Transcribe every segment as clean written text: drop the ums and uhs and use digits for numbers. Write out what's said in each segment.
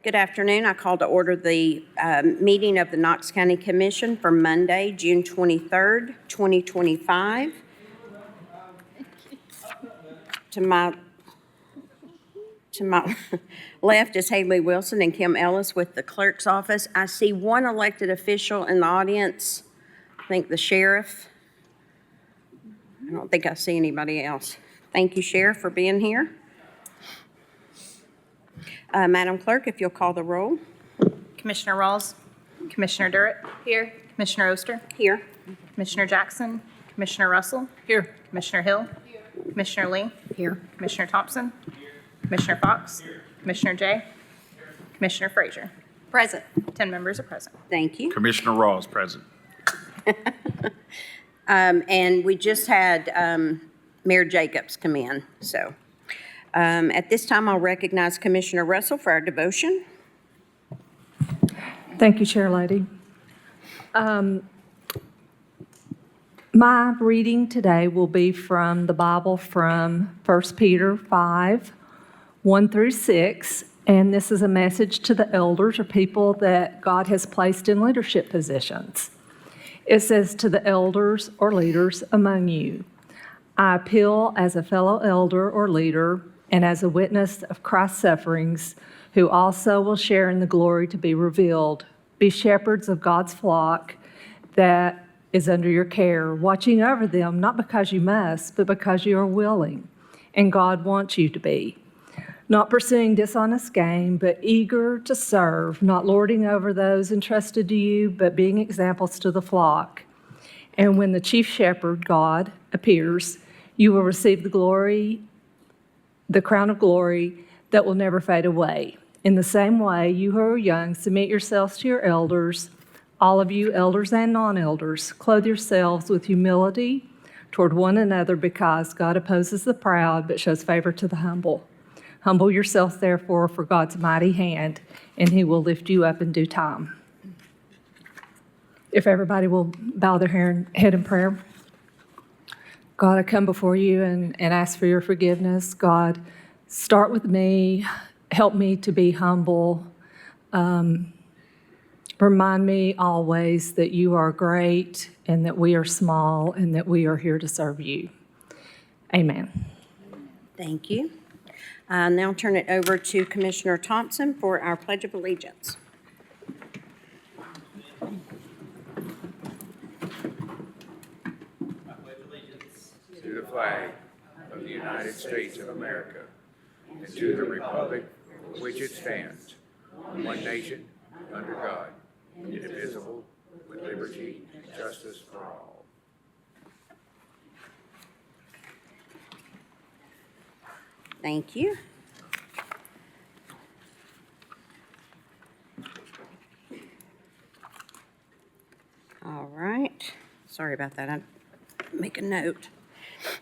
Good afternoon. I call to order the meeting of the Knox County Commission for Monday, June 23rd, 2025. To my left is Haley Wilson and Kim Ellis with the clerk's office. I see one elected official in the audience, I think the sheriff. I don't think I see anybody else. Thank you, Sheriff, for being here. Madam Clerk, if you'll call the roll. Commissioner Rawls, Commissioner Durrett. Here. Commissioner Oster. Here. Commissioner Jackson, Commissioner Russell. Here. Commissioner Hill. Here. Commissioner Lee. Here. Commissioner Thompson. Commissioner Fox. Commissioner Jay. Commissioner Frazier. Present. 10 members are present. Thank you. Commissioner Rawls, present. And we just had Mayor Jacobs come in, so. At this time, I'll recognize Commissioner Russell for our devotion. Thank you, Chair Lady. My reading today will be from the Bible from 1 Peter 5, 1 through 6, and this is a message to the elders or people that God has placed in leadership positions. It says, to the elders or leaders among you, I appeal as a fellow elder or leader and as a witness of Christ's sufferings, who also will share in the glory to be revealed. Be shepherds of God's flock that is under your care, watching over them, not because you must, but because you are willing, and God wants you to be. Not pursuing dishonest gain, but eager to serve, not lording over those entrusted to you, but being examples to the flock. And when the chief shepherd, God, appears, you will receive the glory, the crown of glory that will never fade away. In the same way, you who are young, submit yourselves to your elders. All of you, elders and non-elders, clothe yourselves with humility toward one another, because God opposes the proud but shows favor to the humble. Humble yourselves, therefore, for God's mighty hand, and he will lift you up in due time. If everybody will bow their head in prayer. God, I come before you and ask for your forgiveness. God, start with me. Help me to be humble. Remind me always that you are great and that we are small and that we are here to serve you. Amen. Thank you. Now I'll turn it over to Commissioner Thompson for our Pledge of Allegiance. To the flag of the United States of America, and to the republic for which it stands, one nation, under God, indivisible, with liberty and justice for all. Thank you. All right. Sorry about that. I'll make a note.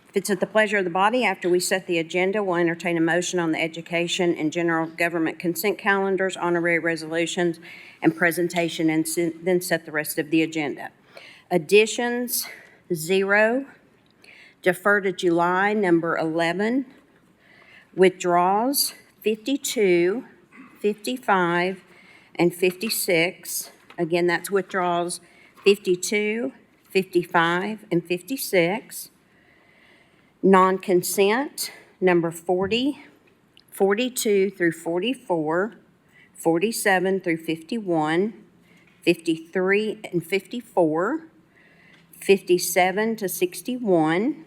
If it's at the pleasure of the body, after we set the agenda, we'll entertain a motion on the education and general government consent calendars, honorary resolutions, and presentation, and then set the rest of the agenda. Additions, 0. Defer to July, number 11. Withdrawals, 52, 55, and 56. Again, that's withdrawals 52, 55, and 56. Non-consent, number 40, 42 through 44, 47 through 51, 53 and 54, 57 to 61,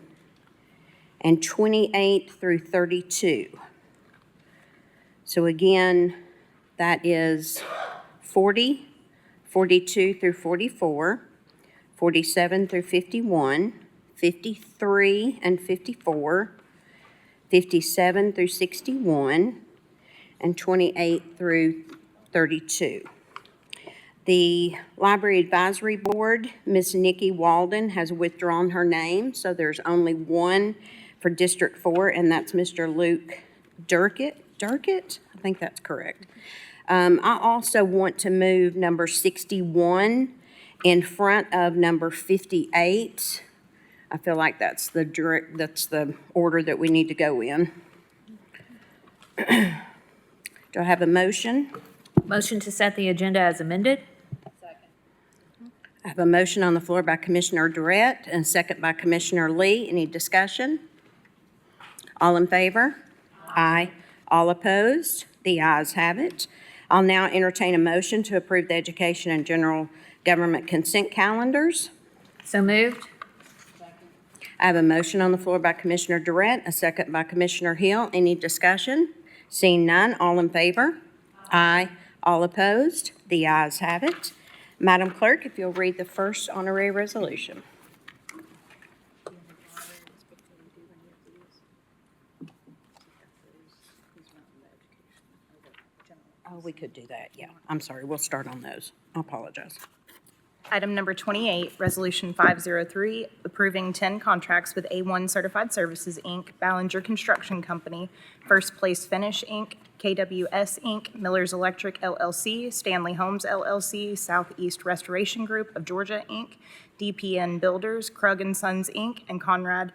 and 28 through 32. So again, that is 40, 42 through 44, 47 through 51, 53 and 54, 57 through 61, and 28 through 32. The Library Advisory Board, Ms. Nikki Walden, has withdrawn her name, so there's only one for District 4, and that's Mr. Luke Durkett. I think that's correct. I also want to move number 61 in front of number 58. I feel like that's the order that we need to go in. Do I have a motion? Motion to set the agenda as amended? I have a motion on the floor by Commissioner Durrett and a second by Commissioner Lee. Any discussion? All in favor? Aye. All opposed? The ayes have it. I'll now entertain a motion to approve the education and general government consent calendars. So moved? I have a motion on the floor by Commissioner Durrett, a second by Commissioner Hill. Any discussion? Seeing none, all in favor? Aye. All opposed? The ayes have it. Madam Clerk, if you'll read the first honorary resolution. Oh, we could do that, yeah. I'm sorry, we'll start on those. I apologize. Item number 28, Resolution 503, approving 10 contracts with A1 Certified Services, Inc., Ballinger Construction Company, First Place Finish, Inc., KWS, Inc., Miller's Electric, LLC, Stanley Homes, LLC, Southeast Restoration Group of Georgia, Inc., DPN Builders, Krug & Sons, Inc., and Conrad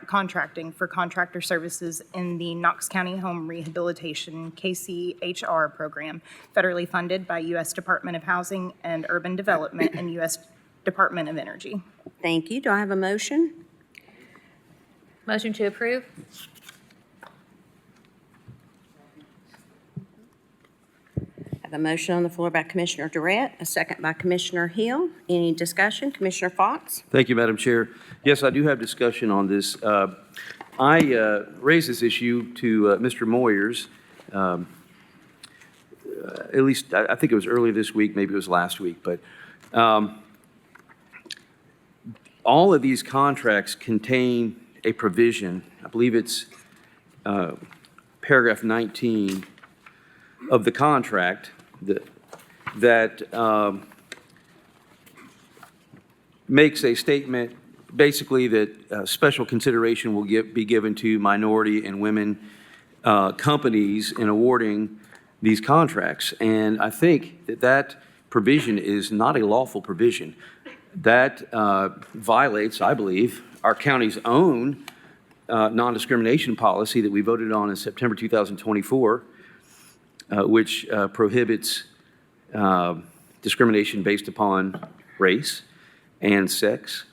Contracting for contractor services in the Knox County Home Rehabilitation KCHR program, federally funded by U.S. Department of Housing and Urban Development and U.S. Department of Energy. Thank you. Do I have a motion? Motion to approve? I have a motion on the floor by Commissioner Durrett, a second by Commissioner Hill. Any discussion? Commissioner Fox? Thank you, Madam Chair. Yes, I do have discussion on this. I raised this issue to Mr. Moyers, at least I think it was earlier this week, maybe it was last week, but all of these contracts contain a provision, I believe it's paragraph 19 of the contract that makes a statement basically that special consideration will be given to minority and women companies in awarding these contracts. And I think that that provision is not a lawful provision. That violates, I believe, our county's own non-discrimination policy that we voted on in September 2024, which prohibits discrimination based upon race and sex.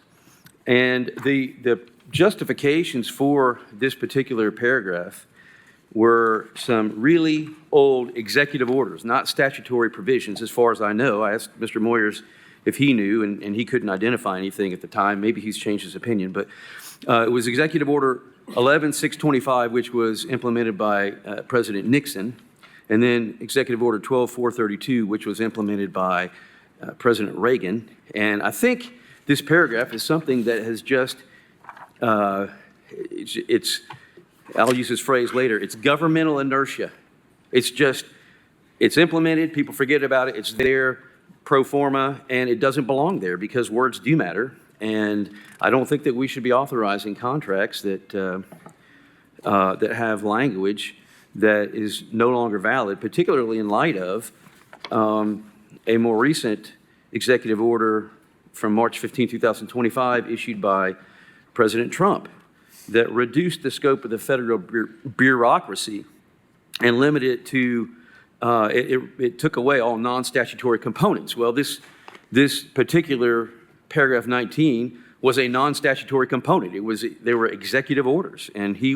And the justifications for this particular paragraph were some really old executive orders, not statutory provisions, as far as I know. I asked Mr. Moyers if he knew, and he couldn't identify anything at the time. Maybe he's changed his opinion, but it was Executive Order 11625, which was implemented by President Nixon, and then Executive Order 12432, which was implemented by President Reagan. And I think this paragraph is something that has just, I'll use this phrase later, it's governmental inertia. It's implemented, people forget about it, it's there, pro forma, and it doesn't belong there because words do matter. And I don't think that we should be authorizing contracts that have language that is no longer valid, particularly in light of a more recent executive order from March 15, 2025, issued by President Trump that reduced the scope of the federal bureaucracy and limited it to, it took away all non-statutory components. Well, this particular paragraph 19 was a non-statutory component. They were executive orders, and he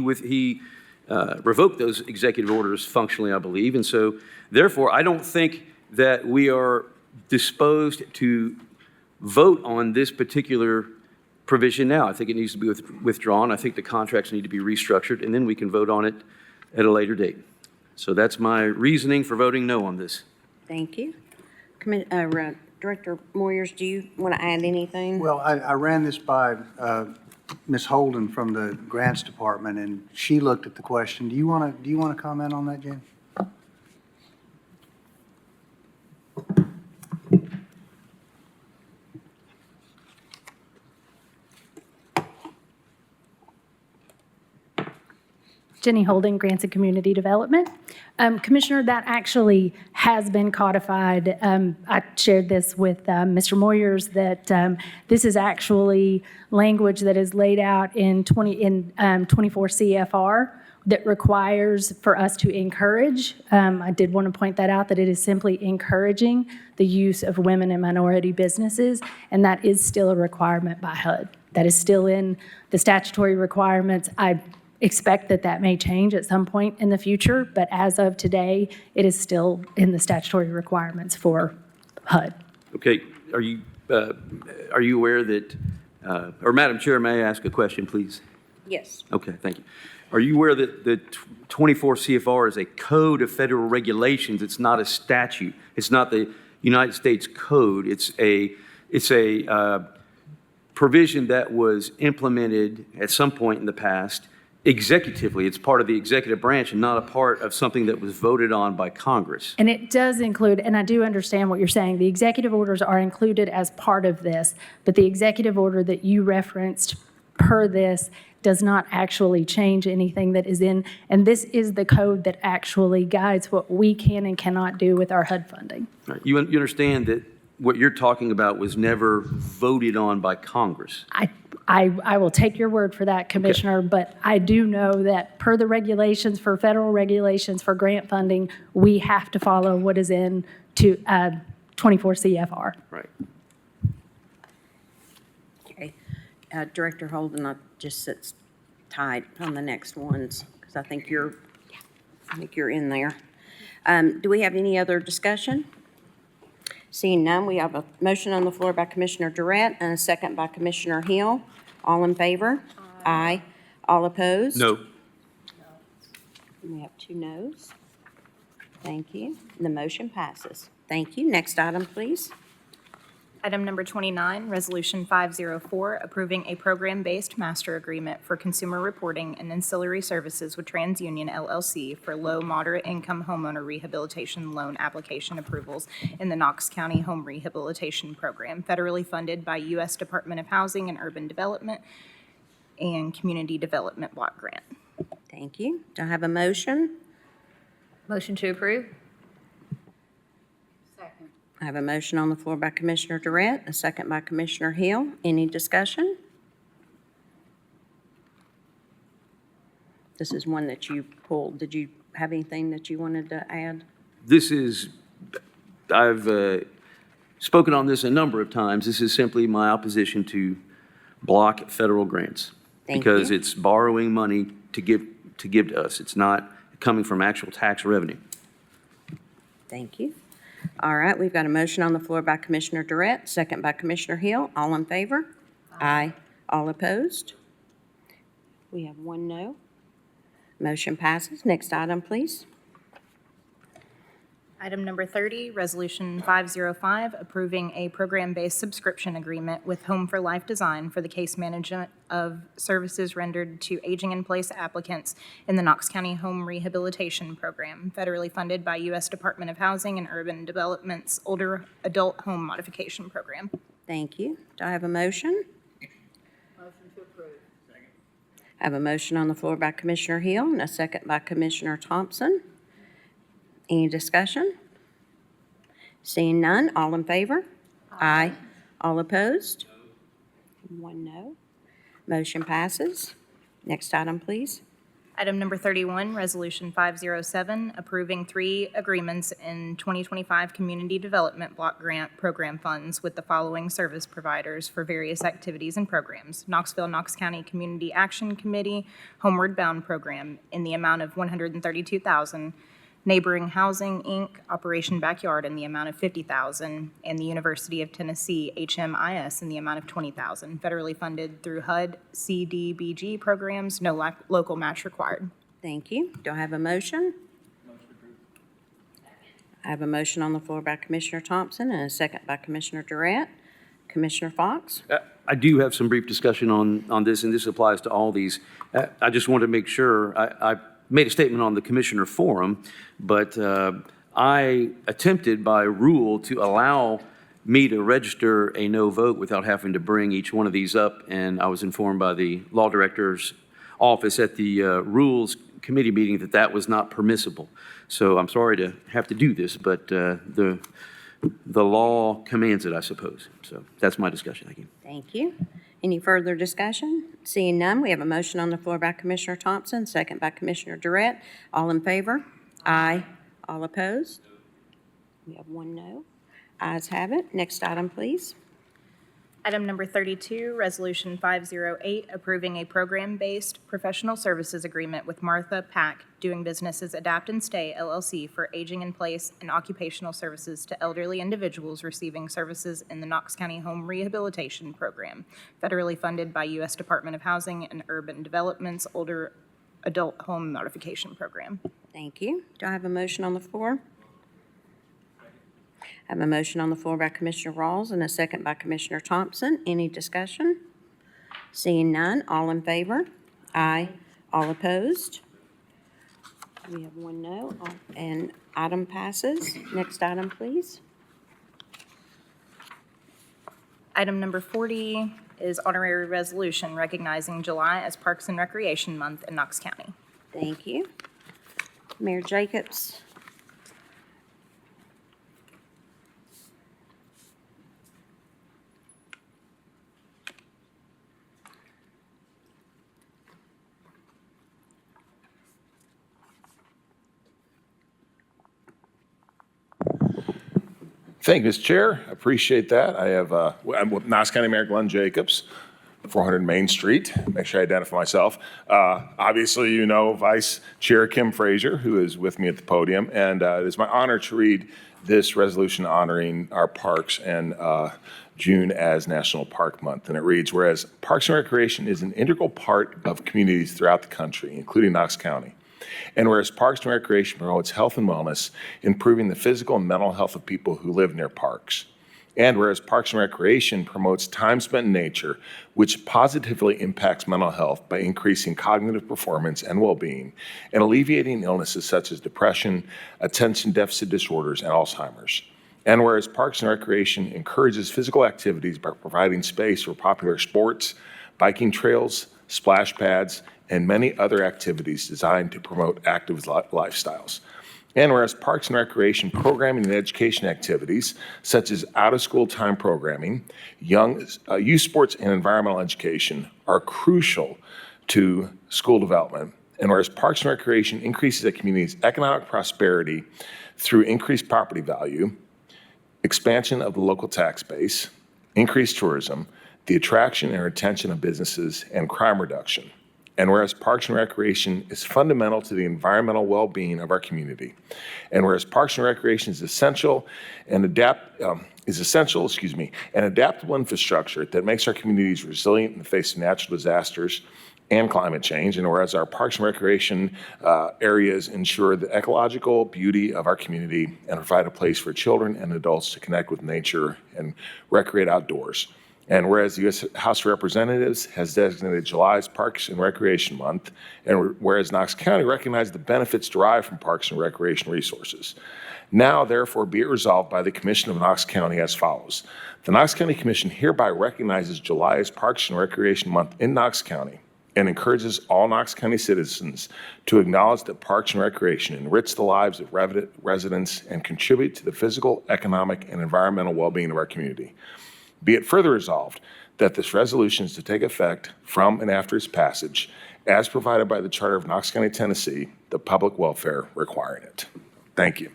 revoked those executive orders functionally, I believe. And so, therefore, I don't think that we are disposed to vote on this particular provision now. I think it needs to be withdrawn. I think the contracts need to be restructured, and then we can vote on it at a later date. So that's my reasoning for voting no on this. Thank you. Director Moyers, do you want to add anything? Well, I ran this by Ms. Holden from the Grants Department, and she looked at the question. Do you want to comment on that, Jen? Jenny Holden, Grants and Community Development. Commissioner, that actually has been codified. I shared this with Mr. Moyers that this is actually language that is laid out in 24 CFR that requires for us to encourage. I did want to point that out, that it is simply encouraging the use of women and minority businesses, and that is still a requirement by HUD. That is still in the statutory requirements. I expect that that may change at some point in the future, but as of today, it is still in the statutory requirements for HUD. Okay, are you aware that, or Madam Chair, may I ask a question, please? Yes. Okay, thank you. Are you aware that the 24 CFR is a code of federal regulations? It's not a statute. It's not the United States Code. It's a provision that was implemented at some point in the past executively. It's part of the executive branch and not a part of something that was voted on by Congress. And it does include, and I do understand what you're saying, the executive orders are included as part of this, but the executive order that you referenced per this does not actually change anything that is in, and this is the code that actually guides what we can and cannot do with our HUD funding. All right, you understand that what you're talking about was never voted on by Congress? I will take your word for that, Commissioner, but I do know that per the regulations, for federal regulations for grant funding, we have to follow what is in 24 CFR. Right. Okay. Director Holden, I'll just sit tight on the next ones because I think you're in there. Do we have any other discussion? Seeing none, we have a motion on the floor by Commissioner Durrett and a second by Commissioner Hill. All in favor? Aye. All opposed? No. We have 2 noes. Thank you. The motion passes. Thank you. Next item, please. Item number 29, Resolution 504, approving a program-based master agreement for consumer reporting and ancillary services with TransUnion LLC for low, moderate-income homeowner rehabilitation loan application approvals in the Knox County Home Rehabilitation Program, federally funded by U.S. Department of Housing and Urban Development and Community Development Block Grant. Thank you. Do I have a motion? Motion to approve? I have a motion on the floor by Commissioner Durrett, a second by Commissioner Hill. Any discussion? This is one that you pulled. Did you have anything that you wanted to add? This is, I've spoken on this a number of times. This is simply my opposition to block federal grants. Thank Because you. it's borrowing money to give to us. It's not coming from actual tax revenue. Thank you. All right, we've got a motion on the floor by Commissioner Durrett, second by Commissioner Hill. All in favor? Aye. All opposed? We have 1 no. Motion passes. Next item, please. Item number 30, Resolution 505, approving a program-based subscription agreement with Home for Life Design for the case management of services rendered to aging-in-place applicants in the Knox County Home Rehabilitation Program, federally funded by U.S. Department of Housing and Urban Development's Older Adult Home Modification Program. Thank you. Do I have a motion? Motion to approve. Second. I have a motion on the floor by Commissioner Hill and a second by Commissioner Thompson. Any discussion? Seeing none, all in favor? Aye. All opposed? 1 no. Motion passes. Next item, please. Item number 31, Resolution 507, approving 3 agreements in 2025 Community Development Block Grant Program funds with the following service providers for various activities and programs: Knox County Community Action Committee Homeward Bound Program in the amount of $132,000, Neighboring Housing, Inc., Operation Backyard in the amount of $50,000, and the University of Tennessee, HMIS, in the amount of $20,000, federally funded through HUD CDBG programs, no local match required. Thank you. Do I have a motion? Motion approved. I have a motion on the floor by Commissioner Thompson and a second by Commissioner Durrett. Commissioner Fox? I do have some brief discussion on this, and this applies to all these. I just want to make sure, I made a statement on the Commissioner Forum, but I attempted by rule to allow me to register a no vote without having to bring each one of these up, and I was informed by the Law Director's office at the Rules Committee meeting that that was not permissible. So I'm sorry to have to do this, but the law commands it, I suppose. So that's my discussion. Thank you. Thank you. Any further discussion? Seeing none, we have a motion on the floor by Commissioner Thompson, second by Commissioner Durrett. All in favor? Aye. All opposed? We have one no. Ayes have it. Next item, please. Item number 32, Resolution 508, approving a program-based professional services agreement with Martha Pack, doing business as Adapt and Stay LLC for aging in place and occupational services to elderly individuals receiving services in the Knox County Home Rehabilitation Program, federally funded by U.S. Department of Housing and Urban Development's Older Adult Home Modification Program. Thank you. Do I have a motion on the floor? I have a motion on the floor by Commissioner Rawls and a second by Commissioner Thompson. Any discussion? Seeing none, all in favor? Aye. All opposed? We have one no, and item passes. Next item, please. Item number 40 is honorary resolution recognizing July as Parks and Recreation Month in Knox County. Thank you. Mayor Jacobs. Thank you, Mr. Chair. I appreciate that. I'm with Knox County Mayor Glenn Jacobs, 400 Main Street. Make sure I identify myself. Obviously, you know Vice Chair Kim Frazier, who is with me at the podium, and it is my honor to read this resolution honoring our parks and June as National Park Month. And it reads, whereas Parks and Recreation is an integral part of communities throughout the country, including Knox County. And whereas Parks and Recreation promotes health and wellness, improving the physical and mental health of people who live near parks. And whereas Parks and Recreation promotes time spent in nature, which positively impacts mental health by increasing cognitive performance and well-being, and alleviating illnesses such as depression, attention deficit disorders, and Alzheimer's. And whereas Parks and Recreation encourages physical activities by providing space for popular sports, biking trails, splash pads, and many other activities designed to promote active lifestyles. And whereas Parks and Recreation programming and education activities, such as out-of-school time programming, youth sports, and environmental education are crucial to school development. And whereas Parks and Recreation increases a community's economic prosperity through increased property value, expansion of the local tax base, increased tourism, the attraction and retention of businesses, and crime reduction. And whereas Parks and Recreation is fundamental to the environmental well-being of our community, and whereas Parks and Recreation is essential and adaptable infrastructure that makes our communities resilient in the face of natural disasters and climate change, and whereas our Parks and Recreation areas ensure the ecological beauty of our community and provide a place for children and adults to connect with nature and recreate outdoors. And whereas the U.S. House of Representatives has designated July as Parks and Recreation Month, and whereas Knox County recognizes the benefits derived from parks and recreation resources. Now, therefore, be it resolved by the Commission of Knox County as follows. The Knox County Commission hereby recognizes July as Parks and Recreation Month in Knox County and encourages all Knox County citizens to acknowledge that parks and recreation enrich the lives of residents and contribute to the physical, economic, and environmental well-being of our community. Be it further resolved that this resolution is to take effect from and after its passage, as provided by the Charter of Knox County, Tennessee, the public welfare requiring it. Thank you.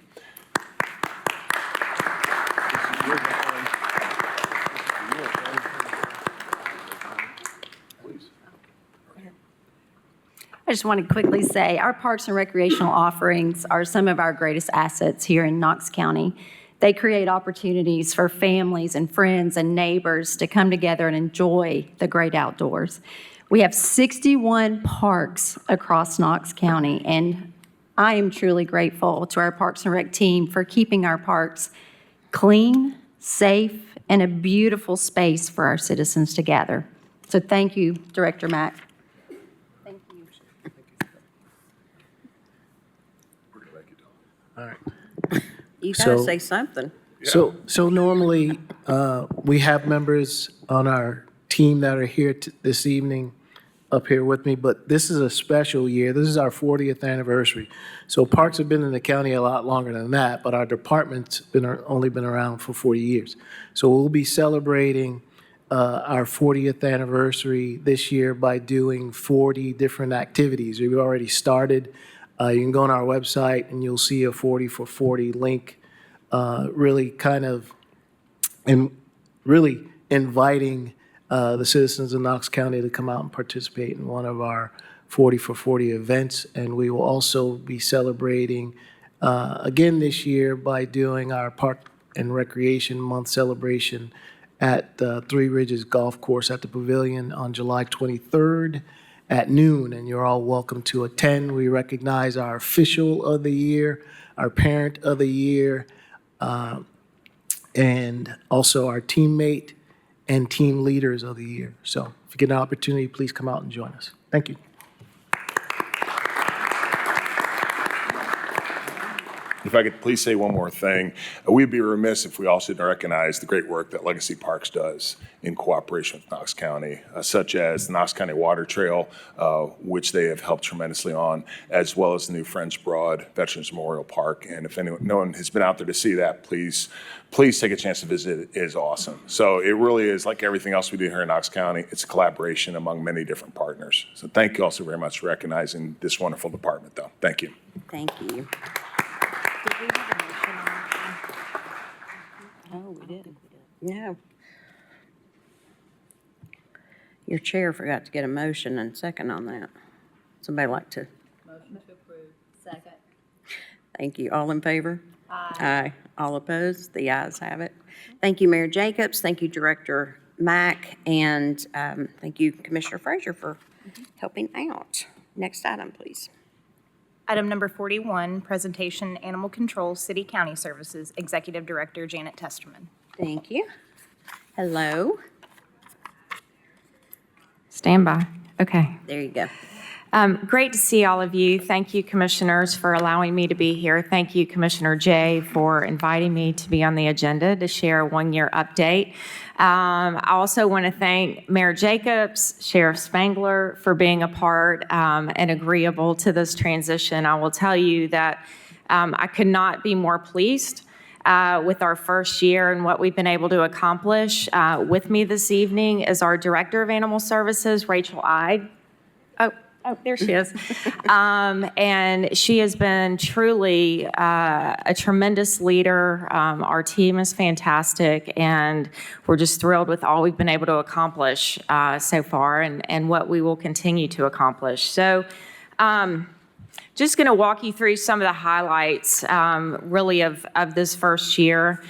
I just want to quickly say our parks and recreational offerings are some of our greatest assets here in Knox County. They create opportunities for families and friends and neighbors to come together and enjoy the great outdoors. We have 61 parks across Knox County, and I am truly grateful to our Parks and Rec team for keeping our parks clean, safe, and a beautiful space for our citizens to gather. So thank you, Director Mack. Thank you. All right. You gotta So- say something. So normally, we have members on our team that are here this evening, up here with me, but this is a special year. This is our 40th anniversary. So parks have been in the county a lot longer than that, but our department's only been around for 40 years. So we'll be celebrating our 40th anniversary this year by doing 40 different activities. We've already started. You can go on our website and you'll see a 40 for 40 link, really kind of, and really inviting the citizens of Knox County to come out and participate in one of our 40 for 40 events. And we will also be celebrating again this year by doing our Park and Recreation Month celebration at Three Ridges Golf Course at the Pavilion on July 23rd at noon, and you're all welcome to attend. We recognize our official of the year, our parent of the year, and also our teammate and team leaders of the year. So if you get an opportunity, please come out and join us. Thank you. If I could please say one more thing, we'd be remiss if we also didn't recognize the great work that Legacy Parks does in cooperation with Knox County, such as the Knox County Water Trail, which they have helped tremendously on, as well as the new Friends Broad Veterans Memorial Park. And if no one has been out there to see that, please take a chance to visit. It is awesome. So it really is like everything else we do here in Knox County. It's a collaboration among many different partners. So thank you also very much for recognizing this wonderful department, though. Thank you. Thank you. Did we have a motion on that? Oh, we didn't. No. Your chair forgot to get a motion and second on that. Somebody like to? Motion to approve. Second. Thank you. All in favor? Aye. Aye. All opposed? The ayes have it. Thank you, Mayor Jacobs. Thank you, Director Mack. And thank you, Commissioner Frazier, for helping out. Next item, please. Item number 41, presentation Animal Control City County Services, Executive Director Janet Testerman. Thank you. Hello. Stand by. Okay. There you go. Great to see all of you. Thank you, commissioners, for allowing me to be here. Thank you, Commissioner Jay, for inviting me to be on the agenda to share a one-year update. I also want to thank Mayor Jacobs, Sheriff Spangler for being a part and agreeable to this transition. I will tell you that I could not be more pleased with our first year and what we've been able to accomplish. With me this evening is our Director of Animal Services, Rachel Ide. Oh, there she is. And she has been truly a tremendous leader. Our team is fantastic, and we're just thrilled with all we've been able to accomplish so far and what we will continue to accomplish. So just going to walk you through some of the highlights really of this first year.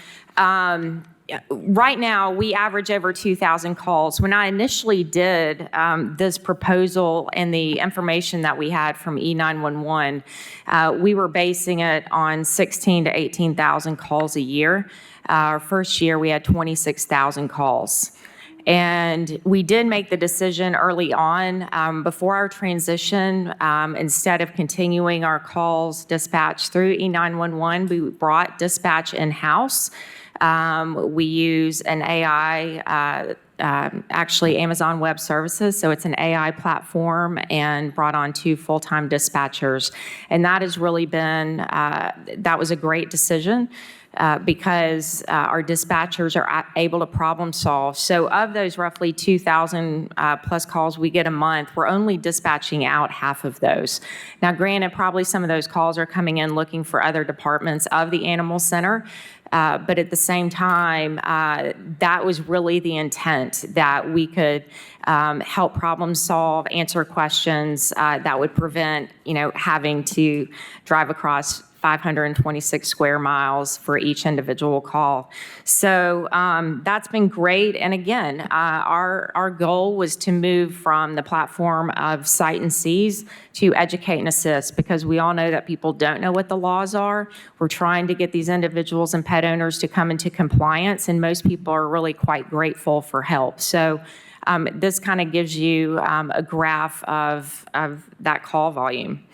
Right now, we average over 2,000 calls. When I initially did this proposal and the information that we had from E911, we were basing it on 16 to 18,000 calls a year. Our first year, we had 26,000 calls. And we did make the decision early on, before our transition, instead of continuing our calls dispatched through E911, we brought dispatch in-house. We use an AI, actually Amazon Web Services, so it's an AI platform, and brought on 2 full-time dispatchers. And that has really been, that was a great decision. Because our dispatchers are able to problem solve. So of those roughly 2,000 plus calls we get a month, we're only dispatching out half of those. Now, granted, probably some of those calls are coming in looking for other departments of the animal center. But at the same time, that was really the intent, that we could help problem solve, answer questions that would prevent, having to drive across 526 square miles for each individual call. So that's been great. And again, our goal was to move from the platform of Sight and Seize to Educate and Assist, because we all know that people don't know what the laws are. We're trying to get these individuals and pet owners to come into compliance, and most people are really quite grateful for help. So this kind of gives you a graph of that call volume.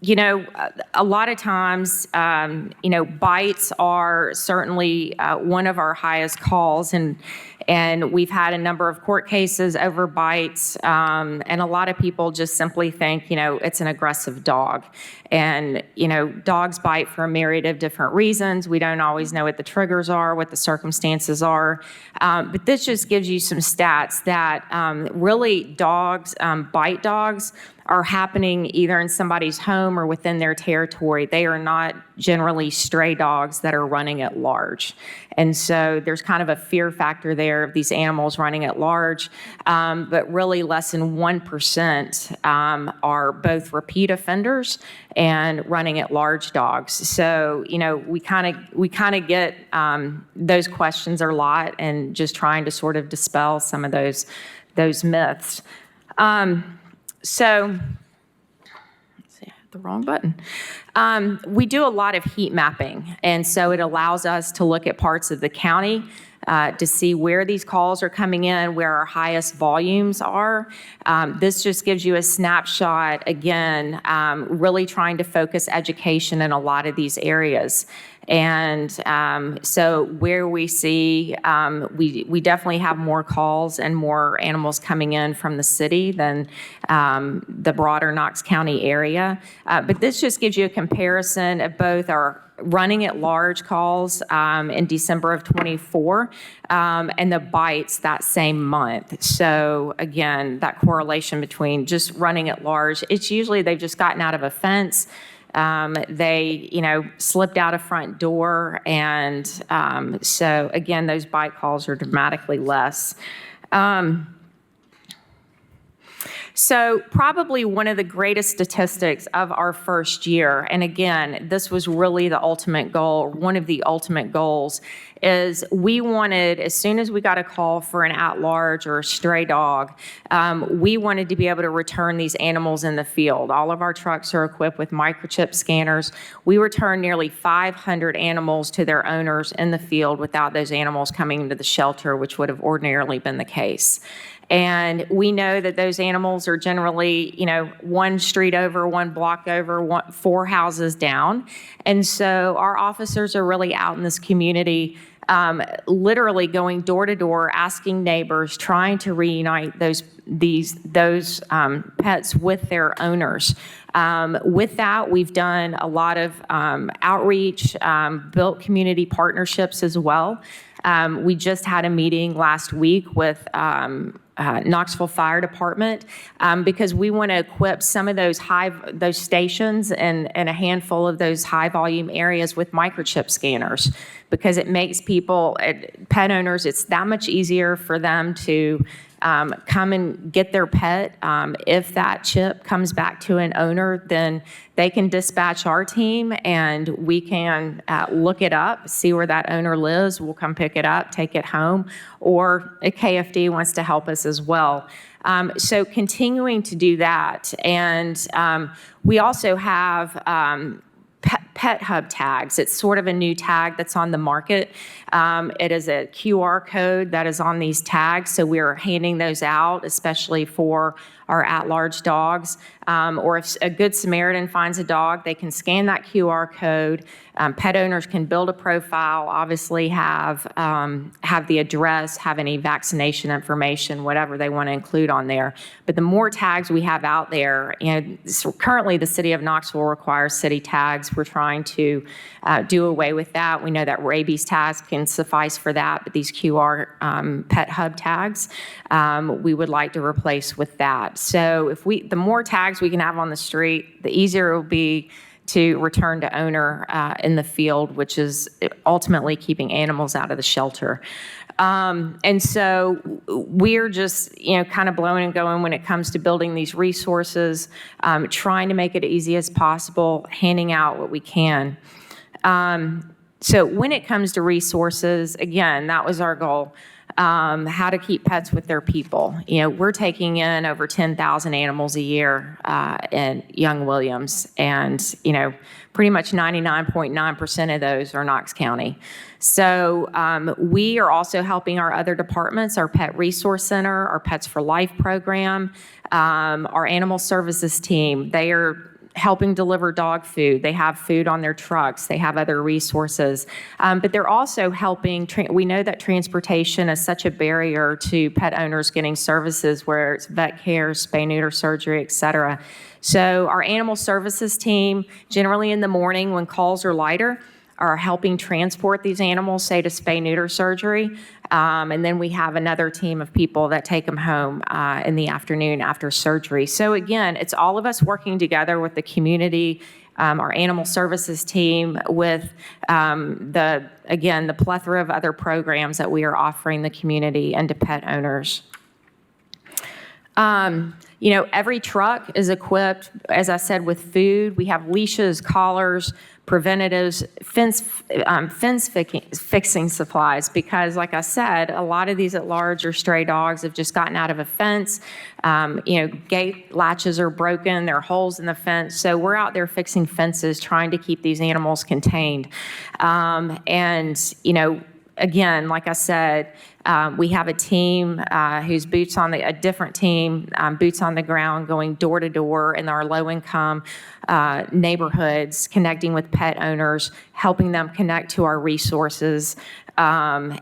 A lot of times, bites are certainly one of our highest calls, and we've had a number of court cases over bites, and a lot of people just simply think, it's an aggressive dog. And, dogs bite for a myriad of different reasons. We don't always know what the triggers are, what the circumstances are. But this just gives you some stats that really bite dogs are happening either in somebody's home or within their territory. They are not generally stray dogs that are running at large. And so there's kind of a fear factor there of these animals running at large, but really less than 1% are both repeat offenders and running at large dogs. So, we kind of get those questions a lot, and just trying to sort of dispel some of those myths. So, let's see, I hit the wrong button. We do a lot of heat mapping, and so it allows us to look at parts of the county to see where these calls are coming in, where our highest volumes are. This just gives you a snapshot, again, really trying to focus education in a lot of these areas. And so where we see, we definitely have more calls and more animals coming in from the city than the broader Knox County area. But this just gives you a comparison of both our running at large calls in December of '24 and the bites that same month. So again, that correlation between just running at large, it's usually they've just gotten out of a fence. They, slipped out a front door, and so again, those bite calls are dramatically less. So probably one of the greatest statistics of our first year, and again, this was really the ultimate goal, one of the ultimate goals, is we wanted, as soon as we got a call for an at-large or a stray dog, we wanted to be able to return these animals in the field. All of our trucks are equipped with microchip scanners. We returned nearly 500 animals to their owners in the field without those animals coming into the shelter, which would have ordinarily been the case. And we know that those animals are generally, one street over, one block over, 4 houses down. And so our officers are really out in this community, literally going door to door, asking neighbors, trying to reunite those pets with their owners. With that, we've done a lot of outreach, built community partnerships as well. We just had a meeting last week with Knoxville Fire Department because we want to equip some of those stations and a handful of those high volume areas with microchip scanners, because it makes people, pet owners, it's that much easier for them to come and get their pet. If that chip comes back to an owner, then they can dispatch our team and we can look it up, see where that owner lives. We'll come pick it up, take it home, or a KFD wants to help us as well. So continuing to do that. And we also have Pet Hub tags. It's sort of a new tag that's on the market. It is a QR code that is on these tags, so we're handing those out, especially for our at-large dogs. Or if a Good Samaritan finds a dog, they can scan that QR code. Pet owners can build a profile, obviously have the address, have any vaccination information, whatever they want to include on there. But the more tags we have out there, currently the city of Knoxville requires city tags. We're trying to do away with that. We know that rabies tags can suffice for that, but these QR Pet Hub tags, we would like to replace with that. So the more tags we can have on the street, the easier it will be to return to owner in the field, which is ultimately keeping animals out of the shelter. And so we're just, kind of blowing and going when it comes to building these resources, trying to make it easy as possible, handing out what we can. So when it comes to resources, again, that was our goal. How to keep pets with their people. We're taking in over 10,000 animals a year in Young Williams, and pretty much 99.9% of those are Knox County. So we are also helping our other departments, our Pet Resource Center, our Pets for Life program, our Animal Services team. They are helping deliver dog food. They have food on their trucks. They have other resources. But they're also helping, we know that transportation is such a barrier to pet owners getting services, where it's vet care, spay, neuter surgery, et cetera. So our animal services team, generally in the morning when calls are lighter, are helping transport these animals, say, to spay neuter surgery. And then we have another team of people that take them home in the afternoon after surgery. So again, it's all of us working together with the community, our animal services team, with the plethora of other programs that we are offering the community and to pet owners. Every truck is equipped, as I said, with food. We have leashes, collars, preventatives, fence fixing supplies, because, like I said, a lot of these at large or stray dogs have just gotten out of a fence. Gate latches are broken, there are holes in the fence. So we're out there fixing fences, trying to keep these animals contained. Again, like I said, we have a team who's boots on the ground, going door to door in our low-income neighborhoods, connecting with pet owners, helping them connect to our resources, again,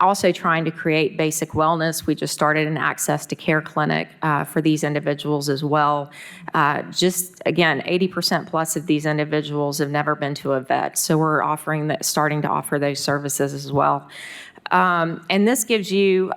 also trying to create basic wellness. We just started an access to care clinic for these individuals as well. Again, 80% plus of these individuals have never been to a vet, so we're starting to offer those services as well. And this gives you,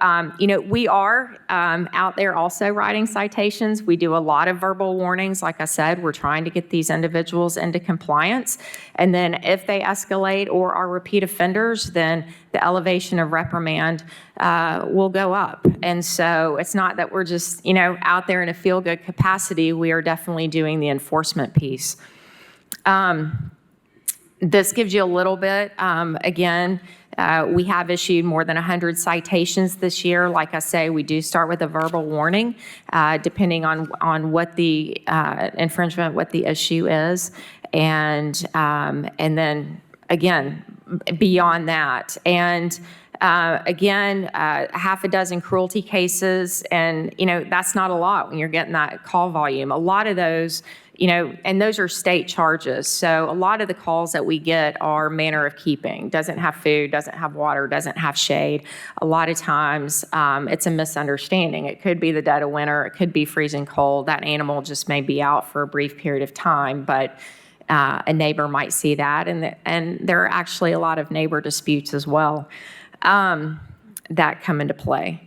we are out there also writing citations. We do a lot of verbal warnings. Like I said, we're trying to get these individuals into compliance. And then if they escalate or are repeat offenders, then the elevation of reprimand will go up. And so it's not that we're just, out there in a feel-good capacity. We are definitely doing the enforcement piece. This gives you a little bit, again, we have issued more than 100 citations this year. Like I say, we do start with a verbal warning, depending on what the infringement, what the issue is. And then, again, beyond that. And again, half a dozen cruelty cases, and, that's not a lot when you're getting that call volume. A lot of those, and those are state charges. So a lot of the calls that we get are manner of keeping. Doesn't have food, doesn't have water, doesn't have shade. A lot of times it's a misunderstanding. It could be the dead of winter. It could be freezing cold. That animal just may be out for a brief period of time, but a neighbor might see that. And there are actually a lot of neighbor disputes as well that come into play.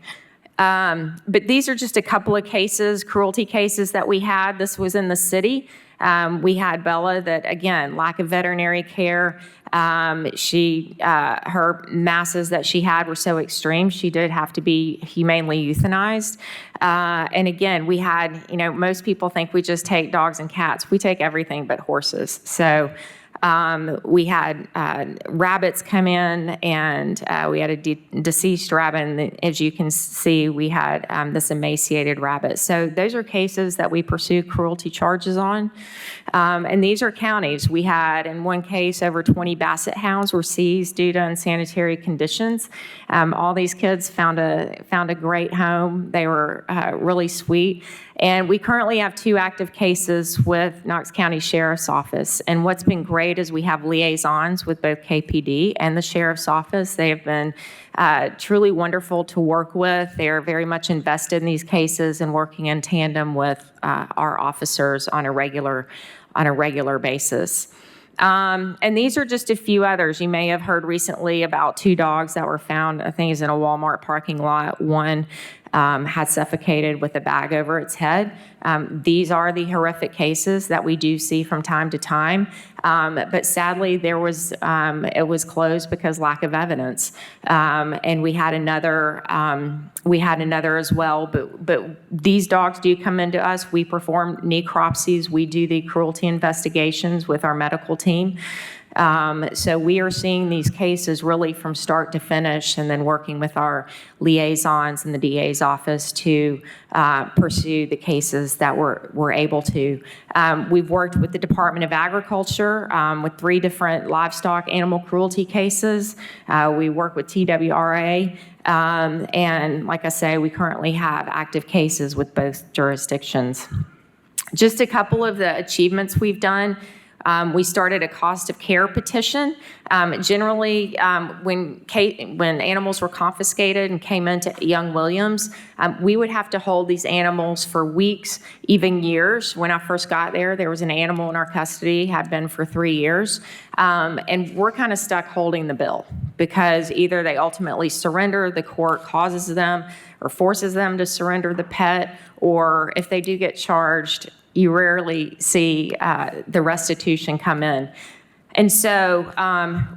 But these are just a couple of cases, cruelty cases that we had. This was in the city. We had Bella that, again, lack of veterinary care. Her masses that she had were so extreme, she did have to be humanely euthanized. And again, we had, most people think we just take dogs and cats. We take everything but horses. So we had rabbits come in, and we had a deceased rabbit, and as you can see, we had this emaciated rabbit. So those are cases that we pursue cruelty charges on, and these are counties. We had, in one case, over 20 basset hounds were seized due to unsanitary conditions. All these kids found a great home. They were really sweet. And we currently have 2 active cases with Knox County Sheriff's Office. And what's been great is we have liaisons with both KPD and the Sheriff's Office. They have been truly wonderful to work with. They are very much invested in these cases and working in tandem with our officers on a regular basis. And these are just a few others. You may have heard recently about 2 dogs that were found, I think it's in a Walmart parking lot. One had suffocated with a bag over its head. These are the horrific cases that we do see from time to time. But sadly, it was closed because lack of evidence. And we had another as well. But these dogs do come into us. We perform necropsies. We do the cruelty investigations with our medical team. So we are seeing these cases really from start to finish, and then working with our liaisons in the DA's office to pursue the cases that we're able to. We've worked with the Department of Agriculture with 3 different livestock animal cruelty cases. We work with TWRA. And like I say, we currently have active cases with both jurisdictions. Just a couple of the achievements we've done. We started a cost of care petition. Generally, when animals were confiscated and came into Young Williams, we would have to hold these animals for weeks, even years. When I first got there was an animal in our custody, had been for 3 years. And we're kind of stuck holding the bill because either they ultimately surrender, the court causes them or forces them to surrender the pet, or if they do get charged, you rarely see the restitution come in. And so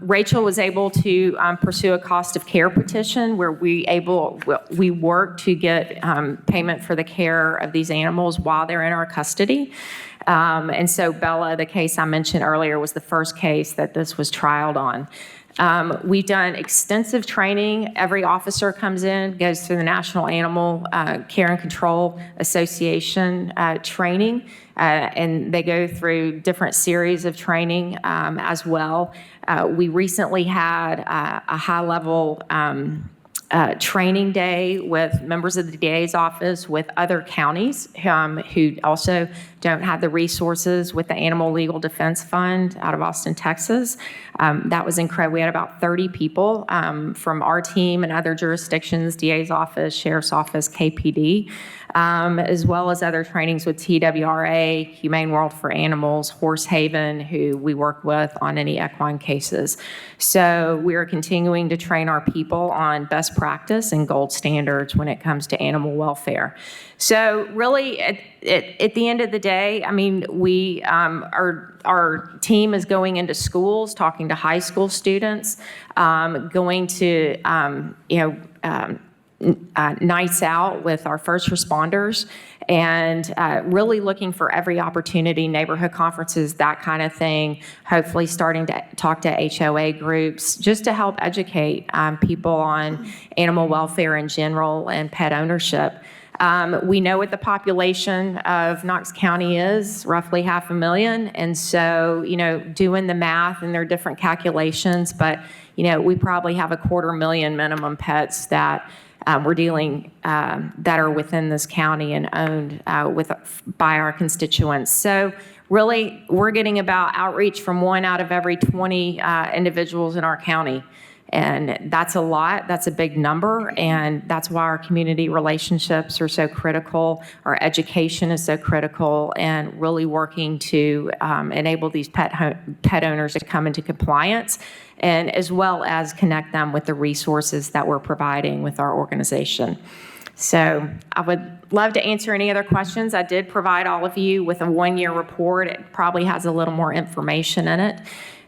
Rachel was able to pursue a cost of care petition where we worked to get payment for the care of these animals while they're in our custody. And so Bella, the case I mentioned earlier, was the first case that this was trialed on. We've done extensive training. Every officer comes in, goes through the National Animal Care and Control Association training, and they go through different series of training as well. We recently had a high-level training day with members of the DA's office with other counties who also don't have the resources with the Animal Legal Defense Fund out of Austin, Texas. That was incredible. We had about 30 people from our team and other jurisdictions, DA's office, Sheriff's Office, KPD, as well as other trainings with TWRA, Humane World for Animals, Horse Haven, who we work with on any equine cases. So we are continuing to train our people on best practice and gold standards when it comes to animal welfare. So really, at the end of the day, I mean, we our team is going into schools, talking to high school students, going to nights out with our first responders, and really looking for every opportunity, neighborhood conferences, that kind of thing, hopefully starting to talk to HOA groups just to help educate people on animal welfare in general and pet ownership. We know what the population of Knox County is, roughly 500,000. And so, doing the math, and there are different calculations, but, we probably have 250,000 minimum pets that we're dealing that are within this county and owned by our constituents. So really, we're getting about outreach from 1 out of every 20 individuals in our county. And that's a lot, that's a big number, and that's why our community relationships are so critical, our education is so critical, and really working to enable these pet owners to come into compliance, and as well as connect them with the resources that we're providing with our organization. So I would love to answer any other questions. I did provide all of you with a 1-year report. It probably has a little more information in it.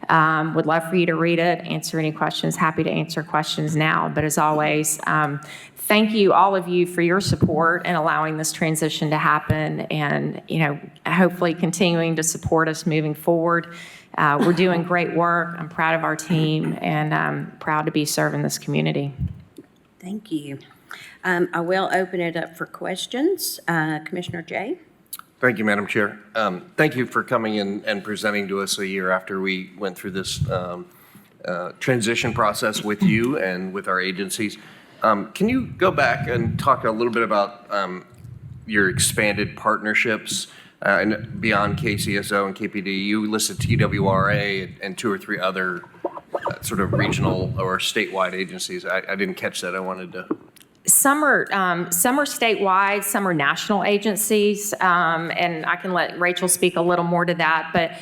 Would love for you to read it, answer any questions. Happy to answer questions now. But as always, thank you, all of you, for your support and allowing this transition to happen, and hopefully continuing to support us moving forward. We're doing great work. I'm proud of our team, and I'm proud to be serving this community. Thank you. I will open it up for questions. Commissioner Jay? Thank you, Madam Chair. Thank you for coming in and presenting to us a year after we went through this transition process with you and with our agencies. Can you go back and talk a little bit about your expanded partnerships and beyond KCSO and KPD? You listed TWRA and 2 or 3 other sort of regional or statewide agencies. I didn't catch that. I wanted to. Some are statewide, some are national agencies, and I can let Rachel speak a little more to that. But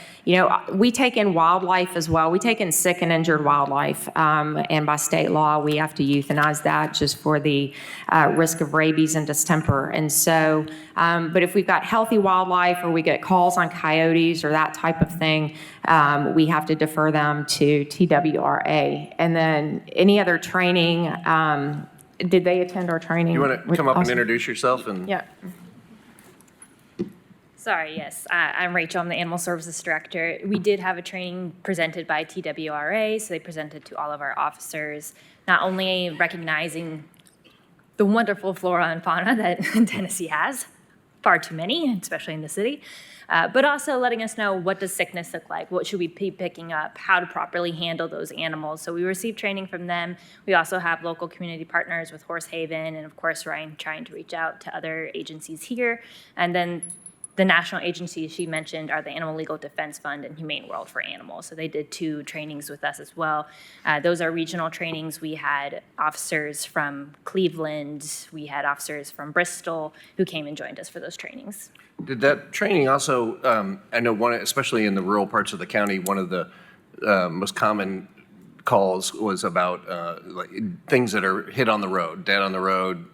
we take in wildlife as well. We take in sick and injured wildlife, and by state law, we have to euthanize that just for the risk of rabies and distemper. And so, but if we've got healthy wildlife, or we get calls on coyotes or that type of thing, we have to defer them to TWRA. And then any other training. Did they attend our training? You want to come up and introduce yourself? Yeah. Sorry, yes. I'm Rachel. I'm the Animal Services Director. We did have a training presented by TWRA, so they presented to all of our officers, not only recognizing the wonderful flora and fauna that Tennessee has, far too many, especially in the city, but also letting us know, what does sickness look like? What should we be picking up? How to properly handle those animals? So we received training from them. We also have local community partners with Horse Haven, and of course, Ryan trying to reach out to other agencies here. And then the national agencies she mentioned are the Animal Legal Defense Fund and Humane World for Animals. So they did 2 trainings with us as well. Those are regional trainings. We had officers from Cleveland, we had officers from Bristol who came and joined us for those trainings. Did that training also, I know one, especially in the rural parts of the county, one of the most common calls was about like things that are hit on the road, dead on the road,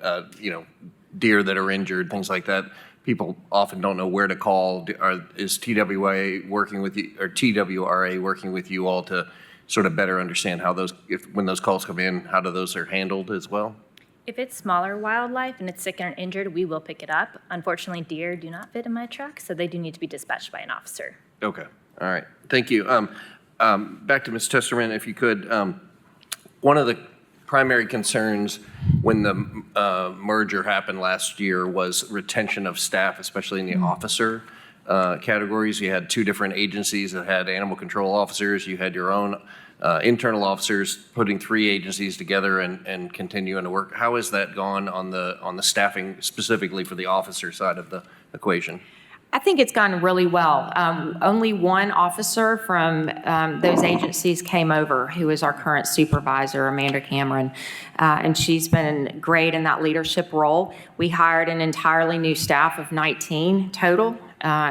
deer that are injured, things like that. People often don't know where to call. Is TWA working with you, or TWRA working with you all to sort of better understand how those, when those calls come in, how those are handled as well? If it's smaller wildlife and it's sick and injured, we will pick it up. Unfortunately, deer do not fit in my truck, so they do need to be dispatched by an officer. Okay, all right, thank you. Back to Ms. Testerman, if you could. One of the primary concerns when the merger happened last year was retention of staff, especially in the officer categories. You had 2 different agencies that had animal control officers. You had your own internal officers putting 3 agencies together and continuing to work. How has that gone on the staffing specifically for the officer side of the equation? I think it's gone really well. Only one officer from those agencies came over, who is our current supervisor, Amanda Cameron, and she's been great in that leadership role. We hired an entirely new staff of 19 total,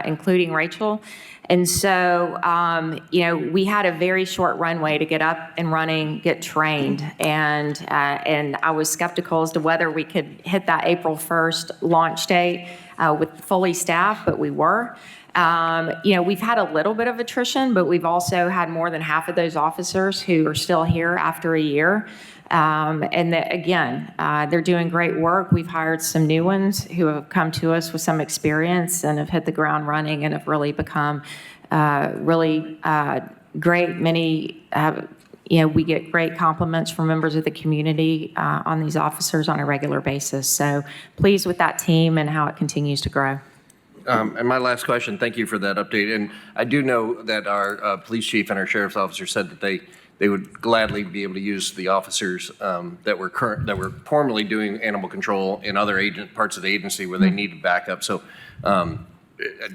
including Rachel. And so, we had a very short runway to get up and running, get trained. And I was skeptical as to whether we could hit that April 1st launch date with fully staffed, but we were. We've had a little bit of attrition, but we've also had more than half of those officers who are still here after a year. They're doing great work. We've hired some new ones who have come to us with some experience and have hit the ground running and have really become great. Many have, we get great compliments from members of the community on these officers on a regular basis. So pleased with that team and how it continues to grow. And my last question, thank you for that update. And I do know that our police chief and our sheriff's officer said that they would gladly be able to use the officers that were formerly doing animal control in other parts of the agency where they needed backup. So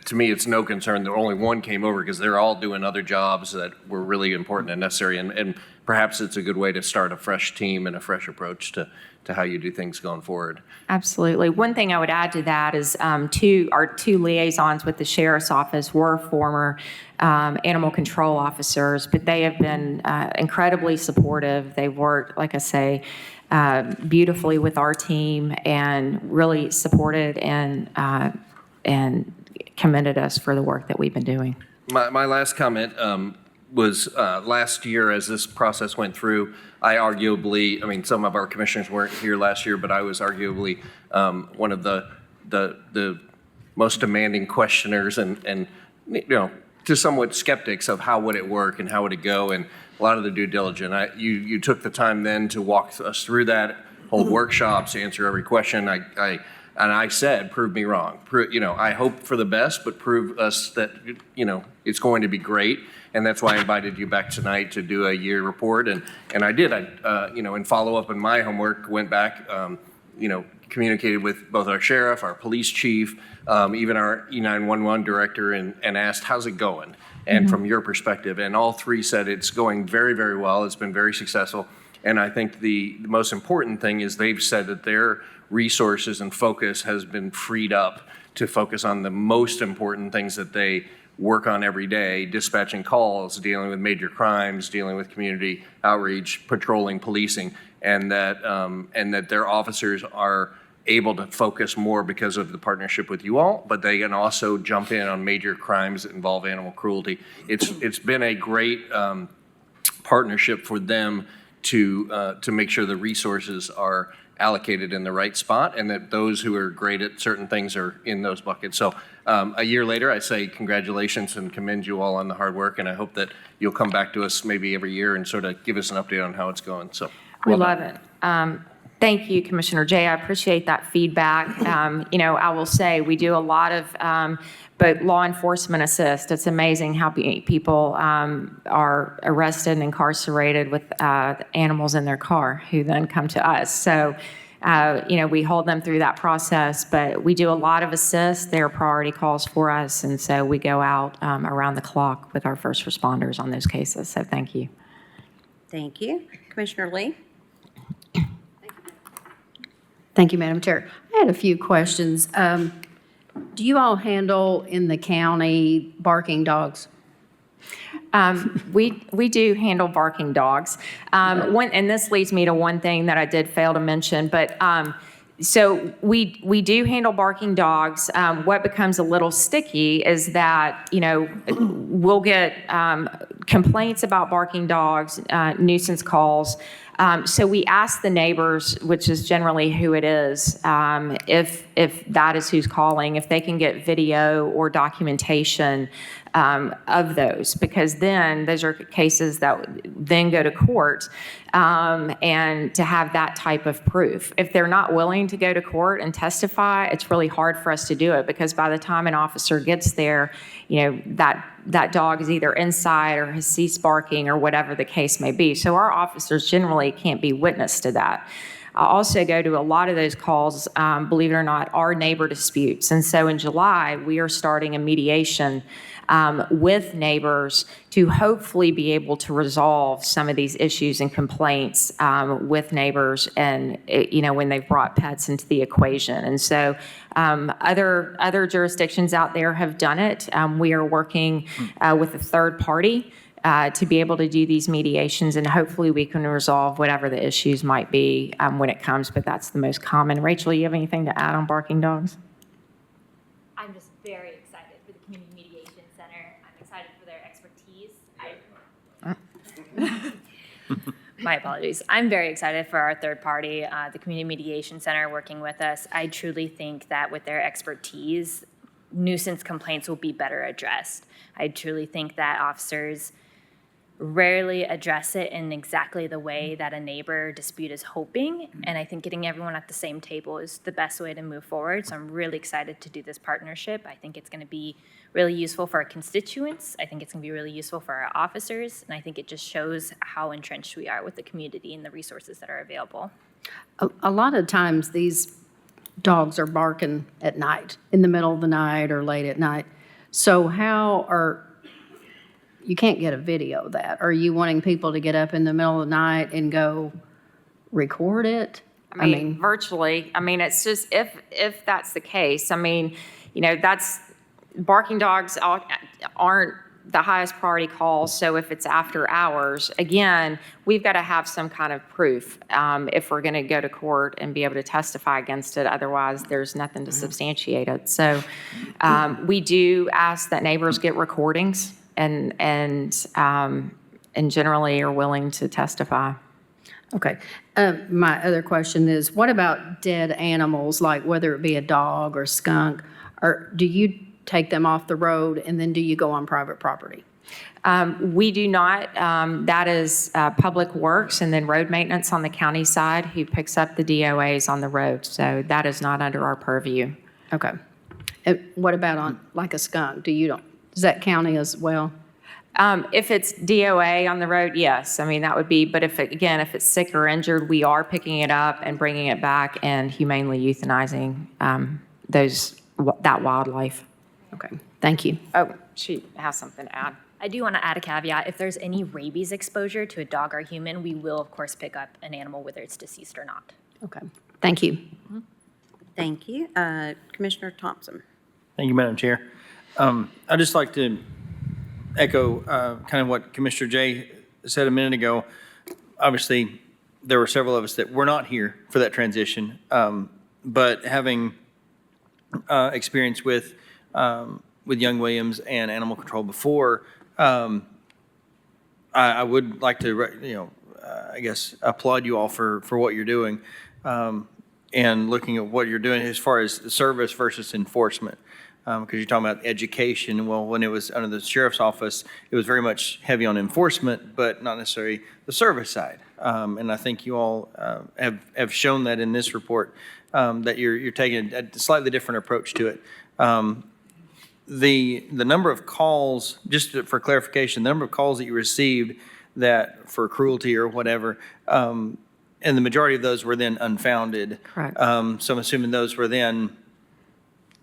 to me, it's no concern that only one came over, because they're all doing other jobs that were really important and necessary. And perhaps it's a good way to start a fresh team and a fresh approach to how you do things going forward. Absolutely. One thing I would add to that is our 2 liaisons with the sheriff's office were former animal control officers, but they have been incredibly supportive. They've worked, like I say, beautifully with our team and really supported and commended us for the work that we've been doing. My last comment was last year, as this process went through, some of our commissioners weren't here last year, but I was arguably one of the most demanding questioners and to somewhat skeptics of how would it work and how would it go, and a lot of the due diligence. You took the time then to walk us through that, hold workshops, answer every question. I said, prove me wrong. I hope for the best, but prove us that, it's going to be great. And that's why I invited you back tonight to do a year report. And I did. In follow-up in my homework, went back, communicated with both our sheriff, our police chief, even our E911 director, and asked, how's it going? And from your perspective, and all 3 said it's going very, very well. It's been very successful. And I think the most important thing is they've said that their resources and focus has been freed up to focus on the most important things that they work on every day: dispatching calls, dealing with major crimes, dealing with community outreach, patrolling, policing, and that their officers are able to focus more because of the partnership with you all, but they can also jump in on major crimes that involve animal cruelty. It's been a great partnership for them to make sure the resources are allocated in the right spot, and that those who are great at certain things are in those buckets. So a year later, I say congratulations and commend you all on the hard work, and I hope that you'll come back to us maybe every year and sort of give us an update on how it's going. So We love it. Thank you, Commissioner Jay. I appreciate that feedback. I will say we do a lot of but law enforcement assist. It's amazing how people are arrested and incarcerated with animals in their car who then come to us. So we hold them through that process, but we do a lot of assist. They're priority calls for us, and so we go out around the clock with our first responders on those cases. So thank you. Thank you. Commissioner Lee? Thank you, Madam Chair. I had a few questions. Do you all handle in the county barking dogs? We do handle barking dogs. And this leads me to one thing that I did fail to mention, but so we do handle barking dogs. What becomes a little sticky is that, we'll get complaints about barking dogs, nuisance calls. So we ask the neighbors, which is generally who it is, if that is who's calling, if they can get video or documentation of those, because then those are cases that then go to court, and to have that type of proof. If they're not willing to go to court and testify, it's really hard for us to do it, because by the time an officer gets there, that dog is either inside or has ceased barking or whatever the case may be. So our officers generally can't be witness to that. I also go to a lot of those calls, believe it or not, are neighbor disputes. And so in July, we are starting a mediation with neighbors to hopefully be able to resolve some of these issues and complaints with neighbors, and when they've brought pets into the equation. And so other jurisdictions out there have done it. We are working with a third party to be able to do these mediations, and hopefully we can resolve whatever the issues might be when it comes, but that's the most common. Rachel, you have anything to add on barking dogs? I'm just very excited for the Community Mediation Center. I'm excited for their expertise. My apologies. I'm very excited for our third party, the Community Mediation Center, working with us. I truly think that with their expertise, nuisance complaints will be better addressed. I truly think that officers rarely address it in exactly the way that a neighbor dispute is hoping. And I think getting everyone at the same table is the best way to move forward. So I'm really excited to do this partnership. I think it's going to be really useful for our constituents. I think it's going to be really useful for our officers. And I think it just shows how entrenched we are with the community and the resources that are available. A lot of times these dogs are barking at night, in the middle of the night or late at night. So you can't get a video of that. Are you wanting people to get up in the middle of the night and go record it? I mean, virtually. I mean, it's just if that's the case. I mean, that's barking dogs aren't the highest priority calls. So if it's after hours, again, we've got to have some kind of proof if we're going to go to court and be able to testify against it. Otherwise, there's nothing to substantiate it. So we do ask that neighbors get recordings and generally are willing to testify. Okay. My other question is, what about dead animals, like whether it be a dog or skunk? Or do you take them off the road, and then do you go on private property? We do not. That is Public Works and then road maintenance on the county side who picks up the DOAs on the road. So that is not under our purview. Okay. And what about on like a skunk? Does that count as well? If it's DOA on the road, yes. I mean, that would be, but if it's sick or injured, we are picking it up and bringing it back and humanely euthanizing that wildlife. Okay, thank you. Oh, she has something to add. I do want to add a caveat. If there's any rabies exposure to a dog or human, we will, of course, pick up an animal, whether it's deceased or not. Okay, thank you. Thank you. Commissioner Thompson. Thank you, Madam Chair. I'd just like to echo kind of what Commissioner Jay said a minute ago. Obviously, there were several of us that were not here for that transition, but having experience with Young Williams and animal control before, I would like to, I guess, applaud you all for what you're doing and looking at what you're doing as far as service versus enforcement. Because you're talking about education. Well, when it was under the sheriff's office, it was very much heavy on enforcement, but not necessarily the service side. And I think you all have shown that in this report, that you're taking a slightly different approach to it. The number of calls, just for clarification, the number of calls that you received that for cruelty or whatever, and the majority of those were then unfounded. Correct. So I'm assuming those were then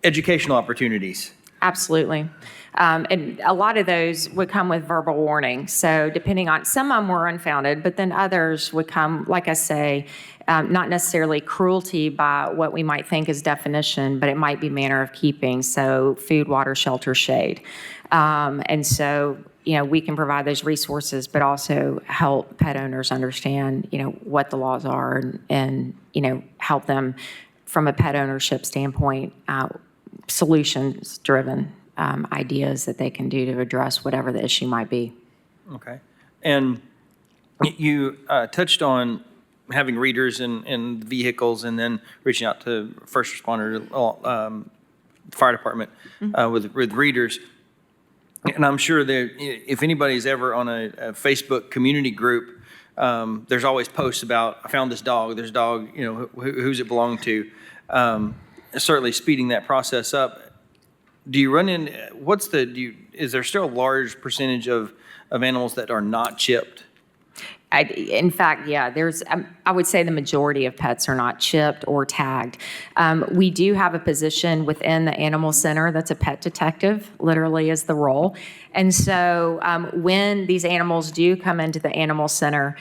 educational opportunities. Absolutely. And a lot of those would come with verbal warning. So depending on, some of them were unfounded, but then others would come, like I say, not necessarily cruelty by what we might think is definition, but it might be manner of keeping. So food, water, shelter, shade. And so, we can provide those resources, but also help pet owners understand, what the laws are and help them from a pet ownership standpoint, solutions-driven ideas that they can do to address whatever the issue might be. Okay. And you touched on having readers in vehicles and then reaching out to first responder, fire department with readers. And I'm sure that if anybody's ever on a Facebook community group, there's always posts about, I found this dog, there's a dog, who's it belong to? Certainly speeding that process up. Do you run in, is there still a large percentage of animals that are not chipped? In fact, yeah, I would say the majority of pets are not chipped or tagged. We do have a position within the animal center that's a pet detective, literally is the role. And so when these animals do come into the animal center,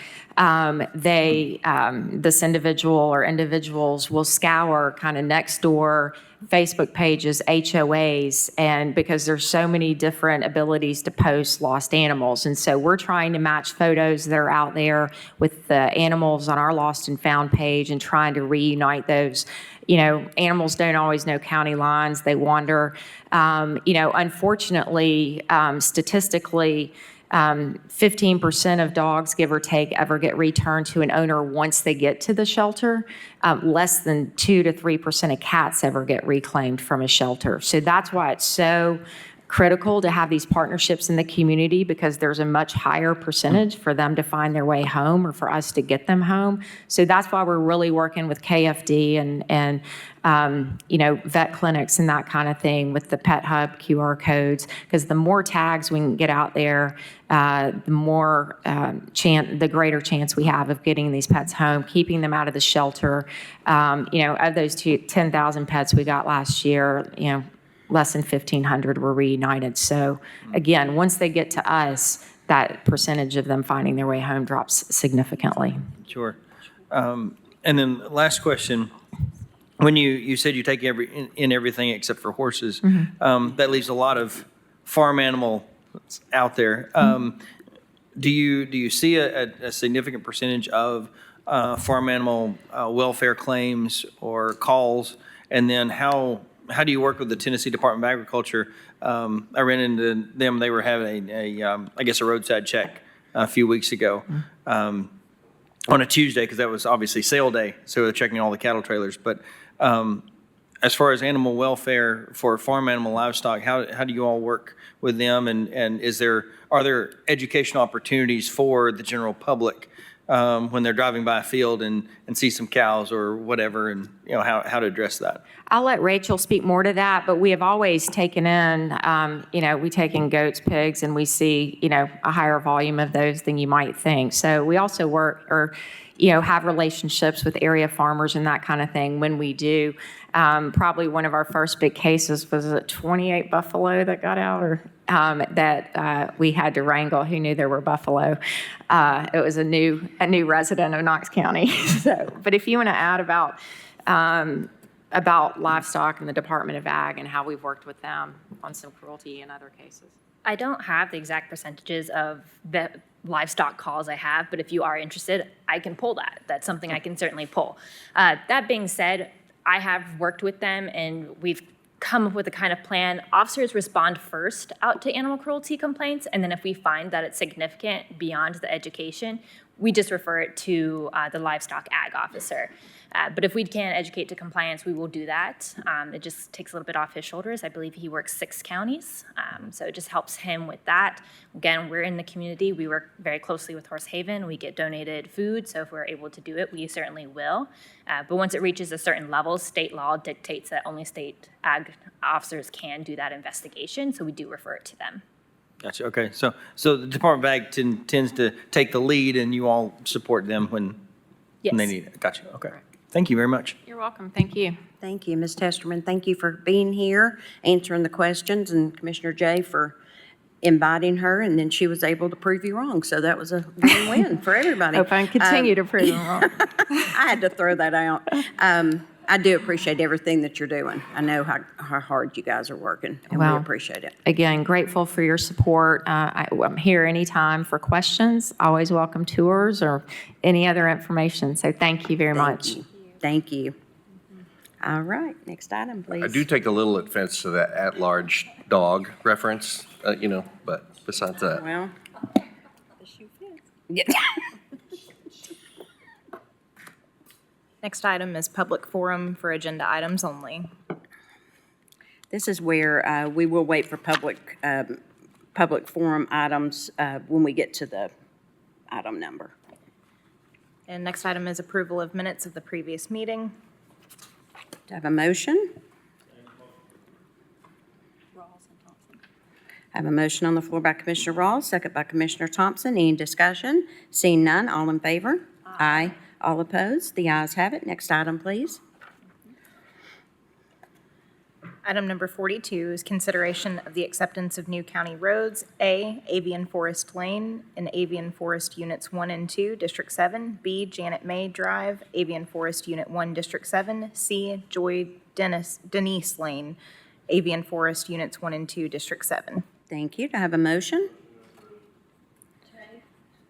this individual or individuals will scour kind of next door Facebook pages, HOAs, and because there's so many different abilities to post lost animals. And so we're trying to match photos that are out there with the animals on our lost and found page and trying to reunite those. Animals don't always know county lines. They wander. Unfortunately, statistically, 15% of dogs, give or take, ever get returned to an owner once they get to the shelter. Less than 2 to 3% of cats ever get reclaimed from a shelter. So that's why it's so critical to have these partnerships in the community, because there's a much higher percentage for them to find their way home or for us to get them home. So that's why we're really working with KFD and vet clinics and that kind of thing with the Pet Hub QR codes, because the more tags we can get out there, the more the greater chance we have of getting these pets home, keeping them out of the shelter. Of those 10,000 pets we got last year, less than 1,500 were reunited. So again, once they get to us, that percentage of them finding their way home drops significantly. Sure. And then last question. When you said you take in everything except for horses, that leaves a lot of farm animals out there. Do you see a significant percentage of farm animal welfare claims or calls? And then how do you work with the Tennessee Department of Agriculture? I ran into them. They were having a roadside check a few weeks ago on a Tuesday, because that was obviously sale day. So they're checking all the cattle trailers. But as far as animal welfare for farm animal livestock, how do you all work with them? And are there educational opportunities for the general public when they're driving by a field and see some cows or whatever, and how to address that? I'll let Rachel speak more to that, but we have always taken in, we take in goats, pigs, and we see, a higher volume of those than you might think. So we also work or, have relationships with area farmers and that kind of thing when we do. Probably one of our first big cases was a 28 buffalo that got out, or that we had to wrangle. Who knew there were buffalo? It was a new resident of Knox County. But if you want to add about livestock and the Department of Ag and how we've worked with them on some cruelty and other cases. I don't have the exact percentages of the livestock calls I have, but if you are interested, I can pull that. That's something I can certainly pull. That being said, I have worked with them and we've come up with a kind of plan. Officers respond first out to animal cruelty complaints, and then if we find that it's significant beyond the education, we just refer it to the livestock ag officer. But if we can educate to compliance, we will do that. It just takes a little bit off his shoulders. I believe he works 6 counties, so it just helps him with that. Again, we're in the community. We work very closely with Horse Haven. We get donated food, so if we're able to do it, we certainly will. But once it reaches a certain level, state law dictates that only state ag officers can do that investigation, so we do refer it to them. Gotcha. Okay. So the Department of Ag tends to take the lead, and you all support them when And they Yes. need it. Gotcha. Okay. Thank you very much. You're welcome. Thank you. Thank you, Ms. Testerman. Thank you for being here, answering the questions, and Commissioner Jay for inviting her, and then she was able to prove you wrong. So that was a win-win for everybody. Hope I can continue to prove them wrong. I had to throw that out. I do appreciate everything that you're doing. I know how hard you guys are working, and we Well, appreciate it. Again, grateful for your support. I'm here anytime for questions. Always welcome tours or any other information. So thank you very much. Thank you. All right, next item, please. I do take a little offense to that at-large dog reference, but besides that. Well. Yeah. Next item is public forum for agenda items only. This is where we will wait for public forum items when we get to the item number. And next item is approval of minutes of the previous meeting. Do I have a motion? I have a motion on the floor by Commissioner Rawls, second by Commissioner Thompson. Any discussion? Seeing none, all in favor? Aye. All opposed? The ayes have it. Next item, please. Item number 42 is consideration of the acceptance of new county roads. A, Avian Forest Lane and Avian Forest Units 1 and 2, District 7. B, Janet May Drive, Avian Forest Unit 1, District 7. C, Joy Denise Lane, Avian Forest Units 1 and 2, District 7. Thank you. Do I have a motion?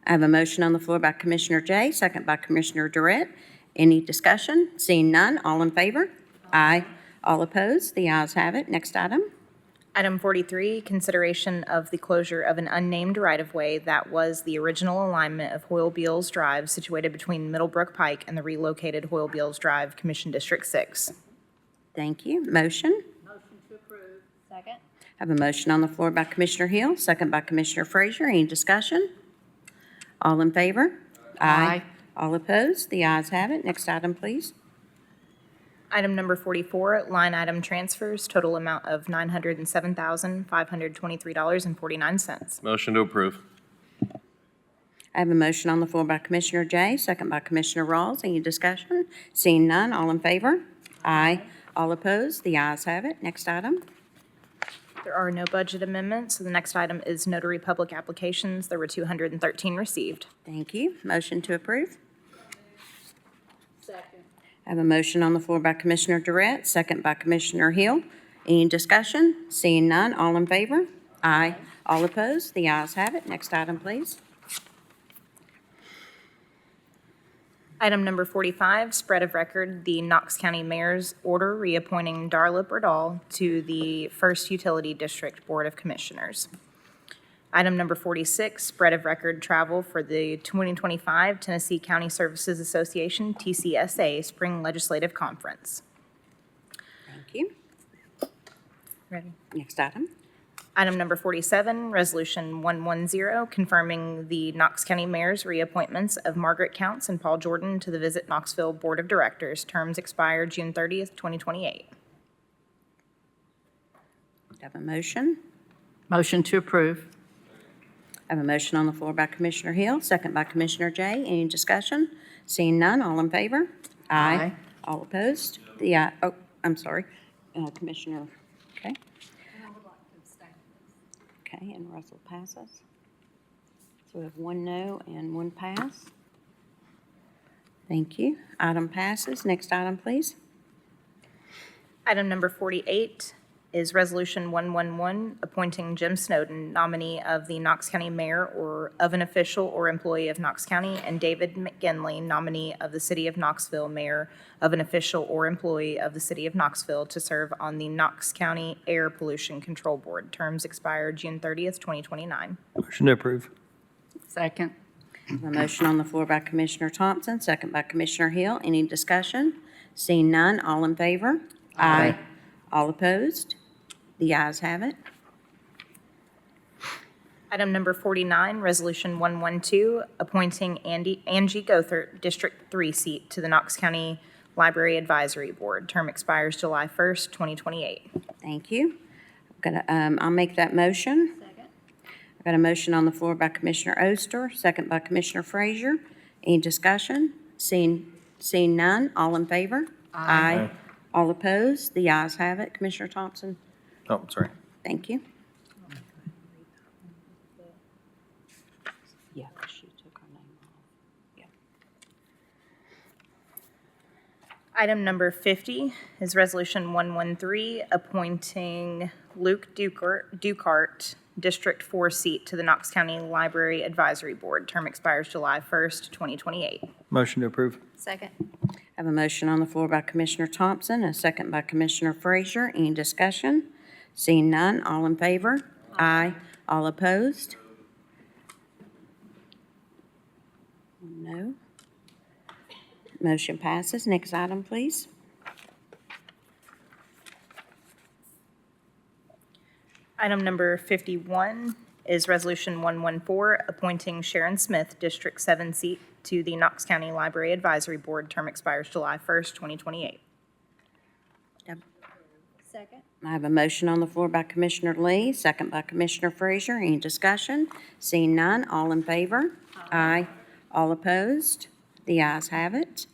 I have a motion on the floor by Commissioner Jay, second by Commissioner Durrett. Any discussion? Seeing none, all in favor? Aye. All opposed? The ayes have it. Next item. Item 43, consideration of the closure of an unnamed right-of-way that was the original alignment of Hoyle Beals Drive situated between Middlebrook Pike and the relocated Hoyle Beals Drive, Commission District 6. Thank you. Motion? Second. I have a motion on the floor by Commissioner Hill, second by Commissioner Frazier. Any discussion? All in favor? Aye. All opposed? The ayes have it. Next item, please. Item number 44, line item transfers, total amount of $907,523.49. Motion to approve. I have a motion on the floor by Commissioner Jay, second by Commissioner Rawls. Any discussion? Seeing none, all in favor? Aye. All opposed? The ayes have it. Next item. There are no budget amendments, so the next item is notary public applications. There were 213 received. Thank you. Motion to approve. Second. I have a motion on the floor by Commissioner Durrett, second by Commissioner Hill. Any discussion? Seeing none, all in favor? Aye. All opposed? The ayes have it. Next item, please. Item number 45, spread of record, the Knox County Mayor's order reappointing Darla Burdall to the First Utility District Board of Commissioners. Item number 46, spread of record travel for the 2025 Tennessee County Services Association, TCSA, Spring Legislative Conference. Thank you. Ready? Next item. Item number 47, Resolution 110, confirming the Knox County Mayor's reappointments of Margaret Counts and Paul Jordan to the Visit Knoxville Board of Directors. Terms expire June 30th, 2028. Do I have a motion? Motion to approve. I have a motion on the floor by Commissioner Hill, second by Commissioner Jay. Any discussion? Seeing none, all in favor? Aye. All opposed? I'm sorry, Commissioner, okay. Okay, and Russell passes. So we have one no and one pass. Thank you. Item passes. Next item, please. Item number 48 is Resolution 111, appointing Jim Snowden, nominee of the Knox County Mayor or of an official or employee of Knox County, and David McGinley, nominee of the City of Knoxville, Mayor of an official or employee of the City of Knoxville, to serve on the Knox County Air Pollution Control Board. Terms expire June 30th, 2029. Motion to approve. Second. A motion on the floor by Commissioner Thompson, second by Commissioner Hill. Any discussion? Seeing none, all in favor? Aye. All opposed? The ayes have it. Item number 49, Resolution 112, appointing Angie Gothert, District 3 seat, to the Knox County Library Advisory Board. Term expires July 1st, 2028. Thank you. I'll make that motion. Second. I've got a motion on the floor by Commissioner Oster, second by Commissioner Frazier. Any discussion? Seeing none, all in favor? Aye. All opposed? The ayes have it. Commissioner Thompson, Oh, sorry. thank you. Yeah, she took her name off. Yeah. Item number 50 is Resolution 113, appointing Luke Dukart, District 4 seat to the Knox County Library Advisory Board. Term expires July 1st, 2028. Motion to approve. Second. I have a motion on the floor by Commissioner Thompson, a second by Commissioner Frazier. Any discussion? Seeing none, all in favor? Aye. All opposed? No. Motion passes. Next item, please. Item number 51 is Resolution 114, appointing Sharon Smith, District 7 seat to the Knox County Library Advisory Board. Term expires July 1st, 2028. Second. I have a motion on the floor by Commissioner Lee, second by Commissioner Frazier. Any discussion? Seeing none, all in favor? Aye. All opposed? The ayes have it.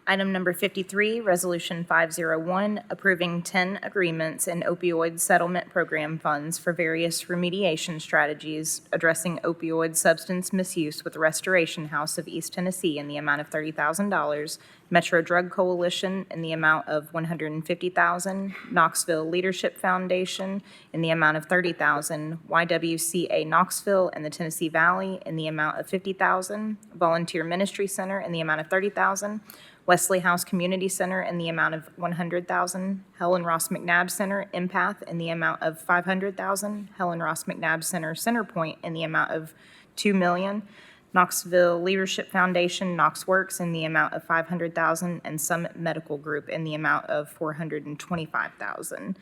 Item number 53, Resolution 501, approving 10 agreements in opioid settlement program funds for various remediation strategies addressing opioid substance misuse with the Restoration House of East Tennessee in the amount of $30,000, Metro Drug Coalition in the amount of $150,000, Knoxville Leadership Foundation in the amount of $30,000, YWCA Knoxville and the Tennessee Valley in the amount of $50,000, Volunteer Ministry Center in the amount of $30,000, Wesley House Community Center in the amount of $100,000, Helen Ross McNabb Center, Empath, in the amount of $500,000, Helen Ross McNabb Center, Centerpoint, in the amount of $2 million, Knoxville Leadership Foundation, Knox Works, in the amount of $500,000, and Summit Medical Group in the amount of $425,000,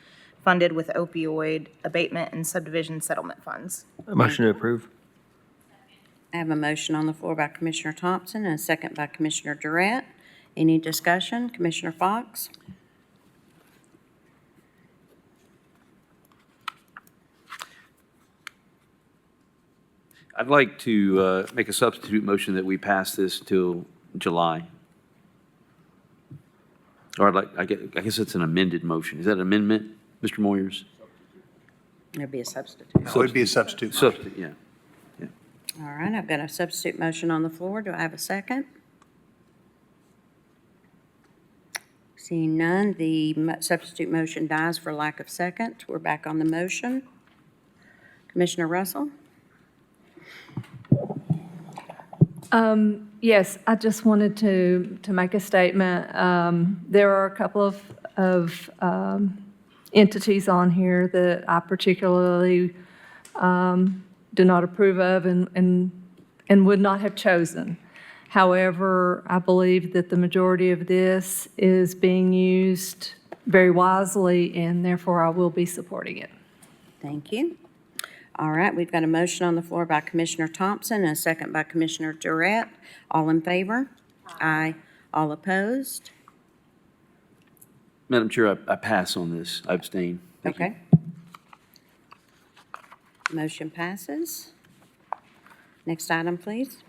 funded with opioid abatement and subdivision settlement funds. Motion to approve. I have a motion on the floor by Commissioner Thompson and a second by Commissioner Durrett. Any discussion? Commissioner Fox? I'd like to make a substitute motion that we pass this till July. Or I guess it's an amended motion. Is that an amendment, Mr. Moyers? There'd be a substitute. No, it'd be a substitute. Substitute, yeah. All right, I've got a substitute motion on the floor. Do I have a second? Seeing none, the substitute motion dies for lack of second. We're back on the motion. Commissioner Russell? Yes, I just wanted to make a statement. There are a couple of entities on here that I particularly do not approve of and would not have chosen. However, I believe that the majority of this is being used very wisely, and therefore I will be supporting it. Thank you. All right, we've got a motion on the floor by Commissioner Thompson and a second by Commissioner Durrett. All in favor? Aye. All opposed? Madam Chair, I pass on this. I abstain. Thank you. Okay. Motion passes. Next item, please.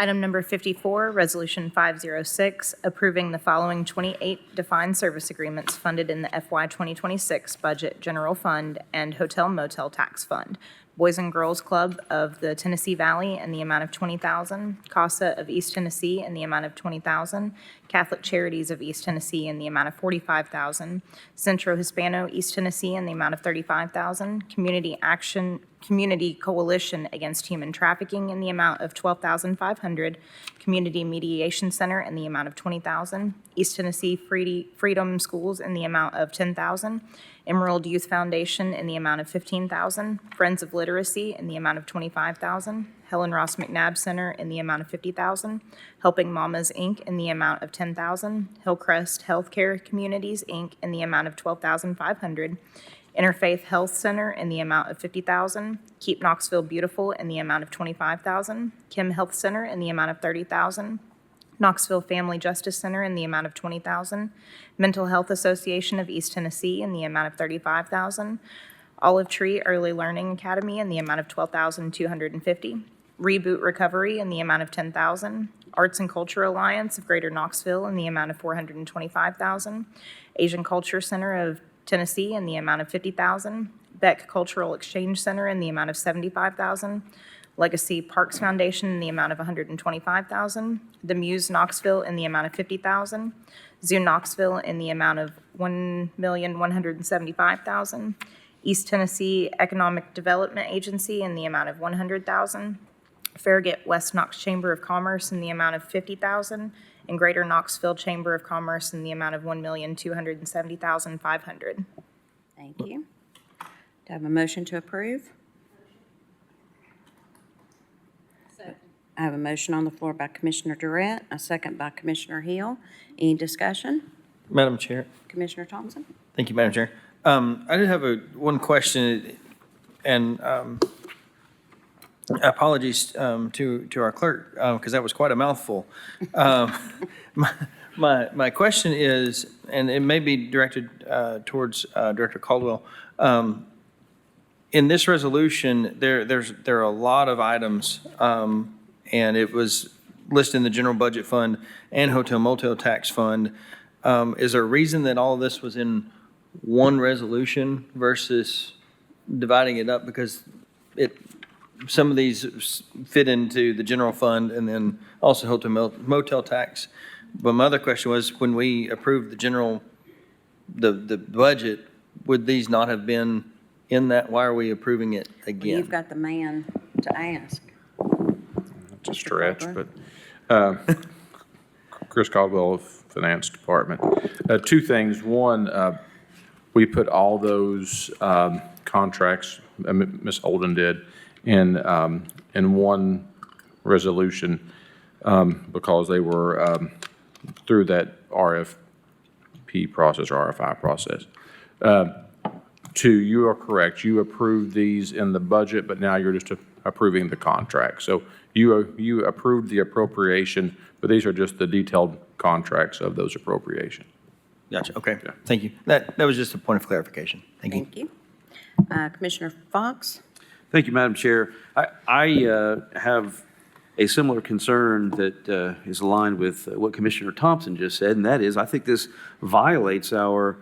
Item number 54, Resolution 506, approving the following 28 defined service agreements funded in the FY 2026 Budget General Fund and Hotel Motel Tax Fund. Boys and Girls Club of the Tennessee Valley in the amount of $20,000, CASA of East Tennessee in the amount of $20,000, Catholic Charities of East Tennessee in the amount of $45,000, Centro Hispano East Tennessee in the amount of $35,000, Community Coalition Against Human Trafficking in the amount of $12,500, Community Mediation Center in the amount of $20,000, East Tennessee Freedom Schools in the amount of $10,000, Emerald Youth Foundation in the amount of $15,000, Friends of Literacy in the amount of $25,000, Helen Ross McNabb Center in the amount of $50,000, Helping Mamas, Inc. in the amount of $10,000, Hillcrest Healthcare Communities, Inc. in the amount of $12,500, Interfaith Health Center in the amount of $50,000, Keep Knoxville Beautiful in the amount of $25,000, Kim Health Center in the amount of $30,000, Knoxville Family Justice Center in the amount of $20,000, Mental Health Association of East Tennessee in the amount of $35,000, Olive Tree Early Learning Academy in the amount of $12,250. Reboot Recovery in the amount of $10,000. Arts and Culture Alliance of Greater Knoxville in the amount of $425,000. Asian Culture Center of Tennessee in the amount of $50,000. Beck Cultural Exchange Center in the amount of $75,000. Legacy Parks Foundation in the amount of $125,000. The Muse Knoxville in the amount of $50,000. Zoo Knoxville in the amount of $1,175,000. East Tennessee Economic Development Agency in the amount of $100,000. Farragut West Knox Chamber of Commerce in the amount of $50,000. And Greater Knoxville Chamber of Commerce in the amount of $1,270,500. Thank you. Do I have a motion to approve? I have a motion on the floor by Commissioner Durrett, a second by Commissioner Hill. Any discussion? Madam Chair. Commissioner Thompson? Thank you, Madam Chair. I did have one question, and apologies to our clerk, because that was quite a mouthful. My question is, and it may be directed towards Director Caldwell. In this resolution, there are a lot of items, and it was listed in the general budget fund and hotel motel tax fund. Is there a reason that all of this was in one resolution versus dividing it up? Because some of these fit into the general fund and then also hotel motel tax. But my other question was, when we approved the budget, would these not have been in that? Why are we approving it again? You've got the man to ask. It's a stretch, but Chris Caldwell of Finance Department. Two things. One, we put all those contracts, Ms. Holden did, in one resolution because they were through that RFP process or RFI process. Two, you are correct. You approved these in the budget, but now you're just approving the contract. So you approved the appropriation, but these are just the detailed contracts of those appropriations. Gotcha, okay, thank you. That was just a point of clarification. Thank you. Thank you. Commissioner Fox? Thank you, Madam Chair. I have a similar concern that is aligned with what Commissioner Thompson just said, and that is I think this violates our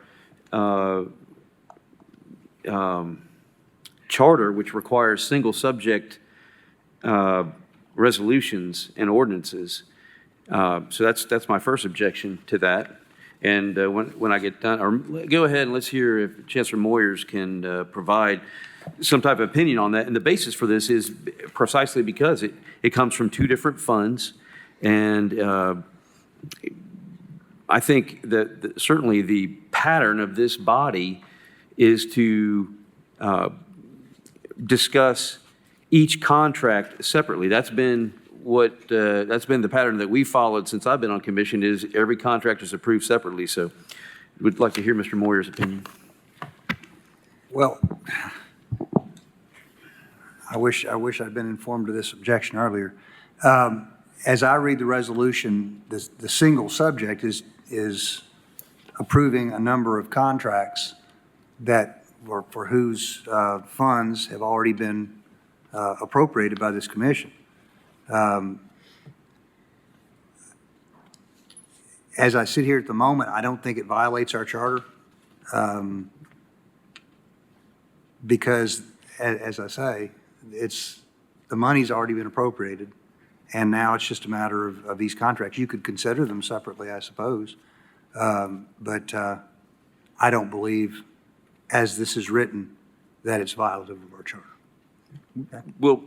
charter, which requires single subject resolutions and ordinances. So that's my first objection to that. And when I get done, or go ahead and let's hear if Chancellor Moyers can provide some type of opinion on that. And the basis for this is precisely because it comes from two different funds. And I think that certainly the pattern of this body is to discuss each contract separately. That's been the pattern that we followed since I've been on commission, is every contract is approved separately. So we'd like to hear Mr. Moyer's opinion. Well, I wish I'd been informed of this objection earlier. As I read the resolution, the single subject is approving a number of contracts that for whose funds have already been appropriated by this commission. As I sit here at the moment, I don't think it violates our charter because, as I say, the money's already been appropriated, and now it's just a matter of these contracts. You could consider them separately, I suppose, but I don't believe, as this is written, that it's violative of our charter. Okay. Well,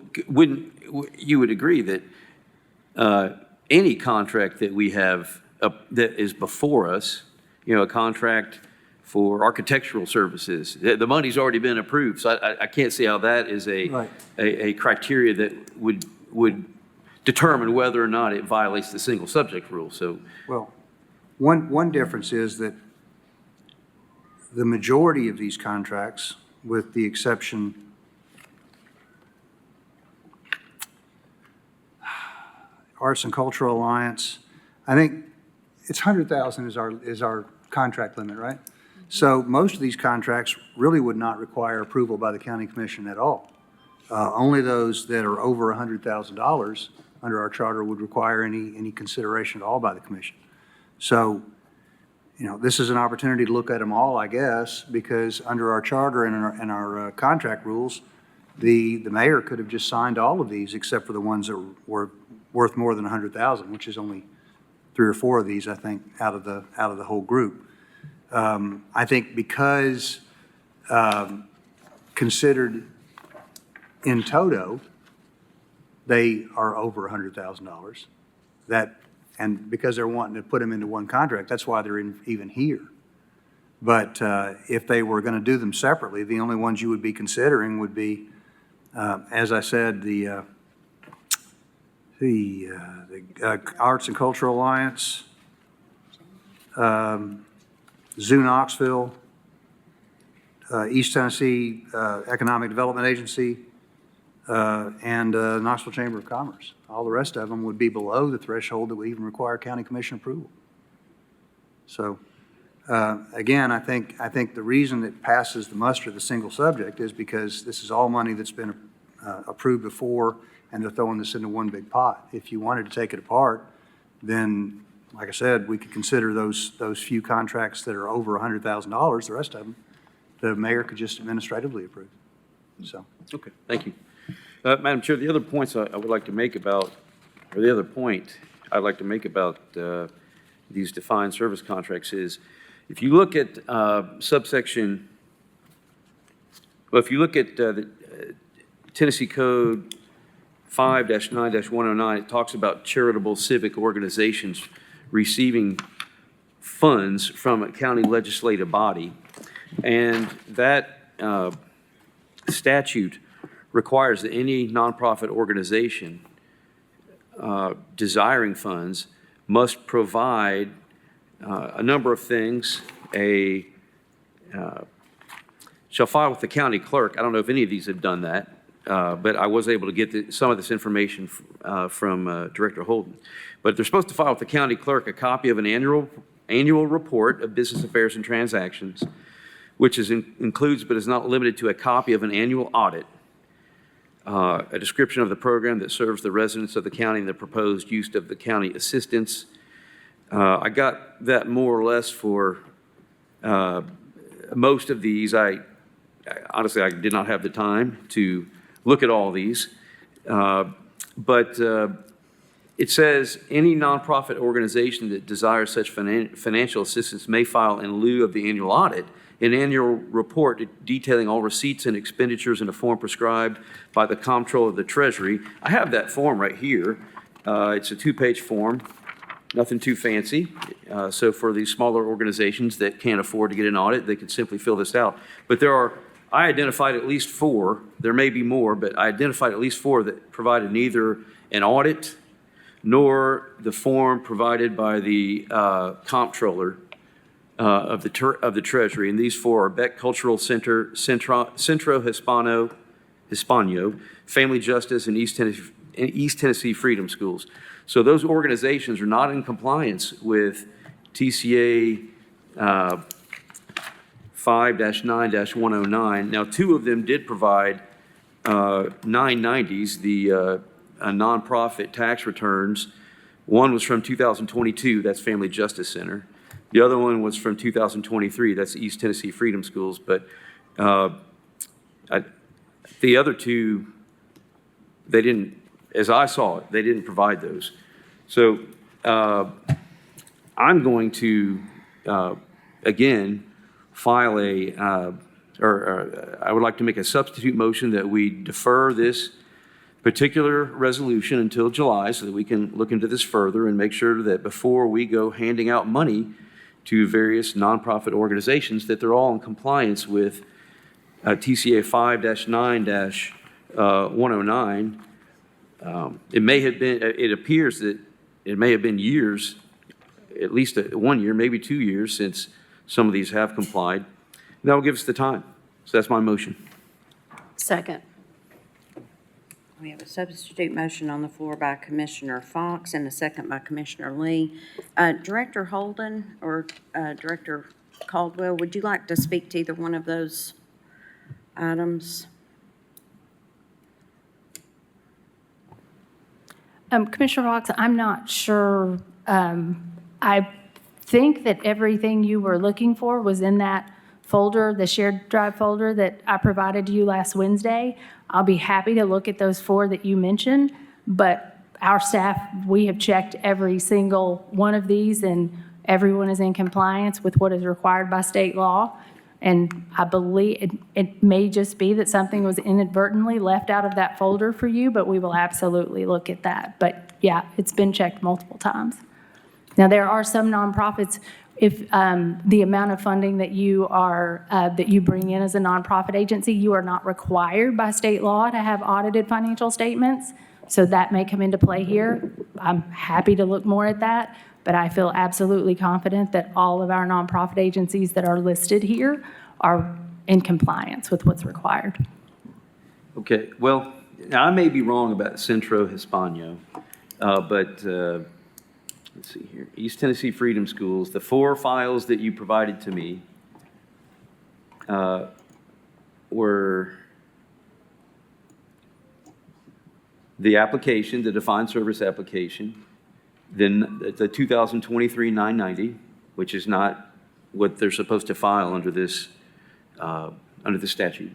you would agree that any contract that we have that is before us, a contract for architectural services, the money's already been approved. So I can't see how that is a criteria that would determine whether or not it violates the single subject rule. So, well, one difference is that the majority of these contracts, with the exception Arts and Cultural Alliance, I think it's 100,000 is our contract limit, right? So most of these contracts really would not require approval by the county commission at all. Only those that are over $100,000 under our charter would require any consideration at all by the commission. So, this is an opportunity to look at them all, I guess, because under our charter and our contract rules, the mayor could have just signed all of these except for the ones that were worth more than 100,000, which is only 3 or 4 of these, I think, out of the whole group. I think because considered in toto, they are over $100,000. And because they're wanting to put them into one contract, that's why they're even here. But if they were going to do them separately, the only ones you would be considering would be, as I said, the Arts and Cultural Alliance, Zoo Knoxville, East Tennessee Economic Development Agency, and Knoxville Chamber of Commerce. All the rest of them would be below the threshold that would even require county commission approval. So, again, I think the reason it passes the muster of the single subject is because this is all money that's been approved before, and they're throwing this into one big pot. If you wanted to take it apart, then, like I said, we could consider those few contracts that are over $100,000. The rest of them, the mayor could just administratively approve. So. Okay, thank you. Madam Chair, the other points I would like to make about, or the other point I'd like to make about these defined service contracts is, if you look at subsection, well, if you look at the Tennessee Code 5-9-109, it talks about charitable civic organizations receiving funds from a county legislative body. And that statute requires that any nonprofit organization desiring funds must provide a number of things. Shall file with the county clerk. I don't know if any of these have done that, but I was able to get some of this information from Director Holden. But they're supposed to file with the county clerk a copy of an annual report of business affairs and transactions, which includes but is not limited to a copy of an annual audit, a description of the program that serves the residents of the county and the proposed use of the county assistance. I got that more or less for most of these. Honestly, I did not have the time to look at all these. But it says any nonprofit organization that desires such financial assistance may file in lieu of the annual audit an annual report detailing all receipts and expenditures in a form prescribed by the Comptroller of the Treasury. I have that form right here. It's a 2-page form, nothing too fancy. So for these smaller organizations that can't afford to get an audit, they can simply fill this out. But I identified at least 4, there may be more, but I identified at least 4 that provided neither an audit nor the form provided by the Comptroller of the Treasury. And these 4 are Beck Cultural Center, Centro Hispano, Family Justice, and East Tennessee Freedom Schools. So those organizations are not in compliance with TCA 5-9-109. Now, 2 of them did provide 990s, the nonprofit tax returns. One was from 2022, that's Family Justice Center. The other one was from 2023, that's East Tennessee Freedom Schools. But the other 2, they didn't, as I saw it, they didn't provide those. So I'm going to, again, file I would like to make a substitute motion that we defer this particular resolution until July so that we can look into this further and make sure that before we go handing out money to various nonprofit organizations, that they're all in compliance with TCA 5-9-109. It appears that it may have been years, at least 1 year, maybe 2 years since some of these have complied. That will give us the time. So that's my motion. Second. We have a substitute motion on the floor by Commissioner Fox and a second by Commissioner Lee. Director Holden or Director Caldwell, would you like to speak to either one of those items? Commissioner Fox, I'm not sure. I think that everything you were looking for was in that folder, the shared drive folder that I provided to you last Wednesday. I'll be happy to look at those 4 that you mentioned, but our staff, we have checked every single one of these, and everyone is in compliance with what is required by state law. And I believe it may just be that something was inadvertently left out of that folder for you, but we will absolutely look at that. But yeah, it's been checked multiple times. Now, there are some nonprofits, if the amount of funding that you are, that you bring in as a nonprofit agency, you are not required by state law to have audited financial statements. So that may come into play here. I'm happy to look more at that, but I feel absolutely confident that all of our nonprofit agencies that are listed here are in compliance with what's required. Okay, well, now I may be wrong about Centro Hispano, but let's see here. East Tennessee Freedom Schools, the 4 files that you provided to me were the application, the defined service application, then the 2023 990, which is not what they're supposed to file under this statute.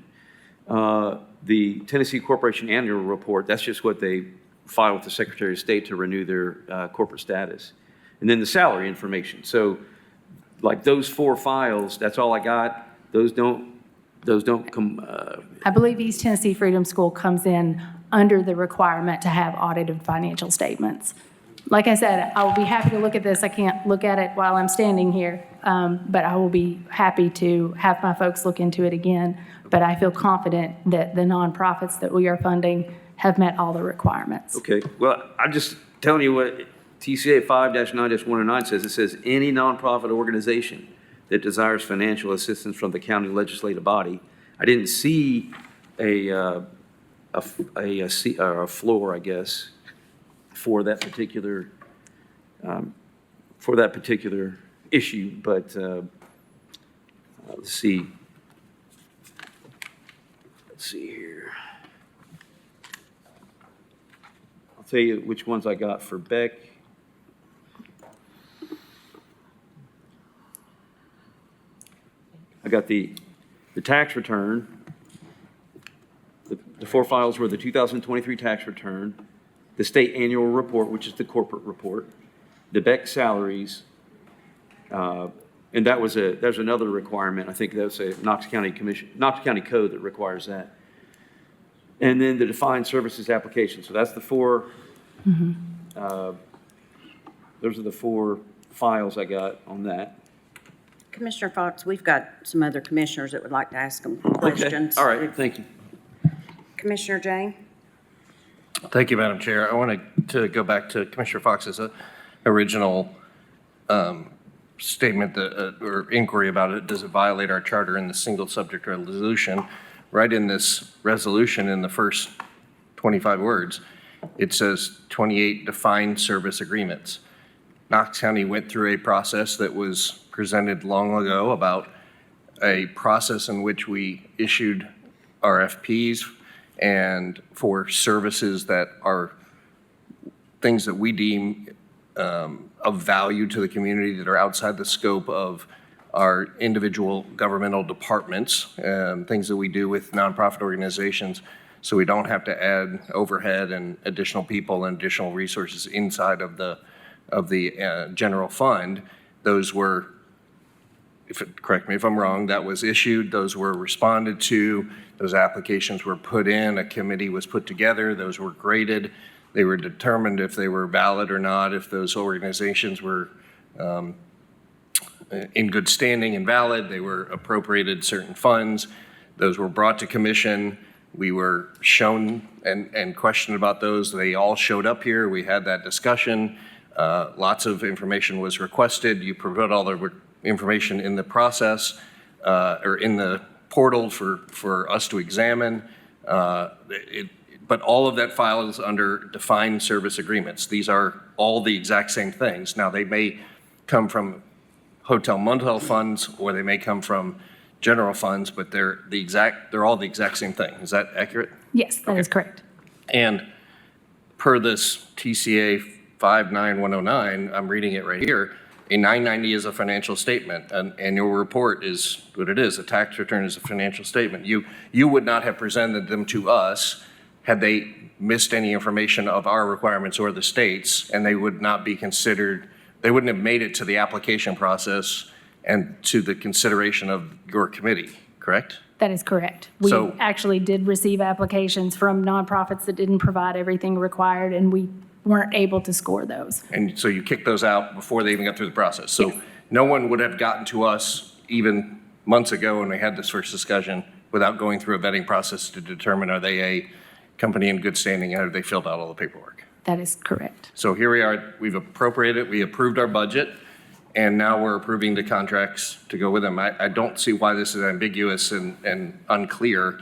The Tennessee Corporation Annual Report, that's just what they file with the Secretary of State to renew their corporate status. And then the salary information. So like those 4 files, that's all I got. Those don't come. I believe East Tennessee Freedom School comes in under the requirement to have audited financial statements. Like I said, I will be happy to look at this. I can't look at it while I'm standing here, but I will be happy to have my folks look into it again. But I feel confident that the nonprofits that we are funding have met all the requirements. Okay, well, I'm just telling you what TCA 5-9-109 says. It says any nonprofit organization that desires financial assistance from the county legislative body. I didn't see a floor, I guess, for that particular issue, but let's see. Let's see here. I'll tell you which ones I got for Beck. I got the tax return. The 4 files were the 2023 tax return, the state annual report, which is the corporate report, the Beck salaries, and there's another requirement. I think that's a Knox County code that requires that. And then the defined services application. So that's the 4. Those are the 4 files I got on that. Commissioner Fox, we've got some other commissioners that would like to ask them questions. Okay. All right, thank you. Commissioner Jane? Thank you, Madam Chair. I wanted to go back to Commissioner Fox's original statement or inquiry about it. Does it violate our charter in the single subject resolution? Right in this resolution, in the first 25 words, it says 28 defined service agreements. Knox County went through a process that was presented long ago about a process in which we issued RFPs and for services that are things that we deem of value to the community that are outside the scope of our individual governmental departments, things that we do with nonprofit organizations, so we don't have to add overhead and additional people and additional resources inside of the general fund. Those were, correct me if I'm wrong, that was issued, those were responded to, those applications were put in, a committee was put together, those were graded, they were determined if they were valid or not, if those organizations were in good standing and valid, they were appropriated certain funds, those were brought to commission, we were shown and questioned about those, they all showed up here, we had that discussion, lots of information was requested, you provided all the information in the process or in the portal for us to examine. But all of that file is under defined service agreements. These are all the exact same things. Now, they may come from hotel motel funds, or they may come from general funds, but they're all the exact same thing. Is that accurate? Yes, that is correct. And per this TCA 59109, I'm reading it right here, a 990 is a financial statement. An annual report is what it is. A tax return is a financial statement. You would not have presented them to us had they missed any information of our requirements or the state's, and they would not be considered, they wouldn't have made it to the application process and to the consideration of your committee, correct? That is correct. We So- actually did receive applications from nonprofits that didn't provide everything required, and we weren't able to score those. And so you kicked those out before they even got through the process. So Yes. no one would have gotten to us even months ago when we had this first discussion without going through a vetting process to determine are they a company in good standing and have they filled out all the paperwork. That is correct. So here we are, we've appropriated, we approved our budget, and now we're approving the contracts to go with them. I don't see why this is ambiguous and unclear.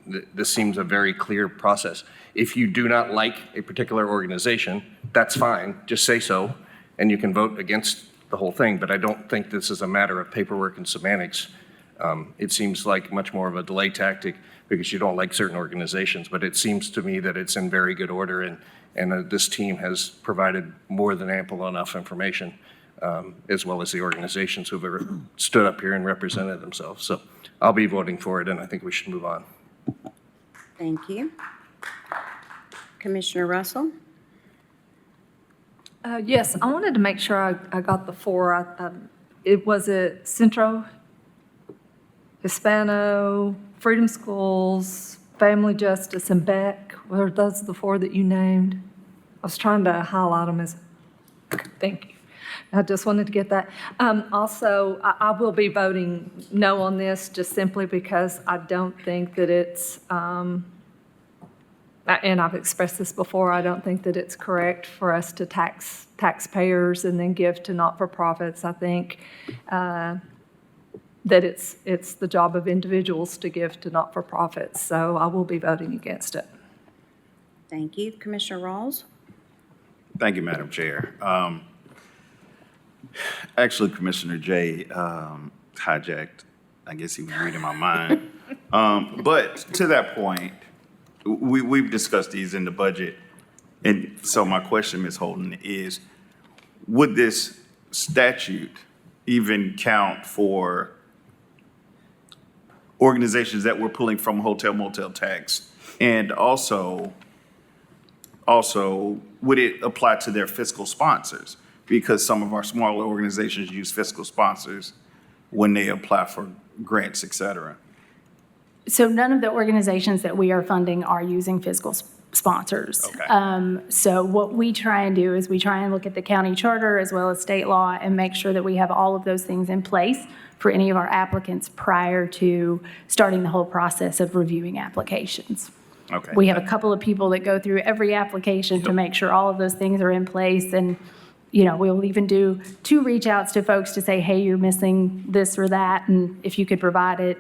This seems a very clear process. If you do not like a particular organization, that's fine, just say so, and you can vote against the whole thing, but I don't think this is a matter of paperwork and semantics. It seems like much more of a delay tactic because you don't like certain organizations, but it seems to me that it's in very good order, and this team has provided more than ample enough information, as well as the organizations who've ever stood up here and represented themselves. So I'll be voting for it, and I think we should move on. Thank you. Commissioner Russell? Yes, I wanted to make sure I got the four. It was Centro, Hispano, Freedom Schools, Family Justice, and Beck. Were those the four that you named? I was trying to highlight them as, thank you. I just wanted to get that. Also, I will be voting no on this just simply because I don't think that it's, and I've expressed this before, I don't think that it's correct for us to tax taxpayers and then give to not-for-profits. I think that it's the job of individuals to give to not-for-profits, so I will be voting against it. Thank you. Commissioner Rawls? Thank you, Madam Chair. Actually, Commissioner Jay hijacked, I guess he was reading my mind. But to that point, we've discussed these in the budget. And so my question, Ms. Holden, is would this statute even count for organizations that we're pulling from hotel motel tax? And also, would it apply to their fiscal sponsors? Because some of our smaller organizations use fiscal sponsors when they apply for grants, et cetera. So none of the organizations that we are funding are using fiscal sponsors. Okay. So what we try and do is we try and look at the county charter as well as state law and make sure that we have all of those things in place for any of our applicants prior to starting the whole process of reviewing applications. Okay. We have a couple of people that go through every application to make sure all of those things are in place. And, you know, we'll even do 2 reach outs to folks to say, hey, you're missing this or that, and if you could provide it.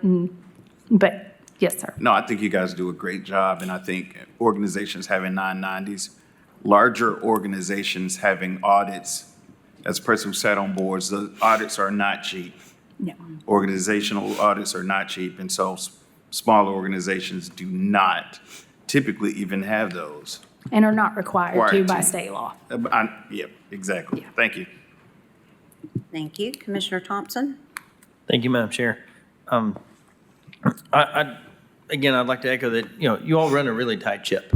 But yes, sir. No, I think you guys do a great job, and I think organizations having 990s, larger organizations having audits, as a person who sat on boards, the audits are not cheap. No. Organizational audits are not cheap, and so smaller organizations do not typically even have those. And are not required to by state law. Yep, exactly. Thank you. Thank you. Commissioner Thompson? Thank you, Madam Chair. Again, I'd like to echo that, you know, you all run a really tight ship.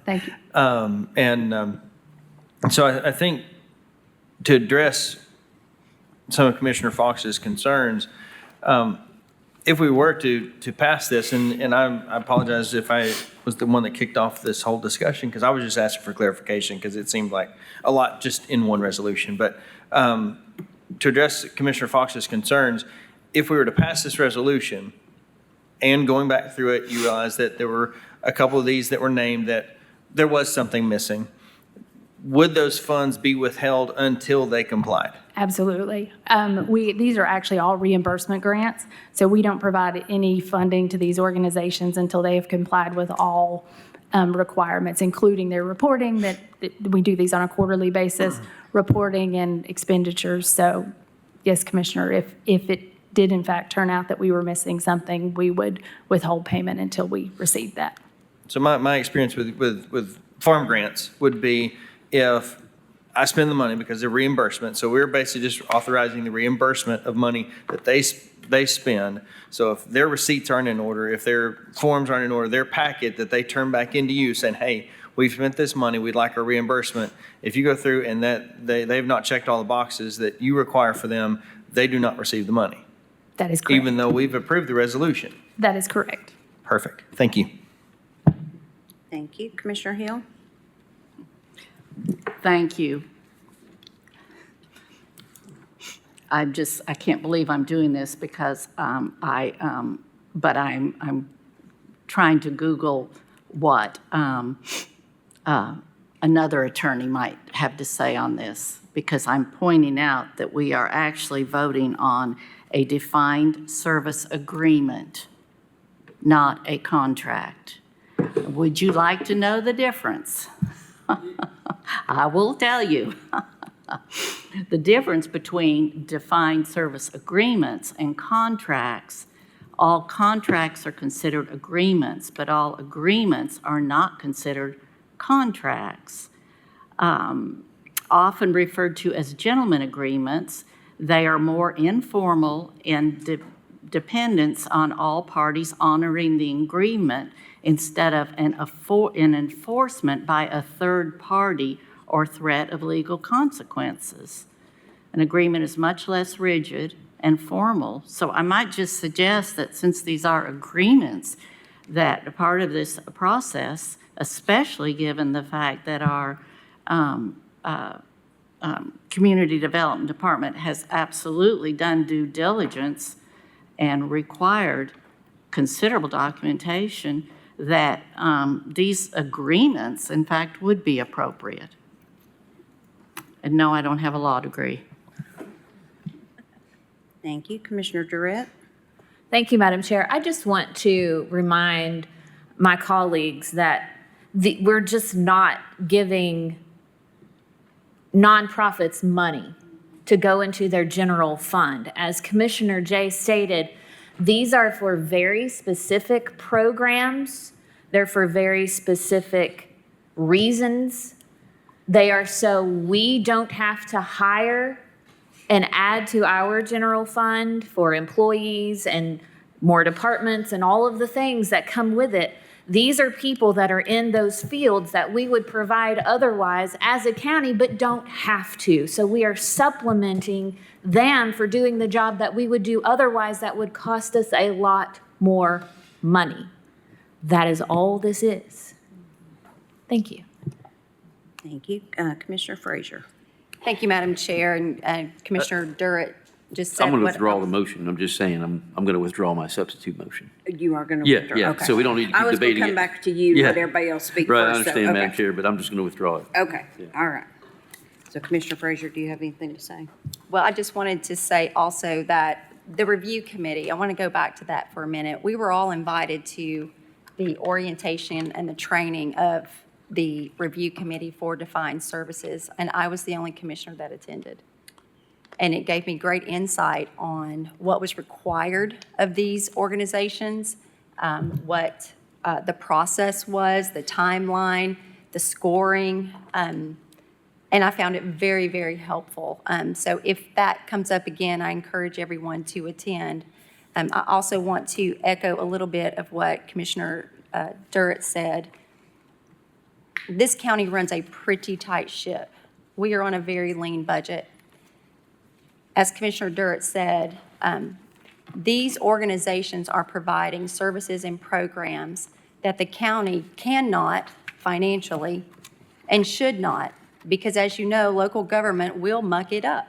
Thank you. So I think to address some of Commissioner Fox's concerns, if we were to pass this, and I apologize if I was the one that kicked off this whole discussion, because I was just asking for clarification, because it seemed like a lot just in one resolution. But to address Commissioner Fox's concerns, if we were to pass this resolution and going back through it, you realize that there were a couple of these that were named that there was something missing. Would those funds be withheld until they complied? Absolutely. These are actually all reimbursement grants, so we don't provide any funding to these organizations until they have complied with all requirements, including their reporting, that we do these on a quarterly basis, reporting and expenditures. So yes, Commissioner, if it did in fact turn out that we were missing something, we would withhold payment until we received that. So my experience with farm grants would be if I spend the money because they're reimbursement, so we're basically just authorizing the reimbursement of money that they spend. So if their receipts aren't in order, if their forms aren't in order, their packet that they turn back into you saying, hey, we've spent this money, we'd like our reimbursement. If you go through and that they've not checked all the boxes that you require for them, they do not receive the money. That is correct. Even though we've approved the resolution. That is correct. Perfect. Thank you. Thank you. Commissioner Hill? Thank you. I can't believe I'm doing this because but I'm trying to Google what another attorney might have to say on this, because I'm pointing out that we are actually voting on a defined service agreement, not a contract. Would you like to know the difference? I will tell you. The difference between defined service agreements and contracts, all contracts are considered agreements, but all agreements are not considered contracts. Often referred to as gentleman agreements, they are more informal and dependence on all parties honoring the agreement instead of an enforcement by a third party or threat of legal consequences. An agreement is much less rigid and formal. So I might just suggest that since these are agreements, that a part of this process, especially given the fact that our Community Development Department has absolutely done due diligence and required considerable documentation, that these agreements, in fact, would be appropriate. And no, I don't have a law degree. Thank you. Commissioner Durrett? Thank you, Madam Chair. I just want to remind my colleagues that we're just not giving nonprofits money to go into their general fund. As Commissioner Jay stated, these are for very specific programs. They're for very specific reasons. They are so we don't have to hire and add to our general fund for employees and more departments and all of the things that come with it. These are people that are in those fields that we would provide otherwise as a county, but don't have to. So we are supplementing them for doing the job that we would do otherwise that would cost us a lot more money. That is all this is. Thank you. Thank you. Commissioner Frazier? Thank you, Madam Chair, and Commissioner Durrett just said I'm going to what- withdraw the motion. I'm just saying, I'm going to withdraw my substitute motion. You are going to Yeah, withdraw? yeah. Okay. So we don't need to I keep was going debating to come it. back to you, Yeah. let everybody else speak Right, I first. so- understand, Madam okay. Chair, but I'm just going to withdraw it. Okay, all right. So Commissioner Frazier, do you have anything to say? Well, I just wanted to say also that the review committee, I want to go back to that for a minute. We were all invited to the orientation and the training of the review committee for defined services, and I was the only commissioner that attended. And it gave me great insight on what was required of these organizations, what the process was, the timeline, the scoring, and I found it very, very helpful. So if that comes up again, I encourage everyone to attend. I also want to echo a little bit of what Commissioner Durrett said. This county runs a pretty tight ship. We are on a very lean budget. As Commissioner Durrett said, these organizations are providing services and programs that the county cannot financially and should not, because as you know, local government will muck it up.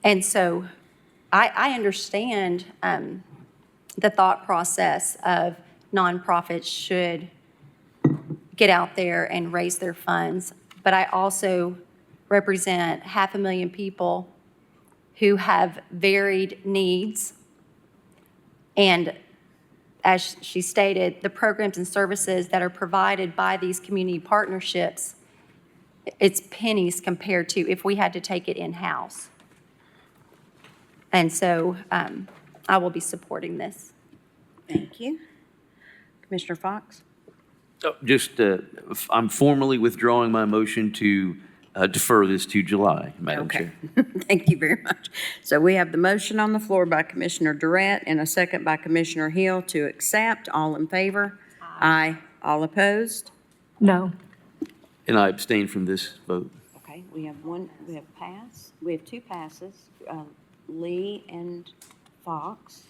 And so I understand the thought process of nonprofits should get out there and raise their funds, but I also represent 500,000 people who have varied needs, and as she stated, the programs and services that are provided by these community partnerships, it's pennies compared to if we had to take it in-house. And so I will be supporting this. Thank you. Commissioner Fox? I'm formally withdrawing my motion to defer this to July, Madam Okay. Chair. Thank you very much. So we have the motion on the floor by Commissioner Durrett and a second by Commissioner Hill to accept. All in favor? Aye. All opposed? No. And I abstain from this vote. Okay, we have two passes, Lee and Fox,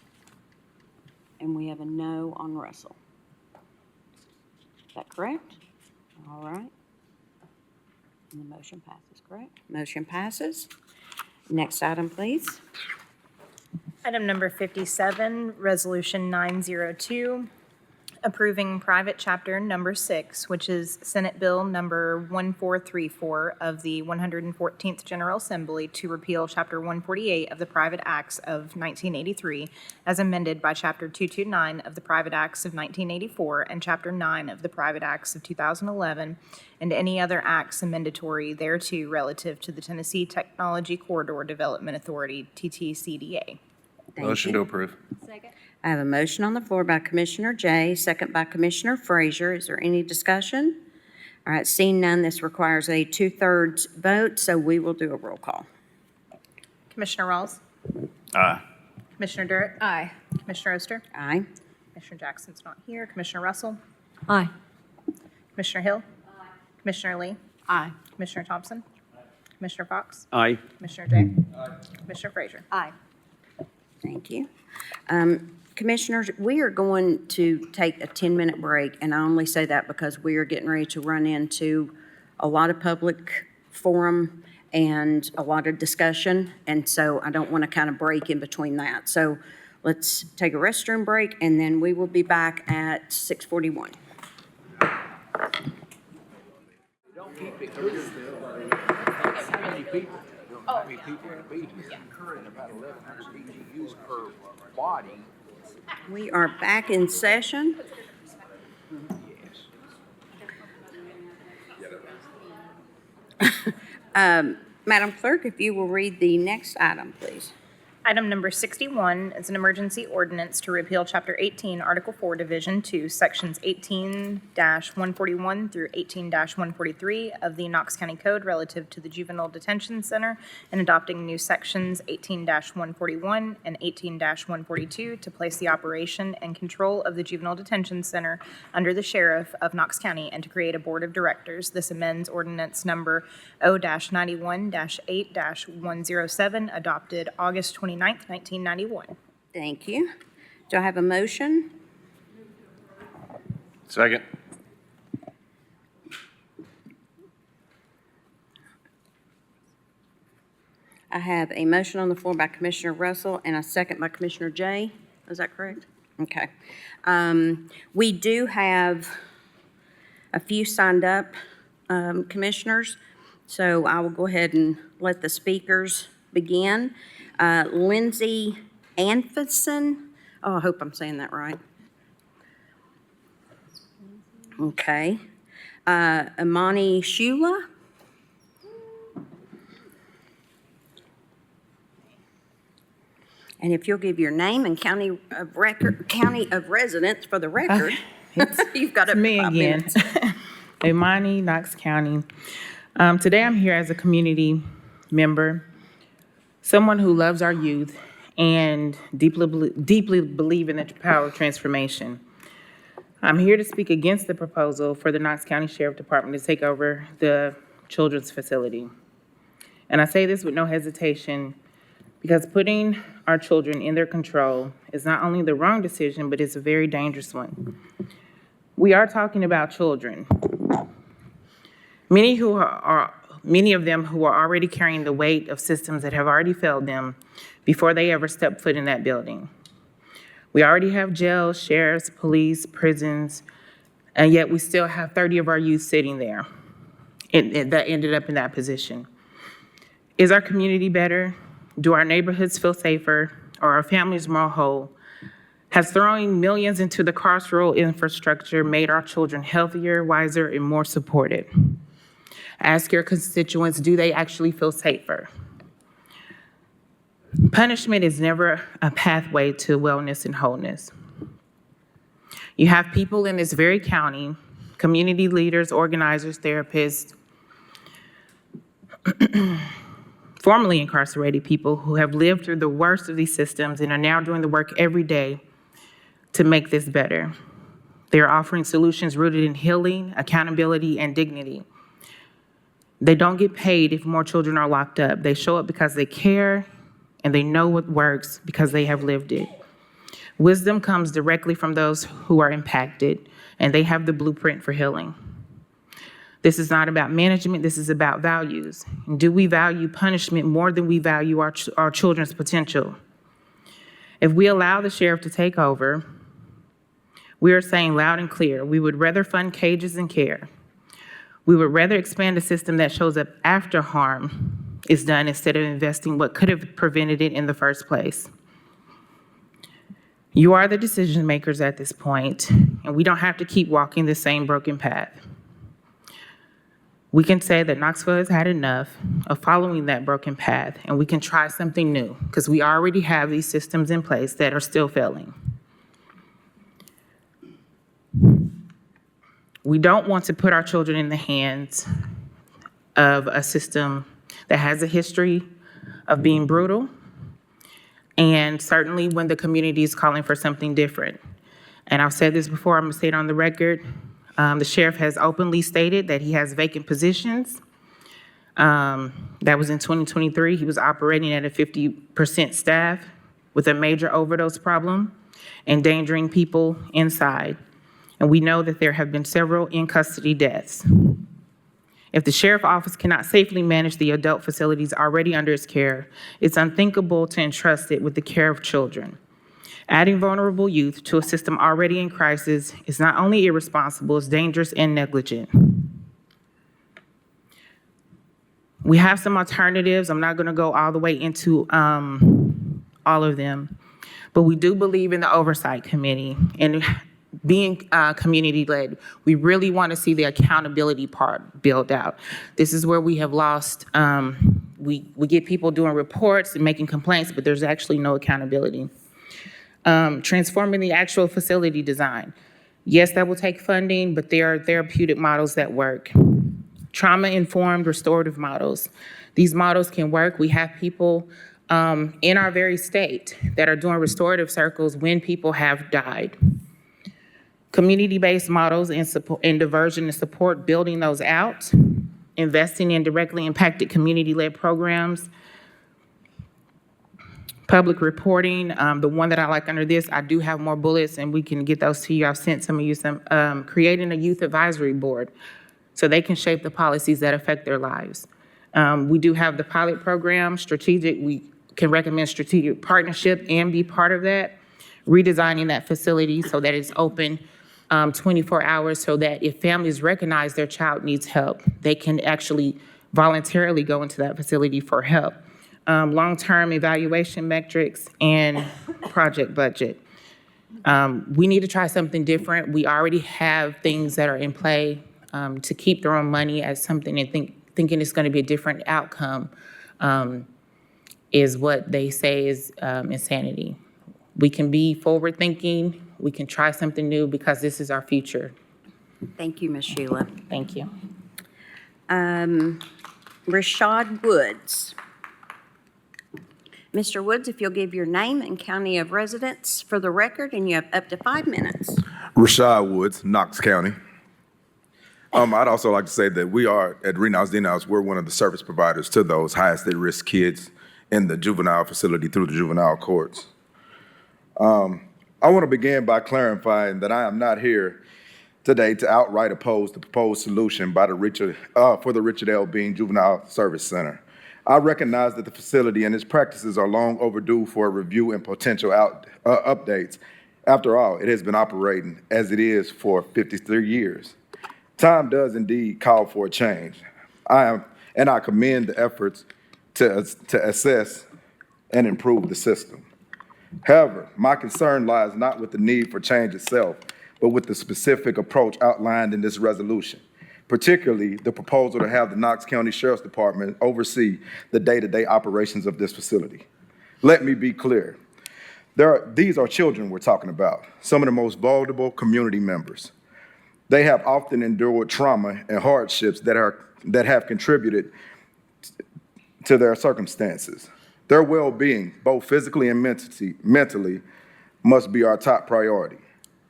and we have a no on Russell. Is that correct? All right. And the motion passes, correct? Motion passes. Next item, please. Item number 57, Resolution 902, approving private chapter number 6, which is Senate Bill number 1434 of the 114th General Assembly to repeal Chapter 148 of the Private Acts of 1983 as amended by Chapter 229 of the Private Acts of 1984 and Chapter 9 of the Private Acts of 2011 and any other acts amendatory thereto relative to the Tennessee Technology Corridor Development Authority, TTCDA. Thank Motion you. to approve. I have a motion on the floor by Commissioner Jay, second by Commissioner Frazier. Is there any discussion? All right, seeing none, this requires a 2/3 vote, so we will do a roll call. Commissioner Rawls? Aye. Commissioner Durrett? Aye. Commissioner Oster? Aye. Commissioner Jackson's not here. Commissioner Russell? Aye. Commissioner Hill? Commissioner Lee? Aye. Commissioner Thompson? Commissioner Fox? Aye. Commissioner Jay? Commissioner Frazier? Aye. Thank you. Commissioners, we are going to take a 10-minute break, and I only say that because we are getting ready to run into a lot of public forum and a lot of discussion, and so I don't want to kind of break in between that. So let's take a restroom break, and then we will be back at 6:41. Don't keep it clear. How many people? How many people will be here? And about 1,100 BTUs per body. We are back in session. Madam Clerk, if you will read the next item, please. Item number 61 is an emergency ordinance to repeal Chapter 18, Article 4, Division 2, Sections 18-141 through 18-143 of the Knox County Code relative to the Juvenile Detention Center and adopting new Sections 18-141 and 18-142 to place the operation and control of the Juvenile Detention Center under the Sheriff of Knox County and to create a Board of Directors. This amends ordinance number O-91-8-107 adopted August 29th, 1991. Thank you. Do I have a motion? Second. I have a motion on the floor by Commissioner Russell and a second by Commissioner Jay. Is that correct? Okay. We do have a few signed up commissioners, so I will go ahead and let the speakers begin. Lindsay Anfison. Oh, I hope I'm saying that right. Okay. Imani Shula. And if you'll give your name and county of residence for the record, you've got up to Me 5 again. minutes. Imani, Knox County. Today I'm here as a community member, someone who loves our youth and deeply believe in the power of transformation. I'm here to speak against the proposal for the Knox County Sheriff Department to take over the children's facility. And I say this with no hesitation because putting our children in their control is not only the wrong decision, but it's a very dangerous one. We are talking about children. Many of them who are already carrying the weight of systems that have already failed them before they ever step foot in that building. We already have jails, sheriffs, police, prisons, and yet we still have 30 of our youth sitting there that ended up in that position. Is our community better? Do our neighborhoods feel safer? Are our families more whole? Has throwing millions into the carceral infrastructure made our children healthier, wiser, and more supported? Ask your constituents, do they actually feel safer? Punishment is never a pathway to wellness and wholeness. You have people in this very county, community leaders, organizers, therapists, formerly incarcerated people who have lived through the worst of these systems and are now doing the work every day to make this better. They are offering solutions rooted in healing, accountability, and dignity. They don't get paid if more children are locked up. They show up because they care and they know what works because they have lived it. Wisdom comes directly from those who are impacted, and they have the blueprint for healing. This is not about management, this is about values. And do we value punishment more than we value our children's potential? If we allow the sheriff to take over, we are saying loud and clear, we would rather fund cages and care. We would rather expand a system that shows up after harm is done instead of investing what could have prevented it in the first place. You are the decision makers at this point, and we don't have to keep walking the same broken path. We can say that Knoxville has had enough of following that broken path, and we can try something new, because we already have these systems in place that are still failing. We don't want to put our children in the hands of a system that has a history of being brutal, and certainly when the community is calling for something different. And I've said this before, I'm gonna say it on the record. The sheriff has openly stated that he has vacant positions. That was in 2023. He was operating at a 50% staff with a major overdose problem, endangering people inside. And we know that there have been several in-custody deaths. If the sheriff's office cannot safely manage the adult facilities already under its care, it's unthinkable to entrust it with the care of children. Adding vulnerable youth to a system already in crisis is not only irresponsible, it's dangerous and negligent. We have some alternatives. I'm not gonna go all the way into all of them, but we do believe in the oversight committee and being community-led. We really wanna see the accountability part built out. This is where we have lost, we get people doing reports and making complaints, but there's actually no accountability. Transforming the actual facility design. Yes, that will take funding, but there are therapeutic models that work. Trauma-informed restorative models. These models can work. We have people in our very state that are doing restorative circles when people have died. Community-based models and diversion and support, building those out, investing in directly impacted community-led programs, public reporting. The one that I like under this, I do have more bullets and we can get those to you. I've sent some of you some, creating a youth advisory board so they can shape the policies that affect their lives. We do have the pilot program, strategic, we can recommend strategic partnership and be part of that, redesigning that facility so that it's open 24 hours so that if families recognize their child needs help, they can actually voluntarily go into that facility for help. Long-term evaluation metrics and project budget. We need to try something different. We already have things that are in play to keep their own money as something and thinking it's going to be a different outcome is what they say is insanity. We can be forward-thinking. We can try something new because this is our future. Thank you, Ms. Sheila. Thank you. Rashad Woods. Mr. Woods, if you'll give your name and county of residence for the record, and you have up to 5 minutes. Rashad Woods, Knox County. I'd also like to say that we are, at Renounce Denounce, we're one of the service providers to those highest at risk kids in the juvenile facility through the juvenile courts. I want to begin by clarifying that I am not here today to outright oppose the proposed solution by for the Richard L. Bean Juvenile Service Center. I recognize that the facility and its practices are long overdue for a review and potential updates. After all, it has been operating as it is for 53 years. Time does indeed call for a change. I commend the efforts to assess and improve the system. However, my concern lies not with the need for change itself, but with the specific approach outlined in this resolution, particularly the proposal to have the Knox County Sheriff's Department oversee the day-to-day operations of this facility. Let me be clear. These are children we're talking about, some of the most vulnerable community members. They have often endured trauma and hardships that have contributed to their circumstances. Their well-being, both physically and mentally, must be our top priority.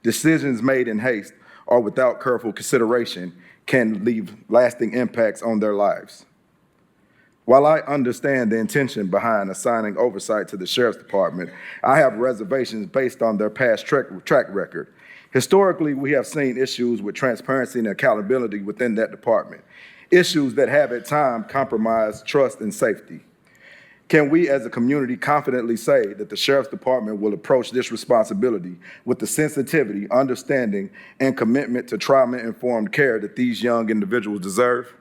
Decisions made in haste or without careful consideration can leave lasting impacts on their lives. While I understand the intention behind assigning oversight to the Sheriff's Department, I have reservations based on their past track record. Historically, we have seen issues with transparency and accountability within that department, issues that have at times compromised trust and safety. Can we as a community confidently say that the Sheriff's Department will approach this responsibility with the sensitivity, understanding, and commitment to trauma-informed care that these young individuals deserve?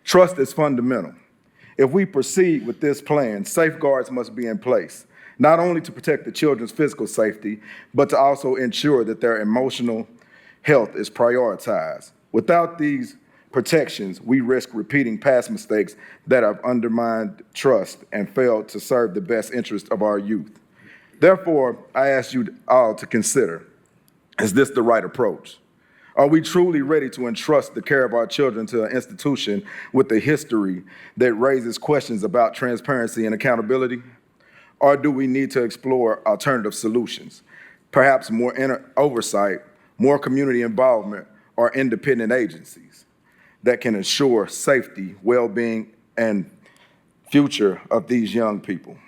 Trust is fundamental. If we proceed with this plan, safeguards must be in place, not only to protect the children's physical safety, but to also ensure that their emotional health is prioritized. Without these protections, we risk repeating past mistakes that have undermined trust and failed to serve the best interest of our youth. Therefore, I ask you all to consider, is this the right approach? Are we truly ready to entrust the care of our children to an institution with a history that raises questions about transparency and accountability? Or do we need to explore alternative solutions, perhaps more oversight, more community involvement, or independent agencies that can ensure safety, well-being, and future of these young people?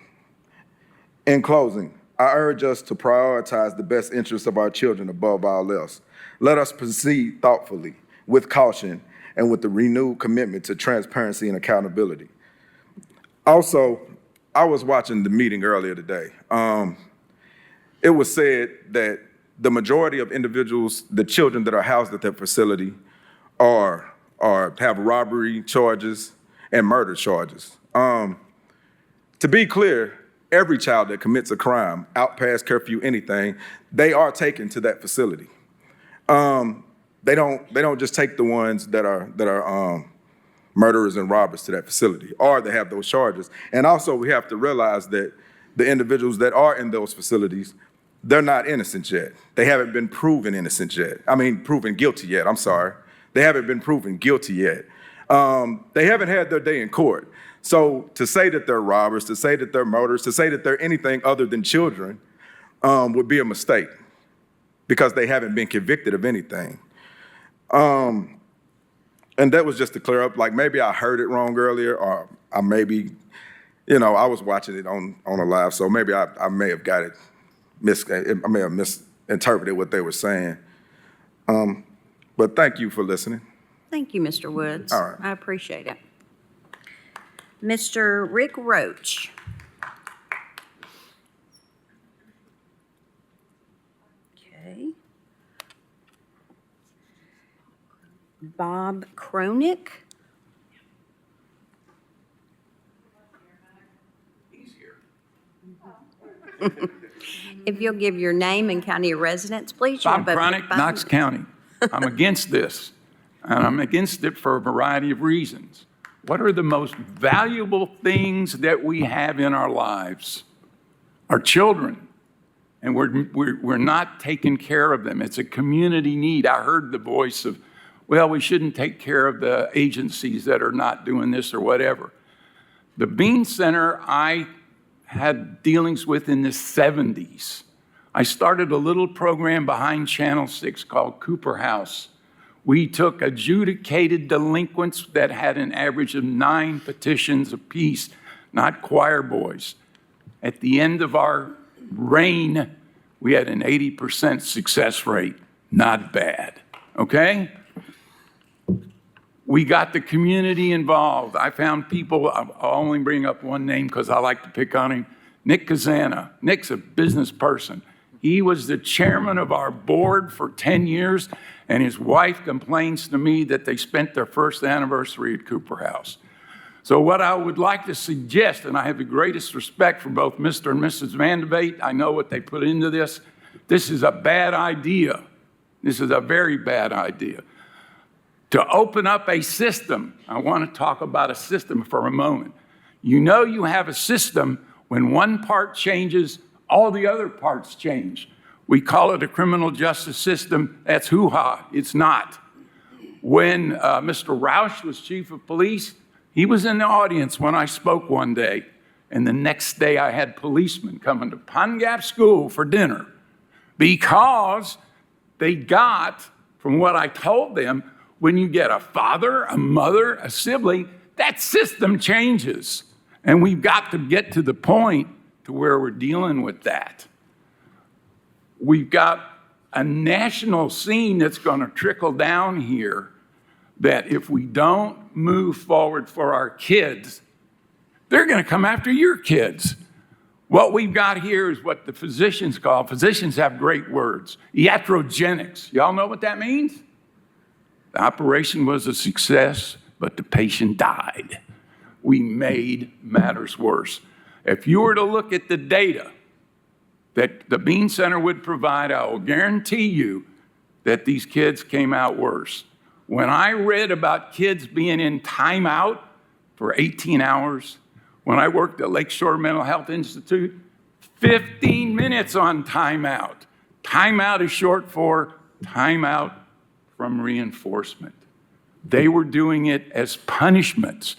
In closing, I urge us to prioritize the best interests of our children above all else. Let us proceed thoughtfully, with caution, and with the renewed commitment to transparency and accountability. Also, I was watching the meeting earlier today. It was said that the majority of individuals, the children that are housed at that facility, have robbery charges and murder charges. To be clear, every child that commits a crime, out past curfew, anything, they are taken to that facility. They don't just take the ones that are murderers and robbers to that facility, or they have those charges. And also, we have to realize that the individuals that are in those facilities, they're not innocent yet. They haven't been proven innocent yet. Proven guilty yet, I'm sorry. They haven't been proven guilty yet. They haven't had their day in court. So to say that they're robbers, to say that they're murderers, to say that they're anything other than children would be a mistake, because they haven't been convicted of anything. And that was just to clear up, like maybe I heard it wrong earlier, or I maybe, I was watching it on a live, so maybe I may have got it, I may have misinterpreted what they were saying. But thank you for listening. Thank you, Mr. Woods. All right. I appreciate it. Mr. Rick Roach. Okay. Bob Cronick. If you'll give your name and county of residence, please. Bob Cronick, Knox County. I'm against this, and I'm against it for a variety of reasons. What are the most valuable things that we have in our lives? Our children. And we're not taking care of them. It's a community need. I heard the voice of, well, we shouldn't take care of the agencies that are not doing this or whatever. The Bean Center I had dealings with in the 70s. I started a little program behind Channel 6 called Cooper House. We took adjudicated delinquents that had an average of 9 petitions apiece, not choir boys. At the end of our reign, we had an 80% success rate. Not bad, okay? We got the community involved. I found people, I'll only bring up one name because I like to pick on him, Nick Kazana. Nick's a business person. He was the chairman of our board for 10 years, and his wife complains to me that they spent their first anniversary at Cooper House. So what I would like to suggest, and I have the greatest respect for both Mr. and Mrs. Vandevate, I know what they put into this. This is a bad idea. This is a very bad idea. To open up a system, I want to talk about a system for a moment. You know you have a system when one part changes, all the other parts change. We call it a criminal justice system. That's hoo-ha. It's not. When Mr. Roush was chief of police, he was in the audience when I spoke one day, and the next day I had policemen coming to Pine Gap School for dinner because they got, from what I told them, when you get a father, a mother, a sibling, that system changes. And we've got to get to the point to where we're dealing with that. We've got a national scene that's going to trickle down here that if we don't move forward for our kids, they're going to come after your kids. What we've got here is what the physicians call, physicians have great words, iatrogenics. Y'all know what that means? The operation was a success, but the patient died. We made matters worse. If you were to look at the data that the Bean Center would provide, I will guarantee you that these kids came out worse. When I read about kids being in timeout for 18 hours, when I worked at Lakeshore Mental Health Institute, 15 minutes on timeout. Timeout is short for timeout from reinforcement. They were doing it as punishments.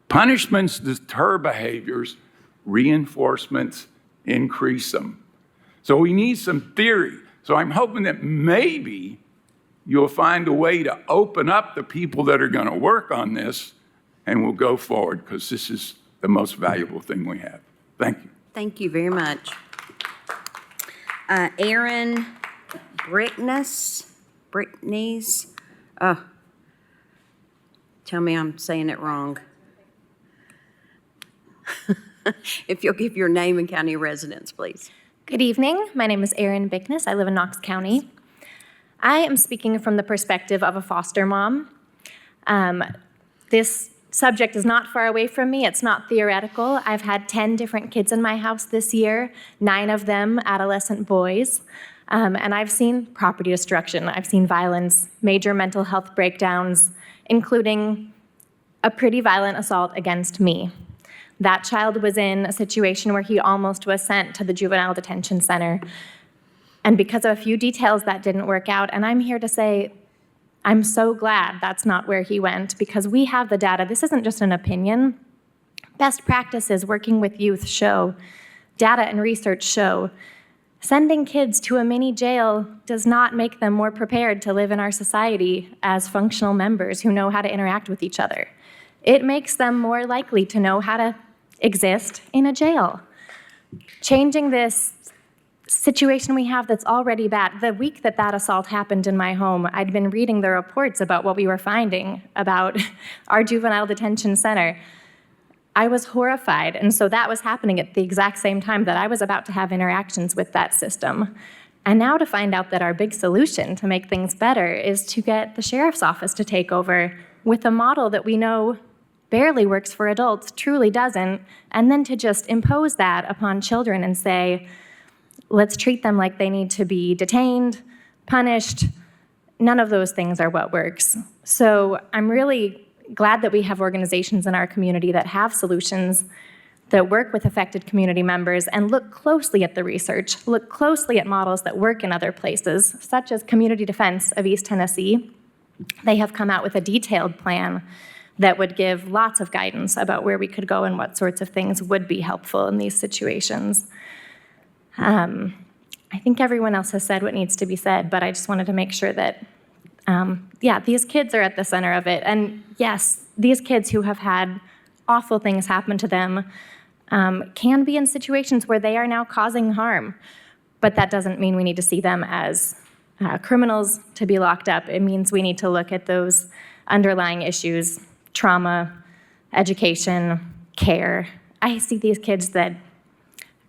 Punishments deter behaviors, reinforcements increase them. So we need some theory. So I'm hoping that maybe you'll find a way to open up the people that are going to work on this, and we'll go forward, because this is the most valuable thing we have. Thank you. Thank you very much. Aaron Brickness, tell me I'm saying it wrong. If you'll give your name and county residence, please. Good evening. My name is Erin Bickness. I live in Knox County. I am speaking from the perspective of a foster mom. This subject is not far away from me. It's not theoretical. I've had 10 different kids in my house this year, 9 of them adolescent boys. And I've seen property destruction. I've seen violence, major mental health breakdowns, including a pretty violent assault against me. That child was in a situation where he almost was sent to the juvenile detention center. And because of a few details, that didn't work out. And I'm here to say, I'm so glad that's not where he went, because we have the data. This isn't just an opinion. Best practices working with youth show, data and research show, sending kids to a mini jail does not make them more prepared to live in our society as functional members who know how to interact with each other. It makes them more likely to know how to exist in a jail. Changing this situation we have that's already bad. The week that that assault happened in my home, I'd been reading the reports about what we were finding about our juvenile detention center. I was horrified, and so that was happening at the exact same time that I was about to have interactions with that system. And now to find out that our big solution to make things better is to get the sheriff's office to take over with a model that we know barely works for adults, truly doesn't, and then to just impose that upon children and say, let's treat them like they need to be detained, punished. None of those things are what works. So I'm really glad that we have organizations in our community that have solutions that work with affected community members and look closely at the research, look closely at models that work in other places, such as Community Defense of East Tennessee. They have come out with a detailed plan that would give lots of guidance about where we could go and what sorts of things would be helpful in these situations. I think everyone else has said what needs to be said, but I just wanted to make sure that, these kids are at the center of it. And yes, these kids who have had awful things happen to them can be in situations where they are now causing harm, but that doesn't mean we need to see them as criminals to be locked up. It means we need to look at those underlying issues: trauma, education, care. I see these kids that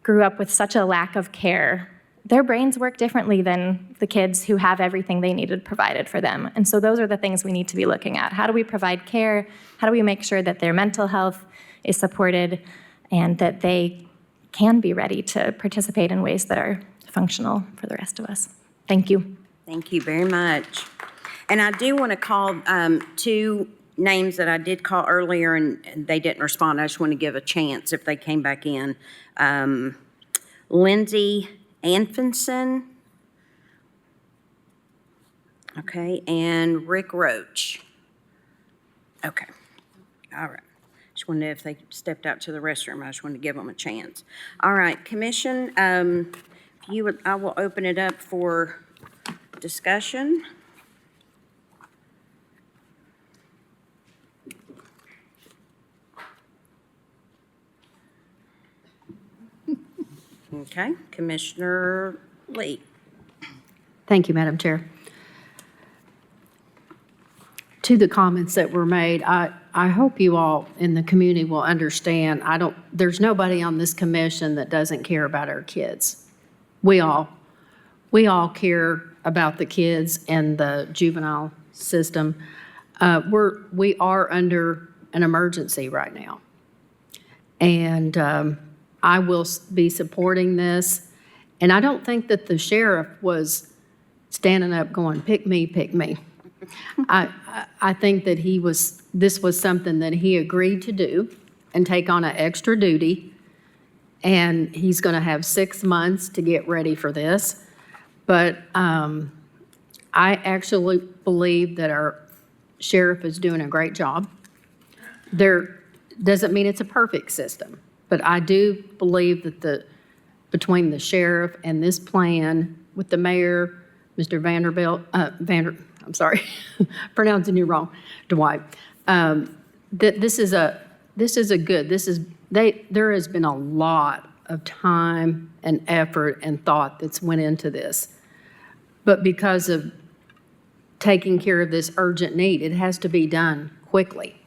grew up with such a lack of care their brains work differently than the kids who have everything they needed provided for them. And so those are the things we need to be looking at. How do we provide care? How do we make sure that their mental health is supported and that they can be ready to participate in ways that are functional for the rest of us? Thank you. Thank you very much. And I do want to call two names that I did call earlier and they didn't respond. I just want to give a chance if they came back in. Lindsay Anfinson. Okay, and Rick Roach. Okay, all right. Just wondered if they stepped out to the restroom. I just wanted to give them a chance. All right, Commission, if you would, I will open it up for discussion. Okay, Commissioner Lee. Thank you, Madam Chair. To the comments that were made, I hope you all in the community will understand, there's nobody on this commission that doesn't care about our kids. We all care about the kids and the juvenile system. We are under an emergency right now. And I will be supporting this. And I don't think that the sheriff was standing up going, pick me, pick me. I think that this was something that he agreed to do and take on an extra duty. And he's going to have 6 months to get ready for this. But I actually believe that our sheriff is doing a great job. There doesn't mean it's a perfect system, but I do believe that between the sheriff and this plan with the mayor, Mr. I'm sorry, pronouncing you wrong, Dwight, that there has been a lot of time and effort and thought that's went into this. But because of taking care of this urgent need, it has to be done quickly.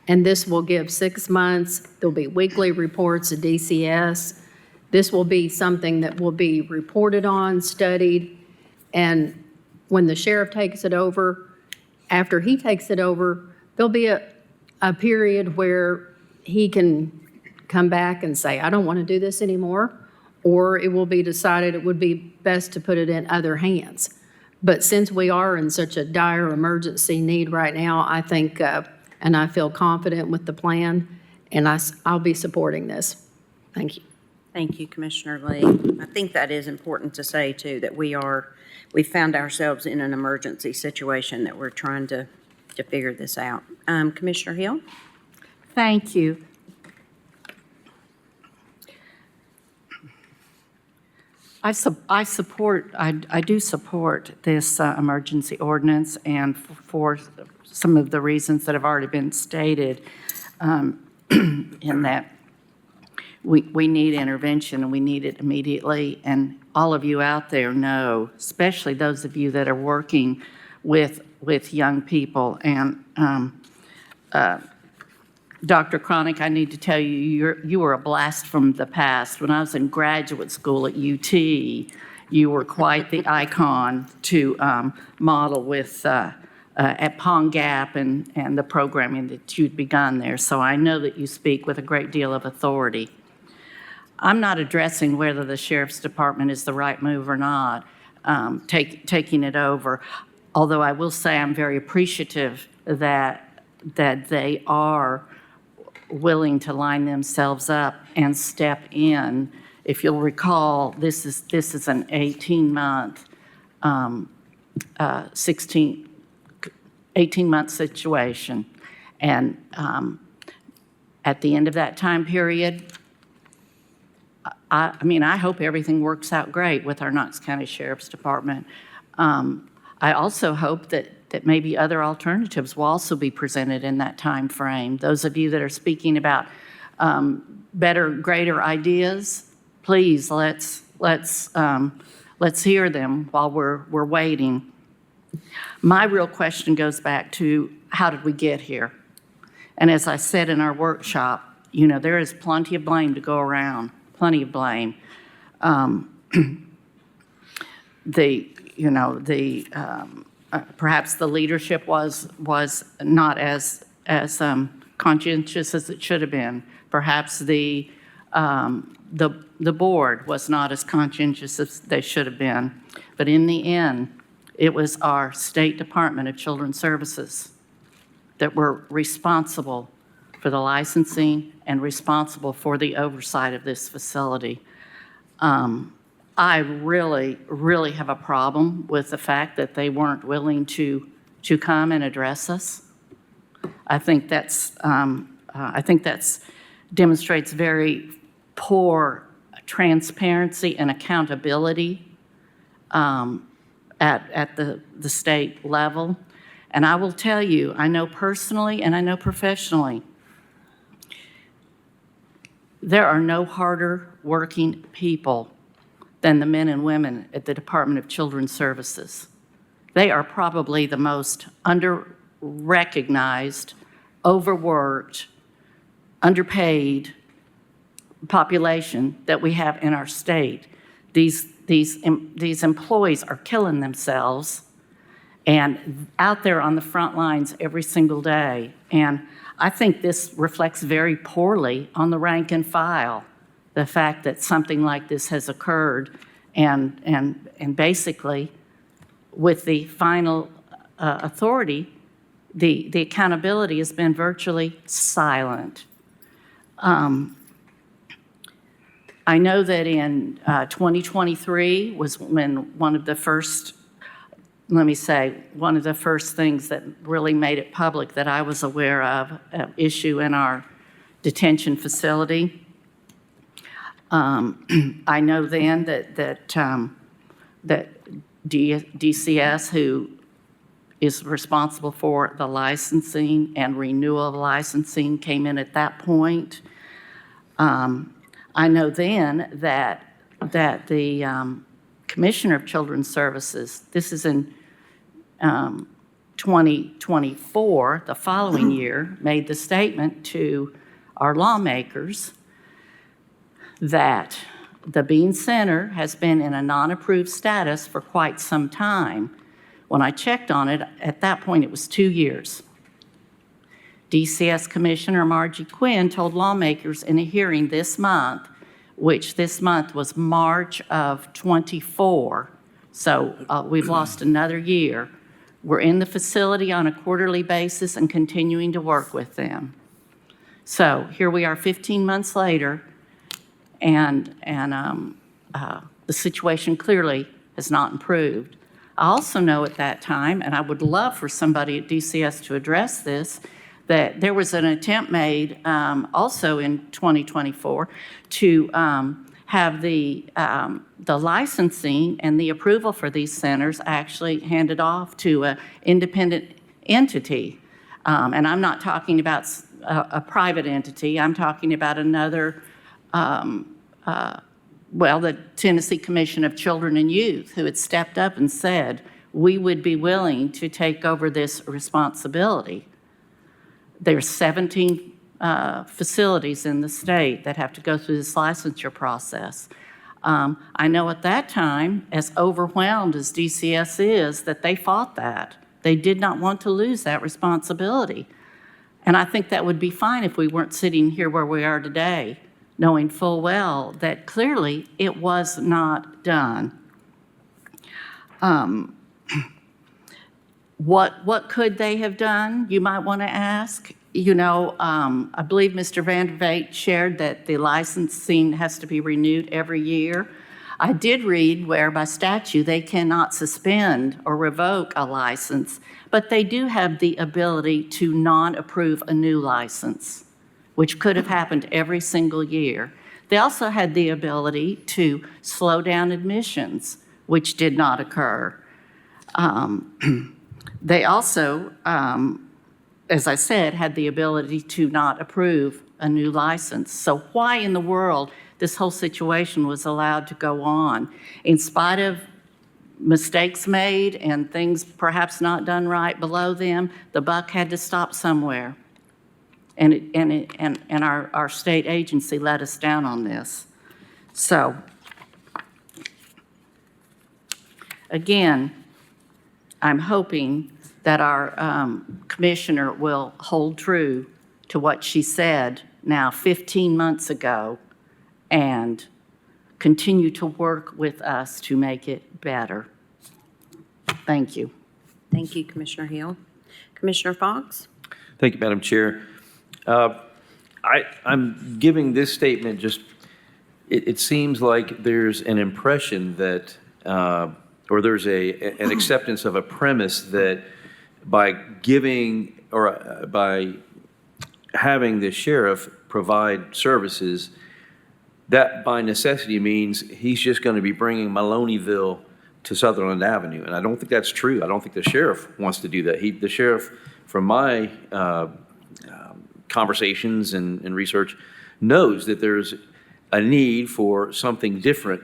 And this will give 6 months. There'll be weekly reports of DCS. This will be something that will be reported on, studied, and when the sheriff takes it over, after he takes it over, there'll be a period where he can come back and say, I don't want to do this anymore, or it will be decided it would be best to put it in other hands. But since we are in such a dire emergency need right now, I think, and I feel confident with the plan, and I'll be supporting this. Thank you. Thank you, Commissioner Lee. I think that is important to say, too, that we found ourselves in an emergency situation that we're trying to figure this out. Commissioner Hill? Thank you. I do support this emergency ordinance, and for some of the reasons that have already been stated, in that we need intervention and we need it immediately. And all of you out there know, especially those of you that are working with young people. And Dr. Cronick, I need to tell you, you were a blast from the past. When I was in graduate school at UT, you were quite the icon to model with at Pond Gap and the programming that you'd begun there. So I know that you speak with a great deal of authority. I'm not addressing whether the Sheriff's Department is the right move or not, taking it over, although I will say I'm very appreciative that they are willing to line themselves up and step in. If you'll recall, this is an 18-month, 18-month situation, and at the end of that time period, I hope everything works out great with our Knox County Sheriff's Department. I also hope that maybe other alternatives will also be presented in that time frame. Those of you that are speaking about better, greater ideas, please let's hear them while we're waiting. My real question goes back to, how did we get here? And as I said in our workshop, there is plenty of blame to go around, plenty of blame. perhaps the leadership was not as conscientious as it should have been. Perhaps the board was not as conscientious as they should have been. But in the end, it was our State Department of Children's Services that were responsible for the licensing and responsible for the oversight of this facility. I really, really have a problem with the fact that they weren't willing to come and address us. I think that's demonstrates very poor transparency and accountability at the state level. And I will tell you, I know personally and I know professionally, there are no harder working people than the men and women at the Department of Children's Services. They are probably the most under-recognized, overworked, underpaid population that we have in our state. These employees are killing themselves and out there on the front lines every single day. And I think this reflects very poorly on the rank and file, the fact that something like this has occurred, and basically with the final authority, the accountability has been virtually silent. I know that in 2023 was when one of the first things that really made it public that I was aware of, an issue in our detention facility. I know then that DCS, who is responsible for the licensing and renewal of licensing, came in at that point. I know then that the Commissioner of Children's Services, this is in 2024, the following year, made the statement to our lawmakers that the Bean Center has been in a non-approved status for quite some time. When I checked on it, at that point, it was 2 years. DCS Commissioner Margie Quinn told lawmakers in a hearing this month, which this month was March of '24, so we've lost another year. We're in the facility on a quarterly basis and continuing to work with them. So here we are 15 months later, and the situation clearly has not improved. I also know at that time, and I would love for somebody at DCS to address this, that there was an attempt made also in 2024 to have the licensing and the approval for these centers actually handed off to an independent entity. And I'm not talking about a private entity. I'm talking about another, the Tennessee Commission of Children and Youth, who had stepped up and said, we would be willing to take over this responsibility. There's 17 facilities in the state that have to go through this licensure process. I know at that time, as overwhelmed as DCS is, that they fought that. They did not want to lose that responsibility. And I think that would be fine if we weren't sitting here where we are today, knowing full well that clearly it was not done. What could they have done, you might want to ask? You know, I believe Mr. Van der Vaart shared that the licensing has to be renewed every year. I did read where by statute they cannot suspend or revoke a license, but they do have the ability to non-approve a new license, which could have happened every single year. They also had the ability to slow down admissions, which did not occur. They also, as I said, had the ability to not approve a new license. So why in the world this whole situation was allowed to go on? In spite of mistakes made and things perhaps not done right below them, the buck had to stop somewhere. And our state agency let us down on this. So again, I'm hoping that our commissioner will hold true to what she said now 15 months ago and continue to work with us to make it better. Thank you. Thank you, Commissioner Hill. Commissioner Fox? Thank you, Madam Chair. I'm giving this statement just, it seems like there's an impression that, or there's an acceptance of a premise that by giving, or by having the sheriff provide services, that by necessity means he's just going to be bringing Maloneyville to Sutherland Avenue. And I don't think that's true. I don't think the sheriff wants to do that. The sheriff, from my conversations and research, knows that there's a need for something different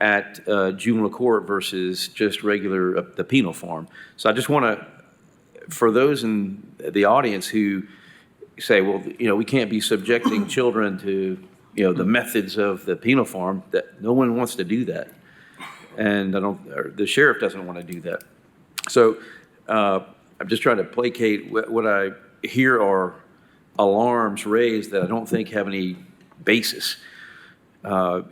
at juvenile court versus just regular, the penal form. So I just want to, for those in the audience who say, well, we can't be subjecting children to, the methods of the penal form, that no one wants to do that. And the sheriff doesn't want to do that. So I'm just trying to placate what I hear are alarms raised that I don't think have any basis. So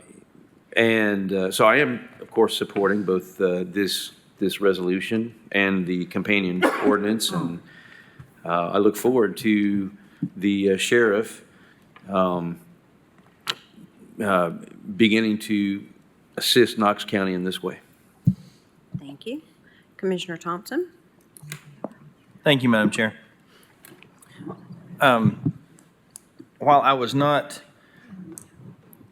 I am, of course, supporting both this resolution and the companion ordinance, and I look forward to the sheriff beginning to assist Knox County in this way. Thank you. Commissioner Thompson? Thank you, Madam Chair. While I was not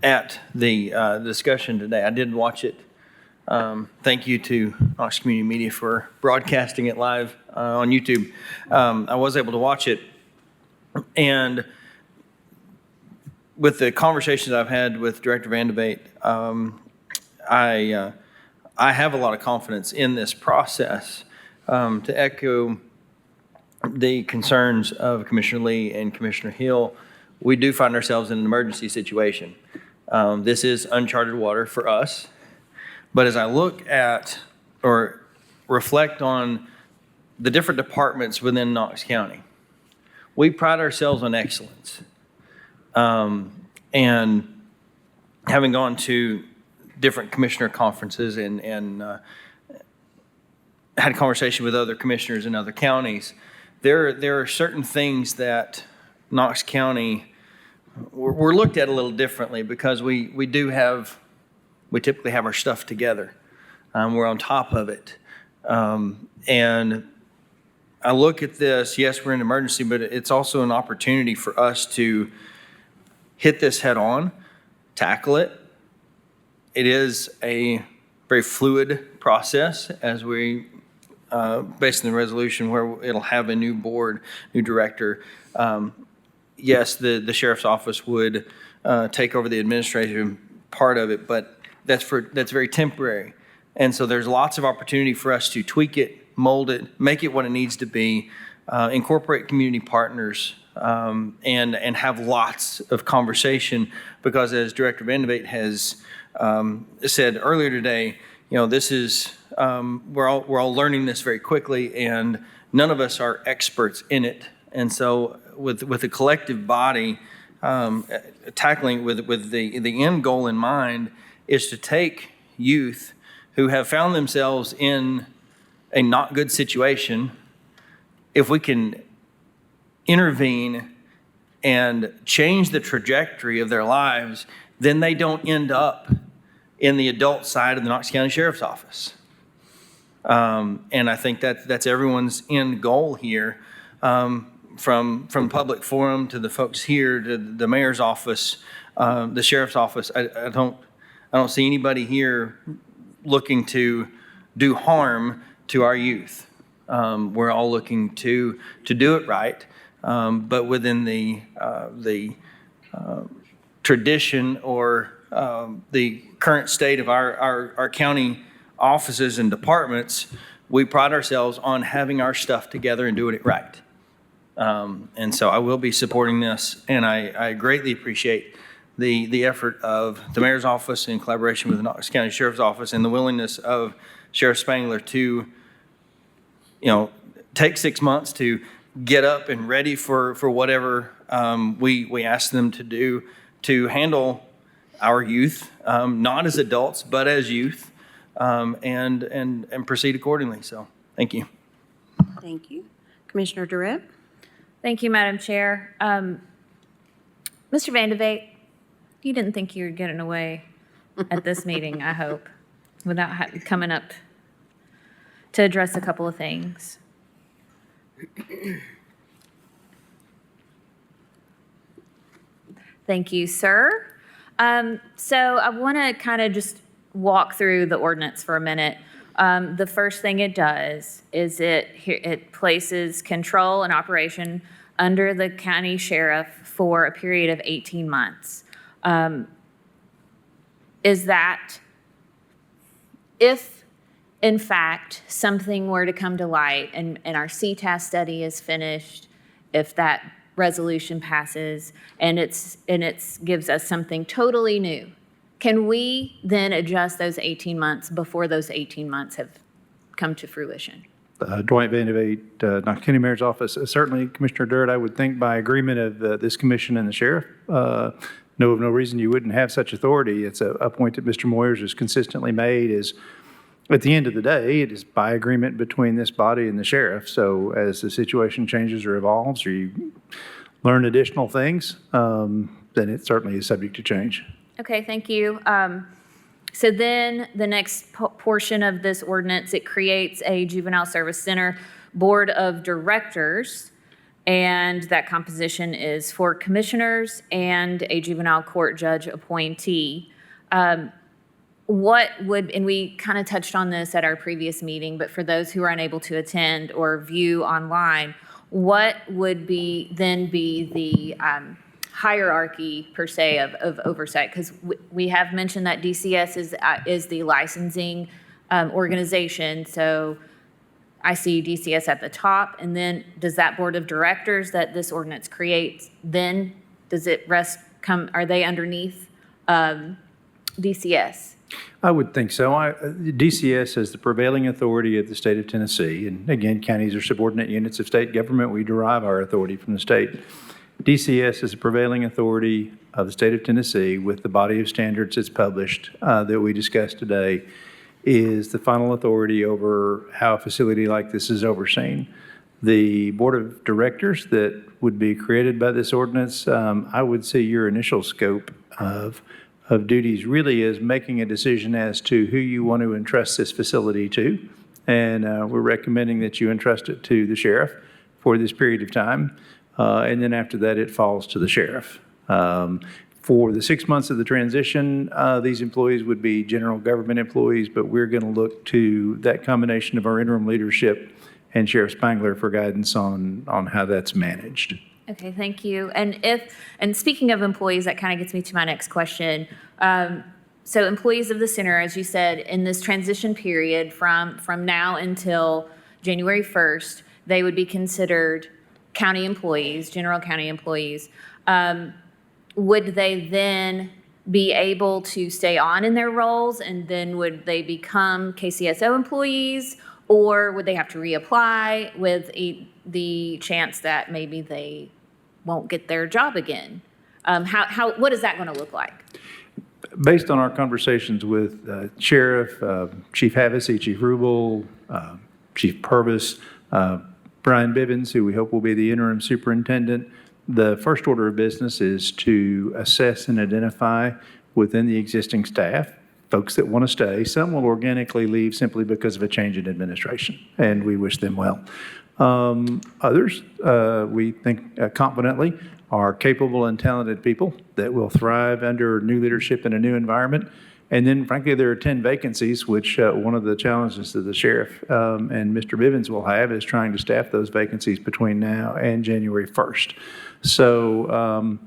at the discussion today, I did watch it. Thank you to Knox Community Media for broadcasting it live on YouTube. I was able to watch it, and with the conversations I've had with Director Van de Beek, I have a lot of confidence in this process. To echo the concerns of Commissioner Lee and Commissioner Hill, we do find ourselves in an emergency situation. This is uncharted water for us. But as I look at or reflect on the different departments within Knox County, we pride ourselves on excellence. And having gone to different commissioner conferences and had a conversation with other commissioners in other counties, there are certain things that Knox County, we're looked at a little differently because we typically have our stuff together. We're on top of it. And I look at this, yes, we're in an emergency, but it's also an opportunity for us to hit this head on, tackle it. It is a very fluid process as we, based on the resolution where it'll have a new board, new director. Yes, the sheriff's office would take over the administrative part of it, but that's very temporary. And so there's lots of opportunity for us to tweak it, mold it, make it what it needs to be, incorporate community partners, and have lots of conversation, because as Director Van de Beek has said earlier today, this is, we're all learning this very quickly, and none of us are experts in it. And so with a collective body, tackling with the end goal in mind is to take youth who have found themselves in a not good situation. If we can intervene and change the trajectory of their lives, then they don't end up in the adult side of the Knox County Sheriff's Office. And I think that's everyone's end goal here, from public forum to the folks here to the mayor's office, the sheriff's office. I don't see anybody here looking to do harm to our youth. We're all looking to do it right, but within the tradition or the current state of our county offices and departments, we pride ourselves on having our stuff together and doing it right. And so I will be supporting this, and I greatly appreciate the effort of the mayor's office in collaboration with the Knox County Sheriff's Office and the willingness of Sheriff Spangler to, take 6 months to get up and ready for whatever we ask them to do to handle our youth, not as adults, but as youth, and proceed accordingly. So, thank you. Thank you. Commissioner Durrett? Thank you, Madam Chair. Mr. Vandevate, you didn't think you were getting away at this meeting, I hope, without coming up to address a couple of things. Thank you, sir. So I want to kind of just walk through the ordinance for a minute. The first thing it does is it places control and operation under the county sheriff for a period of 18 months. Is that if, in fact, something were to come to light and our CTAS study is finished, if that resolution passes and it gives us something totally new, can we then adjust those 18 months before those 18 months have come to fruition? Dwight Vandevate, Knox County Mayor's Office. Certainly, Commissioner Durrett, I would think by agreement of this commission and the sheriff, know of no reason you wouldn't have such authority. It's a point that Mr. Moyers has consistently made is, at the end of the day, it is by agreement between this body and the sheriff. So as the situation changes or evolves or you learn additional things, then it certainly is subject to change. Okay, thank you. So then the next portion of this ordinance, it creates a juvenile service center board of directors, and that composition is 4 commissioners and a juvenile court judge appointee. What would, and we kind of touched on this at our previous meeting, but for those who are unable to attend or view online, what would be the hierarchy per se of oversight? Because we have mentioned that DCS is the licensing organization. So I see DCS at the top, and then does that board of directors that this ordinance creates, then does it are they underneath DCS? I would think so. DCS is the prevailing authority of the state of Tennessee. And again, counties are subordinate units of state government. We derive our authority from the state. DCS is the prevailing authority of the state of Tennessee with the body of standards that's published that we discussed today is the final authority over how a facility like this is overseen. The board of directors that would be created by this ordinance, I would see your initial scope of duties really is making a decision as to who you want to entrust this facility to. And we're recommending that you entrust it to the sheriff for this period of time. And then after that, it falls to the sheriff. For the 6 months of the transition, these employees would be general government employees, but we're going to look to that combination of our interim leadership and Sheriff Spangler for guidance on how that's managed. Okay, thank you. And speaking of employees, that kind of gets me to my next question. So employees of the center, as you said, in this transition period from now until January 1st, they would be considered county employees, general county employees. Would they then be able to stay on in their roles, and then would they become KCSO employees, or would they have to reapply with the chance that maybe they won't get their job again? What is that going to look like? Based on our conversations with Sheriff, Chief Havasey, Chief Rubel, Chief Purvis, Brian Bivens, who we hope will be the interim superintendent, the first order of business is to assess and identify within the existing staff folks that want to stay. Some will organically leave simply because of a change in administration, and we wish them well. Others, we think confidently, are capable and talented people that will thrive under new leadership in a new environment. And then, frankly, there are 10 vacancies, which one of the challenges that the sheriff and Mr. Bivens will have is trying to staff those vacancies between now and January 1st. So,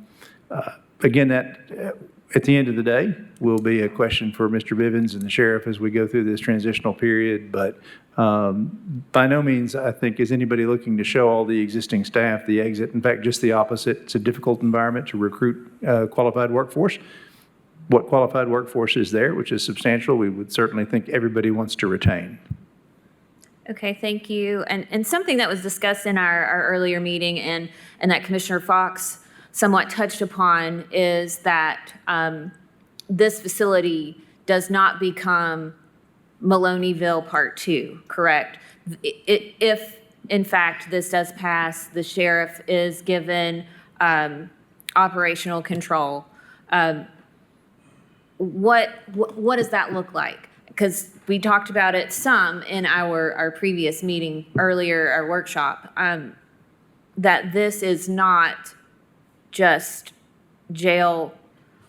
again, that At the end of the day, will be a question for Mr. Bivens and the sheriff as we go through this transitional period. But by no means, I think, is anybody looking to show all the existing staff the exit. In fact, just the opposite. It's a difficult environment to recruit qualified workforce. What qualified workforce is there, which is substantial, we would certainly think everybody wants to retain. Okay, thank you. And something that was discussed in our earlier meeting and that Commissioner Fox somewhat touched upon is that this facility does not become Maloneyville Part 2, correct? If, in fact, this does pass, the sheriff is given operational control, what does that look like? Because we talked about it some in our previous meeting earlier, our workshop, that this is not just jail.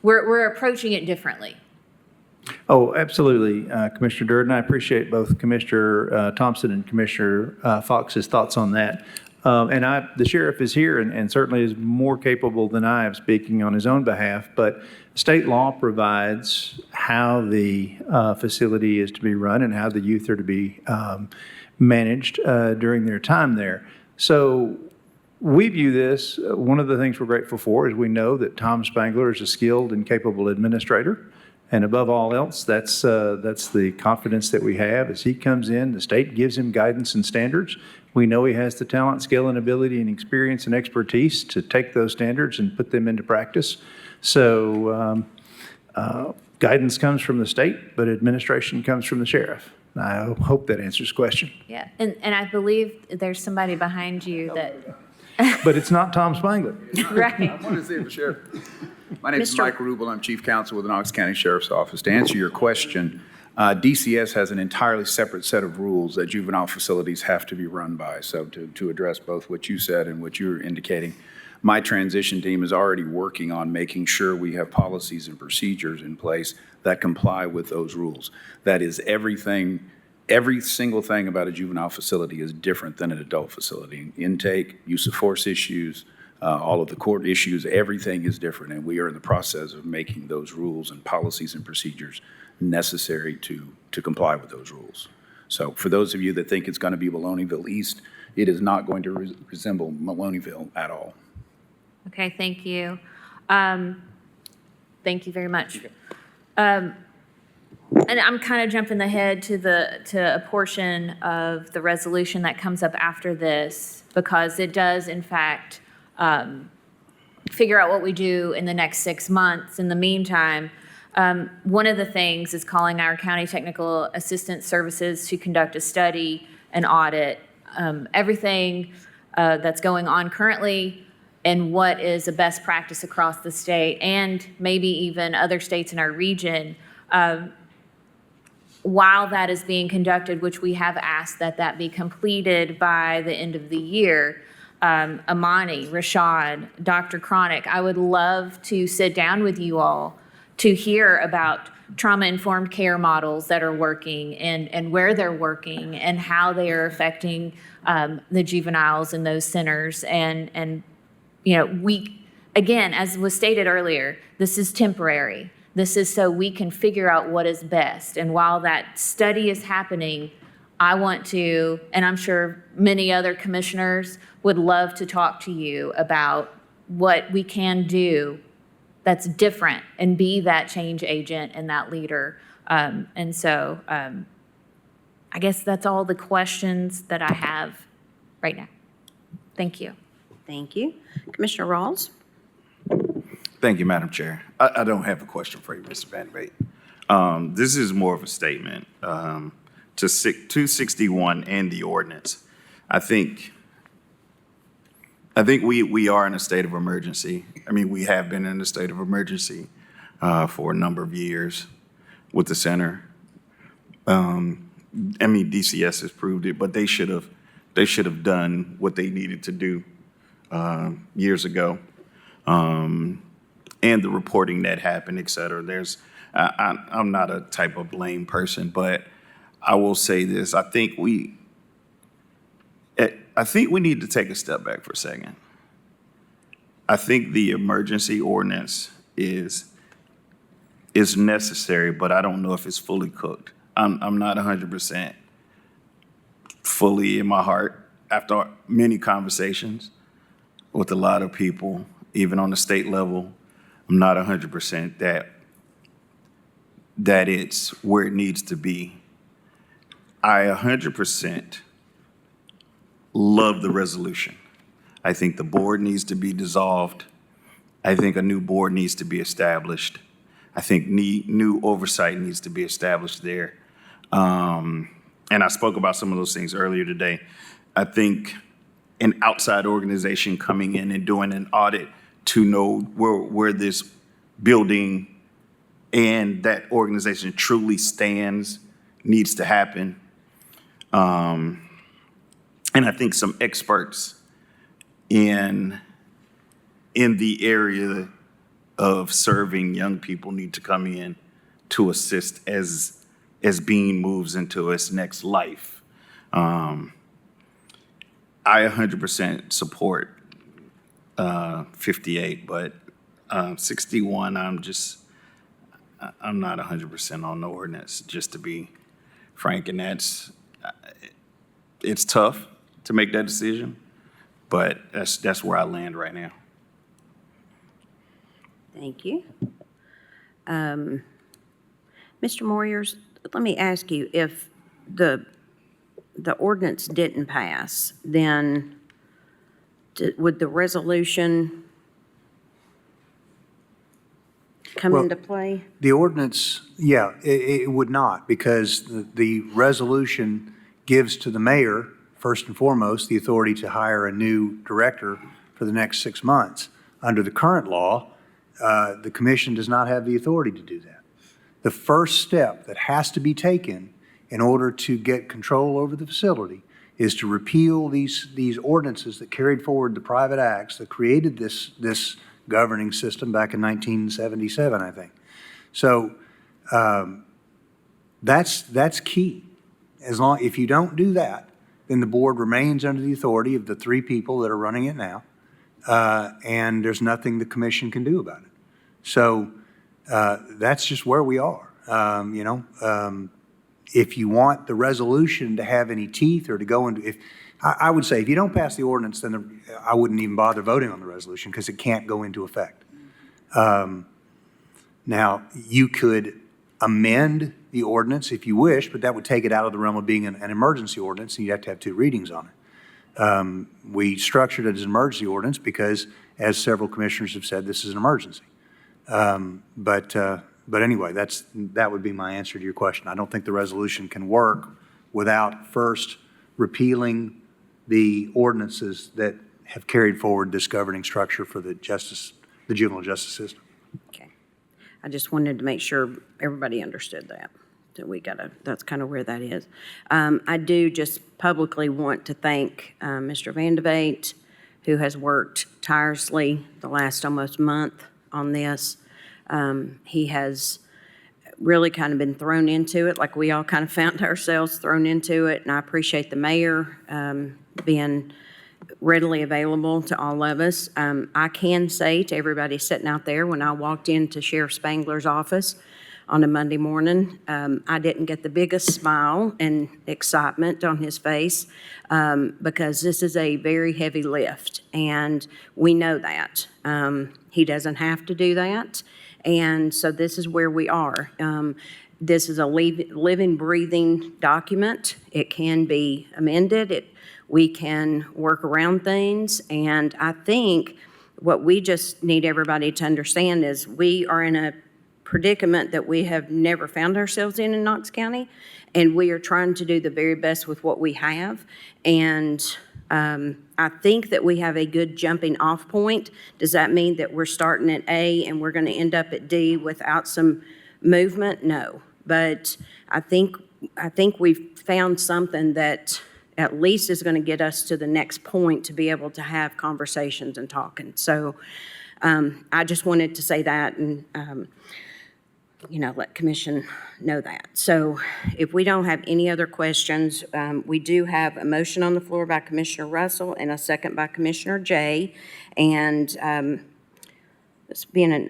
We're approaching it differently. Oh, absolutely, Commissioner Durden. I appreciate both Commissioner Thompson and Commissioner Fox's thoughts on that. The sheriff is here and certainly is more capable than I am speaking on his own behalf, but state law provides how the facility is to be run and how the youth are to be managed during their time there. So we view this, one of the things we're grateful for is we know that Tom Spangler is a skilled and capable administrator. And above all else, that's the confidence that we have. As he comes in, the state gives him guidance and standards. We know he has the talent, skill, and ability and experience and expertise to take those standards and put them into practice. So guidance comes from the state, but administration comes from the sheriff. I hope that answers the question. Yeah, and I believe there's somebody behind you that. But it's not Tom Spangler. Right. I want to see the sheriff. My name is Mike Rubel. I'm Chief Counsel with the Knox County Sheriff's Office. To answer your question, DCS has an entirely separate set of rules that juvenile facilities have to be run by. So to address both what you said and what you're indicating, my transition team is already working on making sure we have policies and procedures in place that comply with those rules. That is everything. Every single thing about a juvenile facility is different than an adult facility. Intake, use of force issues, all of the court issues, everything is different. And we are in the process of making those rules and policies and procedures necessary to comply with those rules. So for those of you that think it's going to be Maloneyville East, it is not going to resemble Maloneyville at all. Okay, thank you. Thank you very much. And I'm kind of jumping ahead to a portion of the resolution that comes up after this, because it does, in fact, figure out what we do in the next 6 months. In the meantime, one of the things is calling our county technical assistance services to conduct a study and audit everything that's going on currently and what is a best practice across the state and maybe even other states in our region. While that is being conducted, which we have asked that be completed by the end of the year, Amani, Rashad, Dr. Cronick, I would love to sit down with you all to hear about trauma-informed care models that are working and where they're working and how they are affecting the juveniles in those centers. And you know, we, again, as was stated earlier, this is temporary. This is so we can figure out what is best. And while that study is happening, I want to, and I'm sure many other commissioners would love to talk to you about what we can do that's different and be that change agent and that leader. And so I guess that's all the questions that I have right now. Thank you. Thank you. Commissioner Rawls? Thank you, Madam Chair. I don't have a question for you, Mr. Van Vate. This is more of a statement to 261 and the ordinance. I think we are in a state of emergency. I mean, we have been in a state of emergency for a number of years with the center. I mean, DCS has proved it, but they should have done what they needed to do years ago. And the reporting that happened, et cetera. I'm not a type of blame person, but I will say this. I think we need to take a step back for a second. I think the emergency ordinance is is necessary, but I don't know if it's fully cooked. I'm not 100% fully in my heart after many conversations with a lot of people, even on the state level. I'm not 100% that it's where it needs to be. I 100% love the resolution. I think the board needs to be dissolved. I think a new board needs to be established. I think new oversight needs to be established there. And I spoke about some of those things earlier today. I think an outside organization coming in and doing an audit to know where this building and that organization truly stands needs to happen. And I think some experts in the area of serving young people need to come in to assist as Bean moves into its next life. I 100% support 58, but 61, I'm not 100% on the ordinance, just to be frank, and it's tough to make that decision, but that's where I land right now. Thank you. Mr. Moyers, let me ask you, if the ordinance didn't pass, then would the resolution come into play? The ordinance, yeah, it would not, because the resolution gives to the mayor, first and foremost, the authority to hire a new director for the next 6 months. Under the current law, the commission does not have the authority to do that. The first step that has to be taken in order to get control over the facility is to repeal these ordinances that carried forward the private acts that created this governing system back in 1977, I think. So that's key. If you don't do that, then the board remains under the authority of the 3 people that are running it now, and there's nothing the commission can do about it. So that's just where we are. If you want the resolution to have any teeth or to go into, I would say if you don't pass the ordinance, then I wouldn't even bother voting on the resolution because it can't go into effect. Now, you could amend the ordinance if you wish, but that would take it out of the realm of being an emergency ordinance, and you'd have to have 2 readings on it. We structured it as an emergency ordinance because, as several commissioners have said, this is an emergency. But anyway, that would be my answer to your question. I don't think the resolution can work without first repealing the ordinances that have carried forward this governing structure for the juvenile justice system. Okay. I just wanted to make sure everybody understood that that's kind of where that is. I do just publicly want to thank Mr. Van de Veit, who has worked tirelessly the last almost month on this. He has really kind of been thrown into it, like we all kind of found ourselves thrown into it, and I appreciate the mayor being readily available to all of us. I can say to everybody sitting out there, when I walked into Sheriff Spangler's office on a Monday morning, I didn't get the biggest smile and excitement on his face because this is a very heavy lift, and we know that. He doesn't have to do that, and so this is where we are. This is a living, breathing document. It can be amended. We can work around things, and I think what we just need everybody to understand is we are in a predicament that we have never found ourselves in Knox County, and we are trying to do the very best with what we have. And I think that we have a good jumping off point. Does that mean that we're starting at A and we're going to end up at D without some movement? No, but I think we've found something that at least is going to get us to the next point to be able to have conversations and talking. So I just wanted to say that and let commission know that. So if we don't have any other questions, we do have a motion on the floor by Commissioner Russell and a second by Commissioner Jay. And this being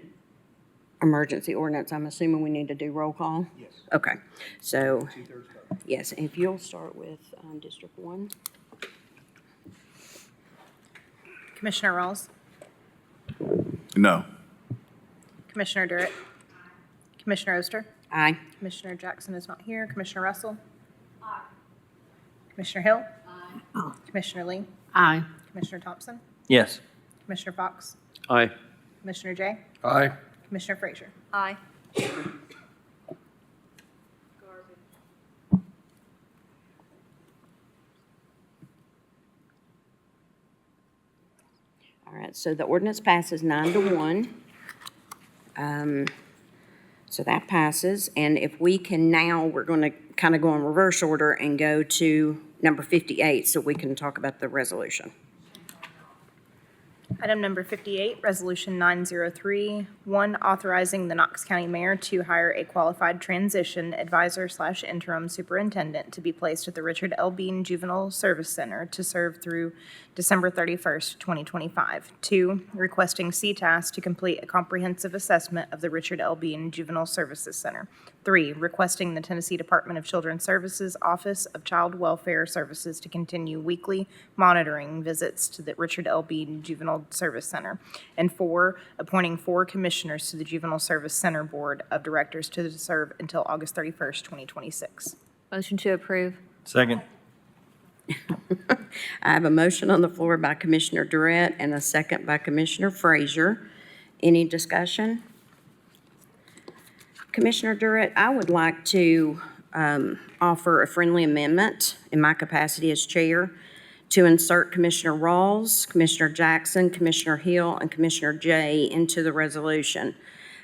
emergency ordinance, I'm assuming we need to do roll call? Yes. Okay, so, yes, if you'll start with District 1. Commissioner Rawls, No. Commissioner Durrett, Commissioner Oster, Aye. Commissioner Jackson is not here, Commissioner Russell. Commissioner Hill. Commissioner Lee, Aye. Commissioner Thompson, Yes. Commissioner Fox, Aye. Commissioner Jay, Aye. Commissioner Frazier. Aye. All right, so the ordinance passes 9-1. So that passes, and if we can now, we're going to kind of go in reverse order and go to number 58, so we can talk about the resolution. Item number 58, Resolution 903, one, authorizing the Knox County Mayor to hire a qualified transition advisor/interim superintendent to be placed at the Richard L. Bean Juvenile Service Center to serve through December 31st, 2025. Two, requesting CTAS to complete a comprehensive assessment of the Richard L. Bean Juvenile Services Center. Three, requesting the Tennessee Department of Children's Services Office of Child Welfare Services to continue weekly monitoring visits to the Richard L. Bean Juvenile Service Center. And four, appointing 4 commissioners to the Juvenile Service Center Board of Directors to serve until August 31st, 2026. Motion to approve. Second. I have a motion on the floor by Commissioner Durrett and a second by Commissioner Frazier. Any discussion? Commissioner Durrett, I would like to offer a friendly amendment in my capacity as chair to insert Commissioner Rawls, Commissioner Jackson, Commissioner Hill, and Commissioner Jay into the resolution.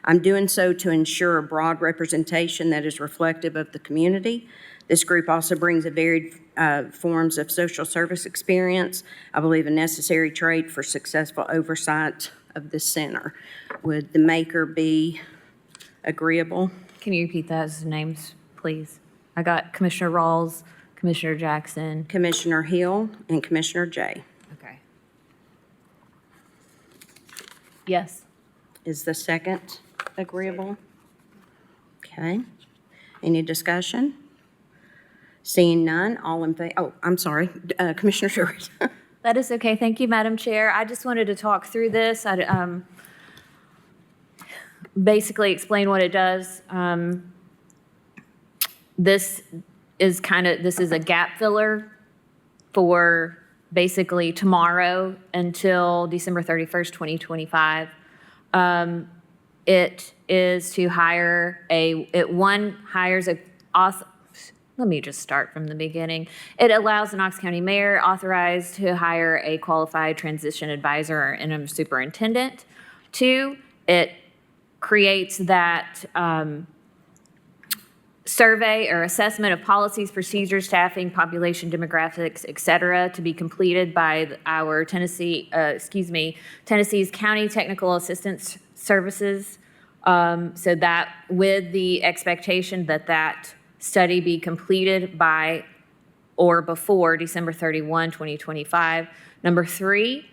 I'm doing so to ensure a broad representation that is reflective of the community. This group also brings a varied forms of social service experience, I believe a necessary trait for successful oversight of the center. Would the maker be agreeable? Can you repeat those names, please? I got Commissioner Rawls, Commissioner Jackson. Commissioner Hill and Commissioner Jay. Okay. Yes. Is the second agreeable? Okay. Any discussion? Seeing none, all in favor, oh, I'm sorry, Commissioner Stewart. That is okay. Thank you, Madam Chair. I just wanted to talk through this. Basically explain what it does. This is a gap filler for basically tomorrow until December 31st, 2025. It is to hire let me just start from the beginning. It allows the Knox County Mayor authorized to hire a qualified transition advisor or interim superintendent. 2, it creates that survey or assessment of policies, procedures, staffing, population, demographics, et cetera, to be completed by our Tennessee's County Technical Assistance Services. So that with the expectation that study be completed by or before December 31, 2025. Number 3,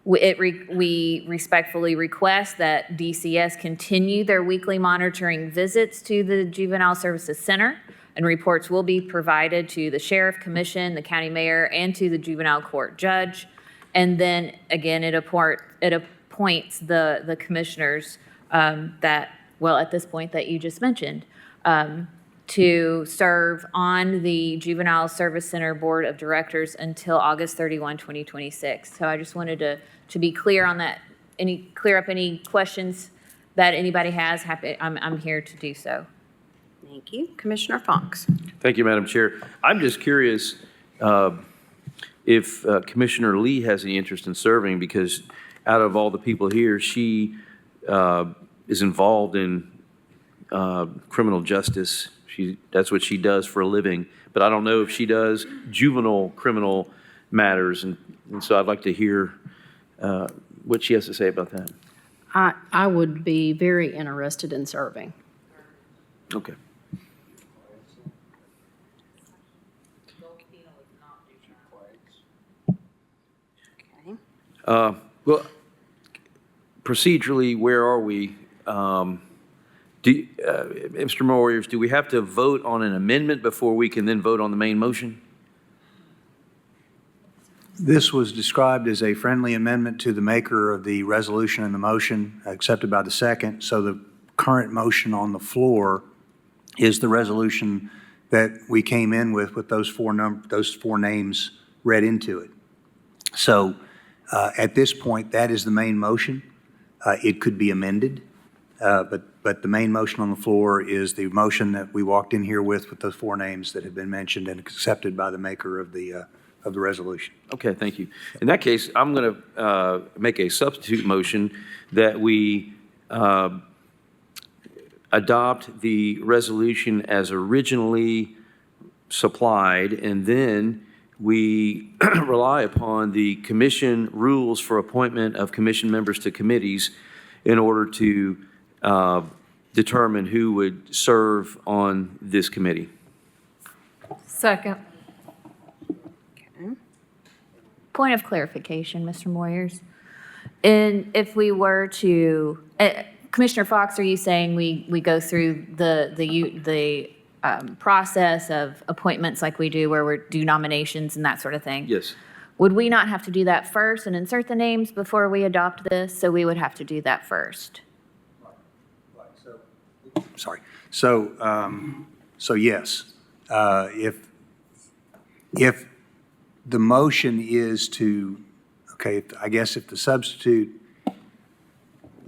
we respectfully request that DCS continue their weekly monitoring visits to the Juvenile Services Center, and reports will be provided to the Sheriff Commission, the County Mayor, and to the Juvenile Court Judge. And then, again, it appoints the commissioners at this point that you just mentioned, to serve on the Juvenile Service Center Board of Directors until August 31, 2026. So I just wanted to be clear on that. Clear up any questions that anybody has. I'm here to do so. Thank you. Commissioner Fox. Thank you, Madam Chair. I'm just curious if Commissioner Lee has any interest in serving, because out of all the people here, she is involved in criminal justice. That's what she does for a living, but I don't know if she does juvenile criminal matters, and so I'd like to hear what she has to say about that. I would be very interested in serving. Okay. Well, procedurally, where are we? Mr. Warriors, do we have to vote on an amendment before we can then vote on the main motion? This was described as a friendly amendment to the maker of the resolution and the motion accepted by the second. So the current motion on the floor is the resolution that we came in with those four names read into it. So at this point, that is the main motion. It could be amended, but the main motion on the floor is the motion that we walked in here with those four names that have been mentioned and accepted by the maker of the resolution. Okay, thank you. In that case, I'm going to make a substitute motion that we adopt the resolution as originally supplied, and then we rely upon the commission rules for appointment of commission members to committees in order to determine who would serve on this committee. Second. Point of clarification, Mr. Moyers. And if we were to, Commissioner Fox, are you saying we go through the process of appointments like we do where we do nominations and that sort of thing? Yes. Would we not have to do that first and insert the names before we adopt this? So we would have to do that first. Sorry. So yes, if the motion is to, okay, I guess if the substitute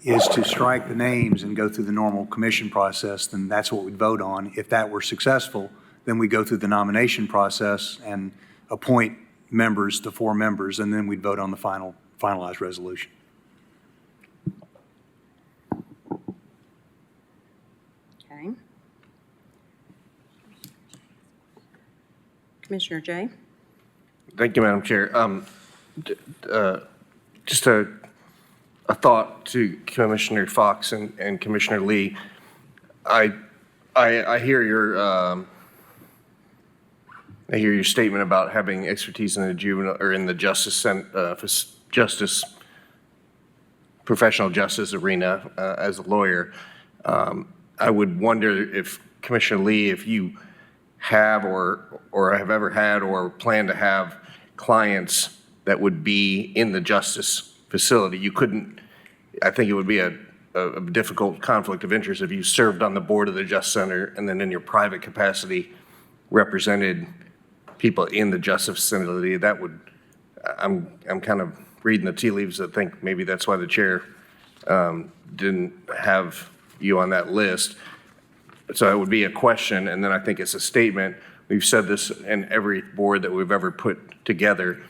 is to strike the names and go through the normal commission process, then that's what we'd vote on. If that were successful, then we go through the nomination process and appoint members, the four members, and then we'd vote on the finalized resolution. Okay. Commissioner Jay? Thank you, Madam Chair. Just a thought to Commissioner Fox and Commissioner Lee. I hear your statement about having expertise in the juvenile or in the professional justice arena as a lawyer. I would wonder if Commissioner Lee, if you have or have ever had or plan to have clients that would be in the justice facility. You couldn't, I think it would be a difficult conflict of interest if you served on the board of the Justice Center and then in your private capacity represented people in the justice facility. That would, I'm kind of reading the tea leaves that think maybe that's why the chair didn't have you on that list. So it would be a question, and then I think it's a statement. We've said this in every board that we've ever put together.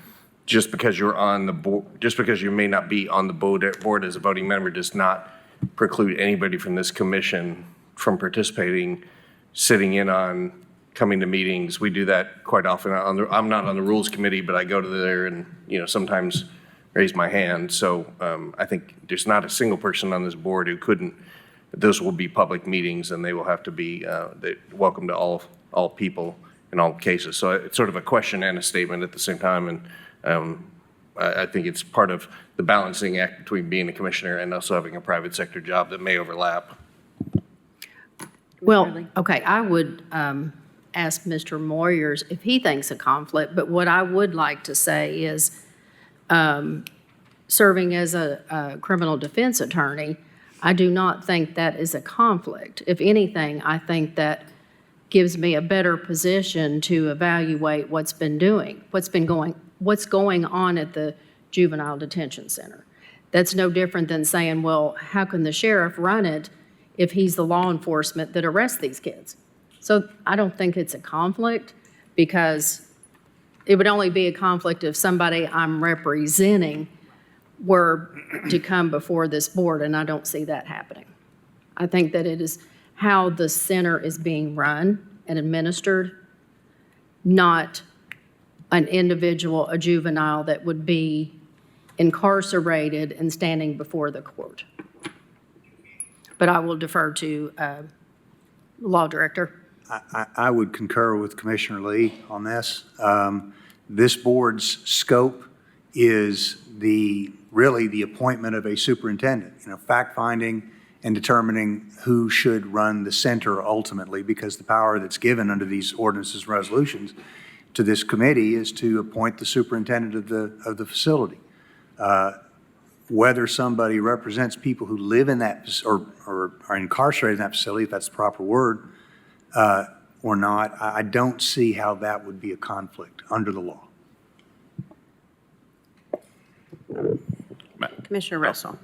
Just because you're on the board, just because you may not be on the board as a voting member does not preclude anybody from this commission from participating, sitting in on, coming to meetings. We do that quite often. I'm not on the rules committee, but I go to there and, sometimes raise my hand. So I think there's not a single person on this board who couldn't. Those will be public meetings, and they will have to be welcome to all people in all cases. So it's sort of a question and a statement at the same time, and I think it's part of the balancing act between being a commissioner and also having a private sector job that may overlap. Well, okay, I would ask Mr. Moyers if he thinks a conflict, but what I would like to say is serving as a criminal defense attorney, I do not think that is a conflict. If anything, I think that gives me a better position to evaluate what's going on at the juvenile detention center. That's no different than saying, well, how can the sheriff run it if he's the law enforcement that arrests these kids? So I don't think it's a conflict, because it would only be a conflict if somebody I'm representing were to come before this board, and I don't see that happening. I think that it is how the center is being run and administered, not an individual, a juvenile that would be incarcerated and standing before the court. But I will defer to the law director. I would concur with Commissioner Lee on this. This board's scope is really the appointment of a superintendent, fact-finding and determining who should run the center ultimately, because the power that's given under these ordinances and resolutions to this committee is to appoint the superintendent of the facility. Whether somebody represents people who live in that, or are incarcerated in that facility, if that's the proper word, or not, I don't see how that would be a conflict under the law. Commissioner Russell.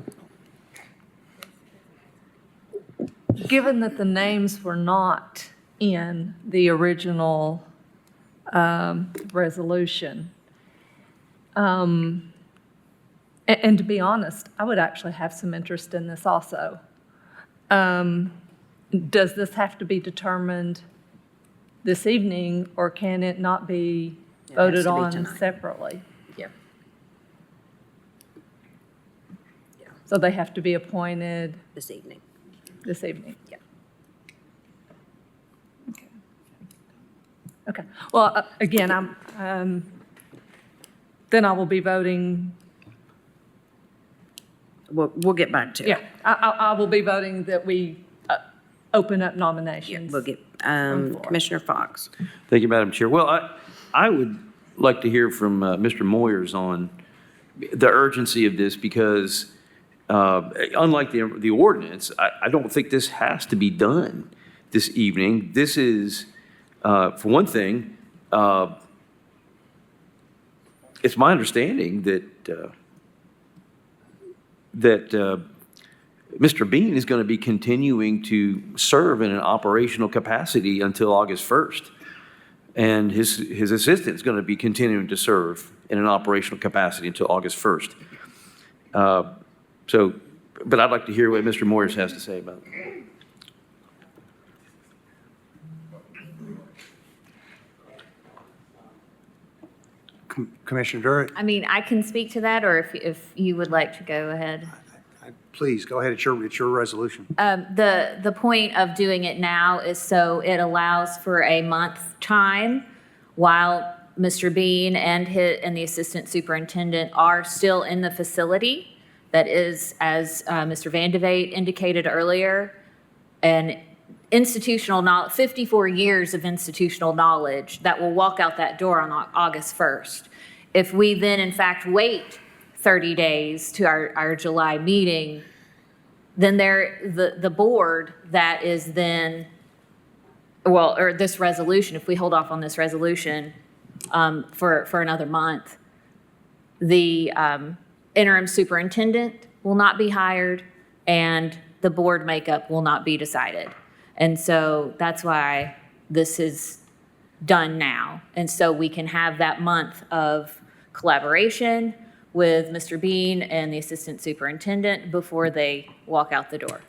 Given that the names were not in the original resolution, and to be honest, I would actually have some interest in this also. Does this have to be determined this evening, or can it not be voted on separately? Yeah. So they have to be appointed This evening. this evening? Yeah. Okay. Well, again, then I will be voting. We'll get back to it. Yeah, I will be voting that we open up nominations. We'll get, Commissioner Fox. Thank you, Madam Chair. Well, I would like to hear from Mr. Moyers on the urgency of this, because unlike the ordinance, I don't think this has to be done this evening. This is, for one thing, it's my understanding that Mr. Bean is going to be continuing to serve in an operational capacity until August 1st. And his assistant is going to be continuing to serve in an operational capacity until August 1st. But I'd like to hear what Mr. Moyers has to say about it. Commissioner Durrett? I mean, I can speak to that, or if you would like to go ahead. Please, go ahead. It's your resolution. The point of doing it now is so it allows for a month time while Mr. Bean and the assistant superintendent are still in the facility. That is, as Mr. Van de Veit indicated earlier, an institutional knowledge, 54 years of institutional knowledge that will walk out that door on August 1st. If we then in fact wait 30 days to our July meeting, then the board that is then, or this resolution, if we hold off on this resolution for another month, the interim superintendent will not be hired and the board makeup will not be decided. And so that's why this is done now. And so we can have that month of collaboration with Mr. Bean and the assistant superintendent before they walk out the door.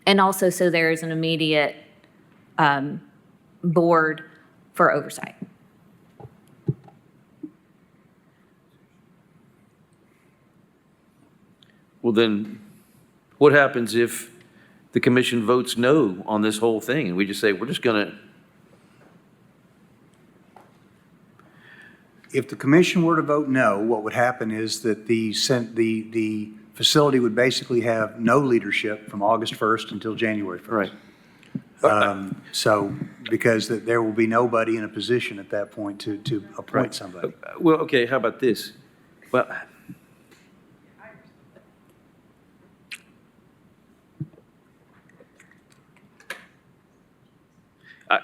And also so there is an immediate board for oversight. Well, then, what happens if the commission votes no on this whole thing, and we just say, we're just going to... If the commission were to vote no, what would happen is that the facility would basically have no leadership from August 1st until January 1st. Right. So, because there will be nobody in a position at that point to appoint somebody. Well, okay, how about this? Well,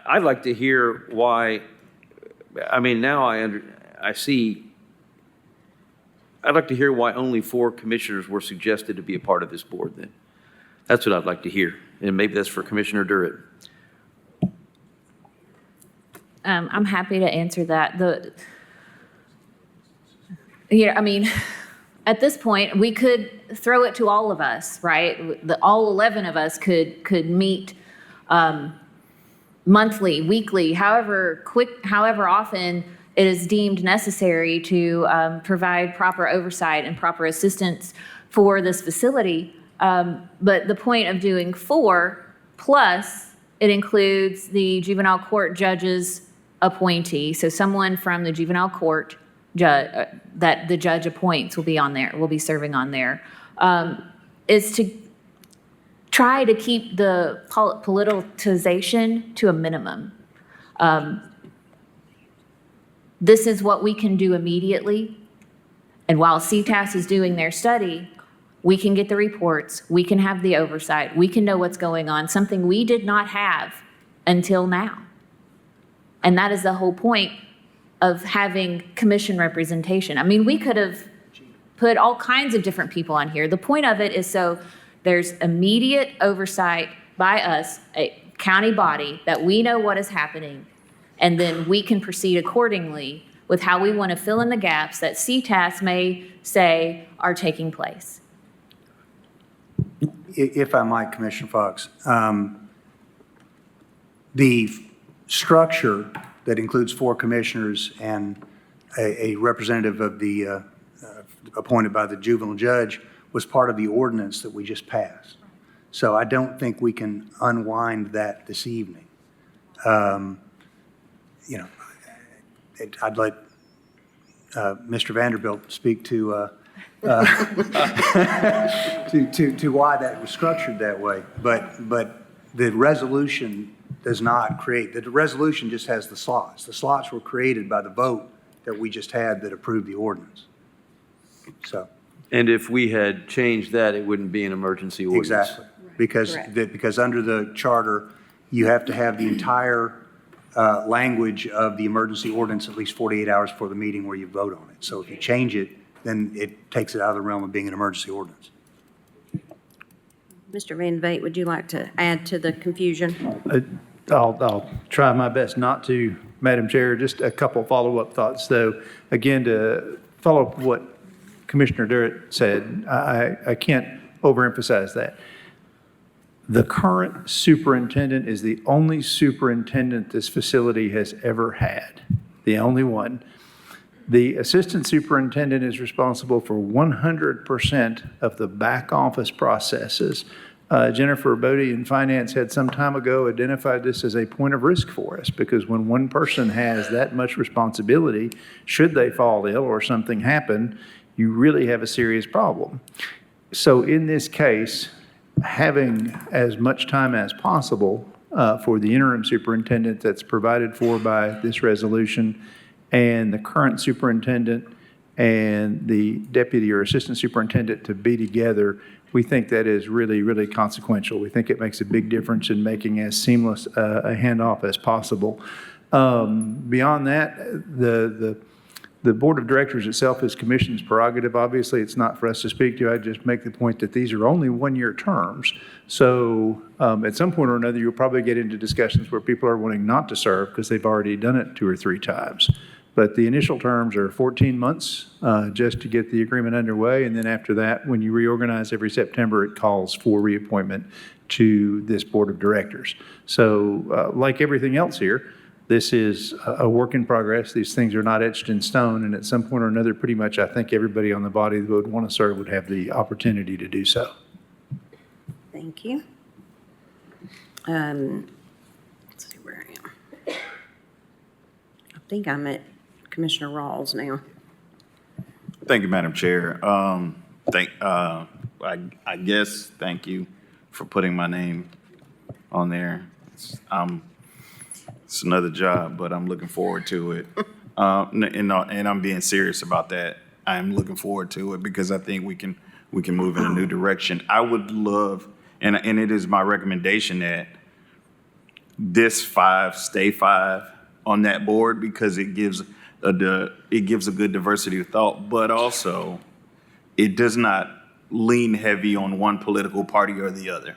I'd like to hear why, I mean, now I see, I'd like to hear why only 4 commissioners were suggested to be a part of this board then. That's what I'd like to hear, and maybe that's for Commissioner Durrett. I'm happy to answer that. I mean, at this point, we could throw it to all of us, right? All 11 of us could meet monthly, weekly, however often it is deemed necessary to provide proper oversight and proper assistance for this facility. But the point of doing 4 plus, it includes the juvenile court judge's appointee, so someone from the juvenile court that the judge appoints will be on there, will be serving on there, is to try to keep the politicization to a minimum. This is what we can do immediately. And while CTAS is doing their study, we can get the reports, we can have the oversight, we can know what's going on, something we did not have until now. And that is the whole point of having commission representation. I mean, we could have put all kinds of different people on here. The point of it is so there's immediate oversight by us, a county body, that we know what is happening, and then we can proceed accordingly with how we want to fill in the gaps that CTAS may say are taking place. If I might, Commissioner Fox, the structure that includes 4 commissioners and a representative of the, appointed by the juvenile judge was part of the ordinance that we just passed. So I don't think we can unwind that this evening. You know, I'd let Mr. Vanderbilt speak to to why that was structured that way. But the resolution does not create, the resolution just has the slots. The slots were created by the vote that we just had that approved the ordinance. So. And if we had changed that, it wouldn't be an emergency ordinance. Exactly. Because under the charter, you have to have the entire language of the emergency ordinance at least 48 hours before the meeting where you vote on it. So if you change it, then it takes it out of the realm of being an emergency ordinance. Mr. Van Vate, would you like to add to the confusion? I'll try my best not to, Madam Chair. Just a couple follow-up thoughts, though. Again, to follow up what Commissioner Durrett said, I can't overemphasize that. The current superintendent is the only superintendent this facility has ever had, the only one. The assistant superintendent is responsible for 100% of the back office processes. Jennifer Bodie in finance had some time ago identified this as a point of risk for us, because when one person has that much responsibility, should they fall ill or something happen, you really have a serious problem. So in this case, having as much time as possible for the interim superintendent that's provided for by this resolution, and the current superintendent and the deputy or assistant superintendent to be together, we think that is really, really consequential. We think it makes a big difference in making as seamless a handoff as possible. Beyond that, the board of directors itself is commission's prerogative. Obviously, it's not for us to speak to. I just make the point that these are only one-year terms. So at some point or another, you'll probably get into discussions where people are wanting not to serve because they've already done it 2 or 3 times. But the initial terms are 14 months just to get the agreement underway. And then after that, when you reorganize every September, it calls for reappointment to this board of directors. So like everything else here, this is a work in progress. These things are not etched in stone. And at some point or another, pretty much I think everybody on the body that would want to serve would have the opportunity to do so. Thank you. Let's see where I am. I think I'm at Commissioner Rawls now. Thank you, Madam Chair. I guess thank you for putting my name on there. It's another job, but I'm looking forward to it. And I'm being serious about that. I'm looking forward to it because I think we can move in a new direction. I would love, and it is my recommendation that this 5 stay 5 on that board, because it gives a good diversity of thought, but also it does not lean heavy on one political party or the other.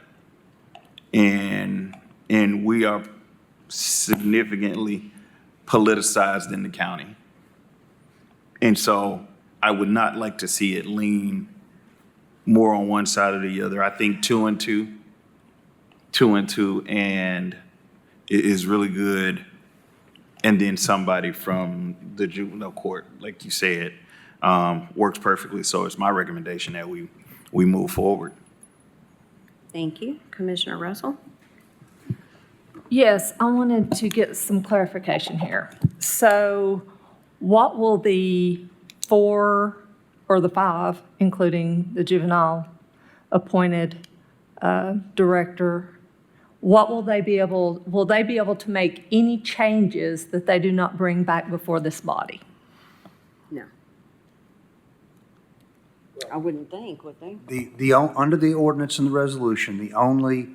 And we are significantly politicized in the county. And so I would not like to see it lean more on one side or the other. I think 2 and 2, and it is really good. And then somebody from the juvenile court, like you said, works perfectly. So it's my recommendation that we move forward. Thank you. Commissioner Russell? Yes, I wanted to get some clarification here. So what will the 4 or the 5, including the juvenile appointed director, will they be able to make any changes that they do not bring back before this body? No. I wouldn't think, would they? Under the ordinance and the resolution, the only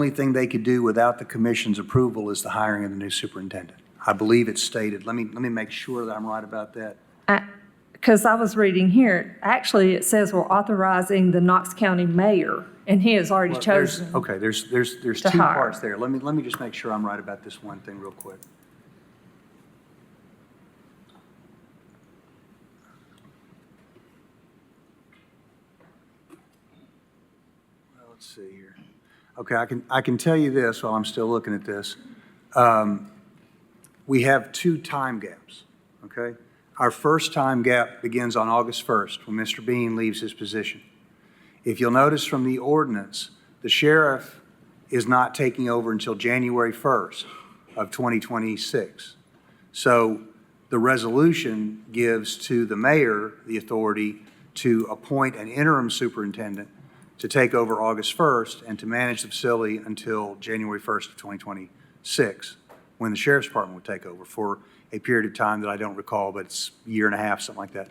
thing they could do without the commission's approval is the hiring of the new superintendent. I believe it's stated. Let me make sure that I'm right about that. Because I was reading here, actually, it says we're authorizing the Knox County mayor, and he has already chosen. Okay, there's to two hire. parts there. Let me just make sure I'm right about this one thing real quick. Well, let's see here. Okay, I can tell you this while I'm still looking at this. We have 2 time gaps, okay? Our first time gap begins on August 1st, when Mr. Bean leaves his position. If you'll notice from the ordinance, the sheriff is not taking over until January 1st of 2026. So the resolution gives to the mayor the authority to appoint an interim superintendent to take over August 1st and to manage the facility until January 1st of 2026, when the sheriff's department would take over for a period of time that I don't recall, but it's a year and a half, something like that.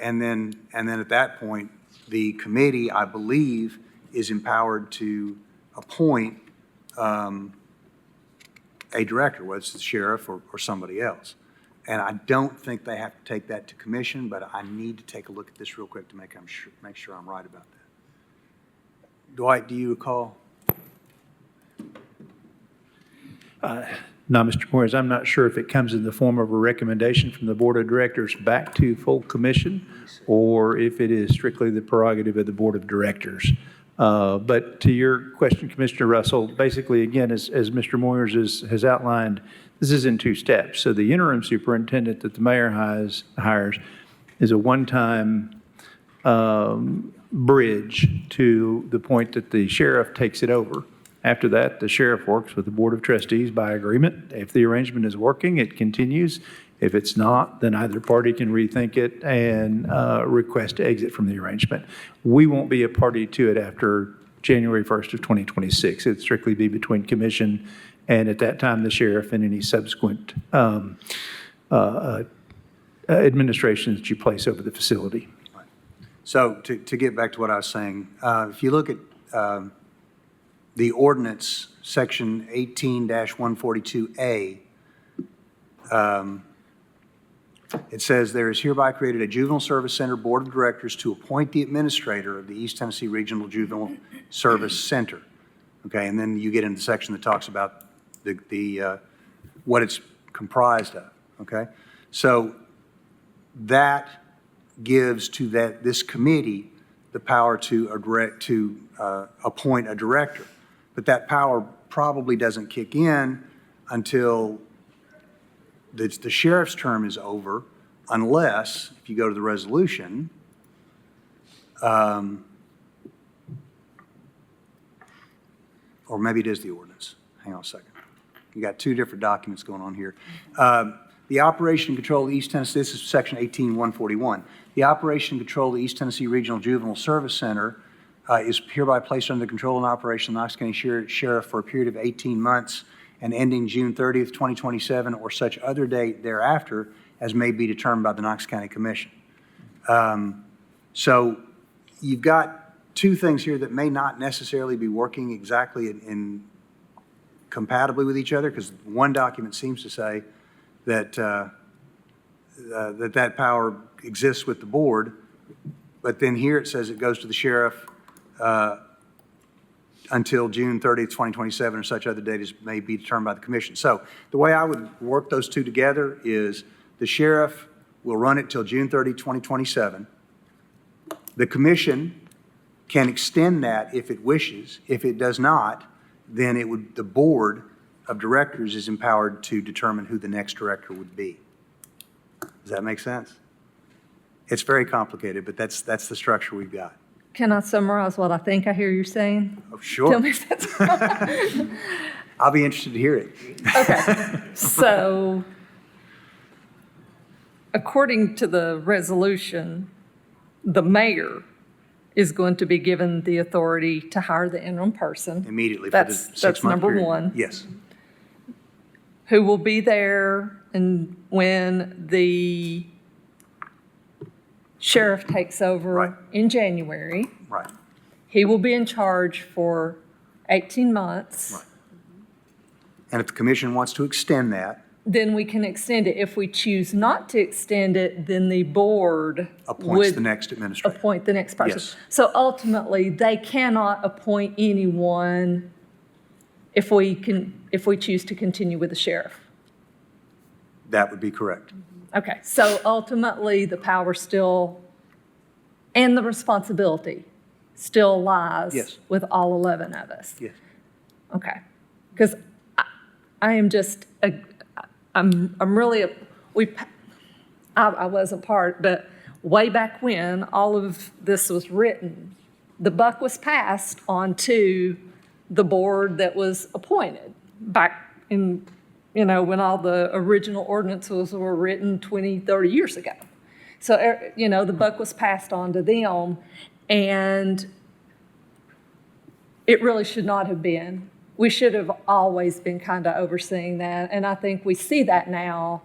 And then at that point, the committee, I believe, is empowered to appoint a director, whether it's the sheriff or somebody else. And I don't think they have to take that to commission, but I need to take a look at this real quick to make sure I'm right about that. Dwight, do you recall? No, Mr. Moyers, I'm not sure if it comes in the form of a recommendation from the Board of Directors back to full commission, or if it is strictly the prerogative of the Board of Directors. But to your question, Commissioner Russell, basically, again, as Mr. Moyers has outlined, this is in 2 steps. So the interim superintendent that the mayor hires is a one-time bridge to the point that the sheriff takes it over. After that, the sheriff works with the Board of Trustees by agreement. If the arrangement is working, it continues. If it's not, then either party can rethink it and request to exit from the arrangement. We won't be a party to it after January 1st of 2026. It'd strictly be between commission and, at that time, the sheriff and any subsequent administration that you place over the facility. So to get back to what I was saying, if you look at the ordinance, section 18-142A, it says there is hereby created a Juvenile Service Center Board of Directors to appoint the administrator of the East Tennessee Regional Juvenile Service Center. Okay, and then you get into the section that talks about the what it's comprised of. Okay, so that gives to this committee the power to appoint a director. But that power probably doesn't kick in until the sheriff's term is over, unless, if you go to the resolution, or maybe it is the ordinance. Hang on a second. You got 2 different documents going on here. The operation and control of the East Tennessee, this is section 18-141. The operation and control of the East Tennessee Regional Juvenile Service Center is hereby placed under the control and operation of the Knox County Sheriff for a period of 18 months and ending June 30th, 2027, or such other date thereafter as may be determined by the Knox County Commission. So you've got 2 things here that may not necessarily be working exactly in compatibly with each other, because one document seems to say that that power exists with the board, but then here it says it goes to the sheriff until June 30th, 2027, or such other date as may be determined by the commission. So the way I would work those 2 together is the sheriff will run it till June 30, 2027. The commission can extend that if it wishes. If it does not, then the board of directors is empowered to determine who the next director would be. Does that make sense? It's very complicated, but that's the structure we've got. Can I summarize what I think I hear you saying? Oh, sure. Tell me if that's I'll be interested to hear it. Okay. So according to the resolution, the mayor is going to be given the authority to hire the interim person. Immediately for the That's six-month number period. one. Yes. Who will be there and when the sheriff takes over in January. Right. He will be in charge for 18 months. Right. And if the commission wants to extend that, Then we can extend it. If we choose not to extend it, then the board appoints would the next administrator. appoint the next person. Yes. So ultimately, they cannot appoint anyone if we choose to continue with the sheriff. That would be correct. Okay, so ultimately, the power still, and the responsibility still lies Yes. with all 11 of us. Yes. Okay, because I am just, I'm really, I wasn't part, but way back when all of this was written, the buck was passed on to the board that was appointed back in, when all the original ordinances were written 20, 30 years ago. So, the buck was passed on to them, and it really should not have been. We should have always been kind of overseeing that, and I think we see that now,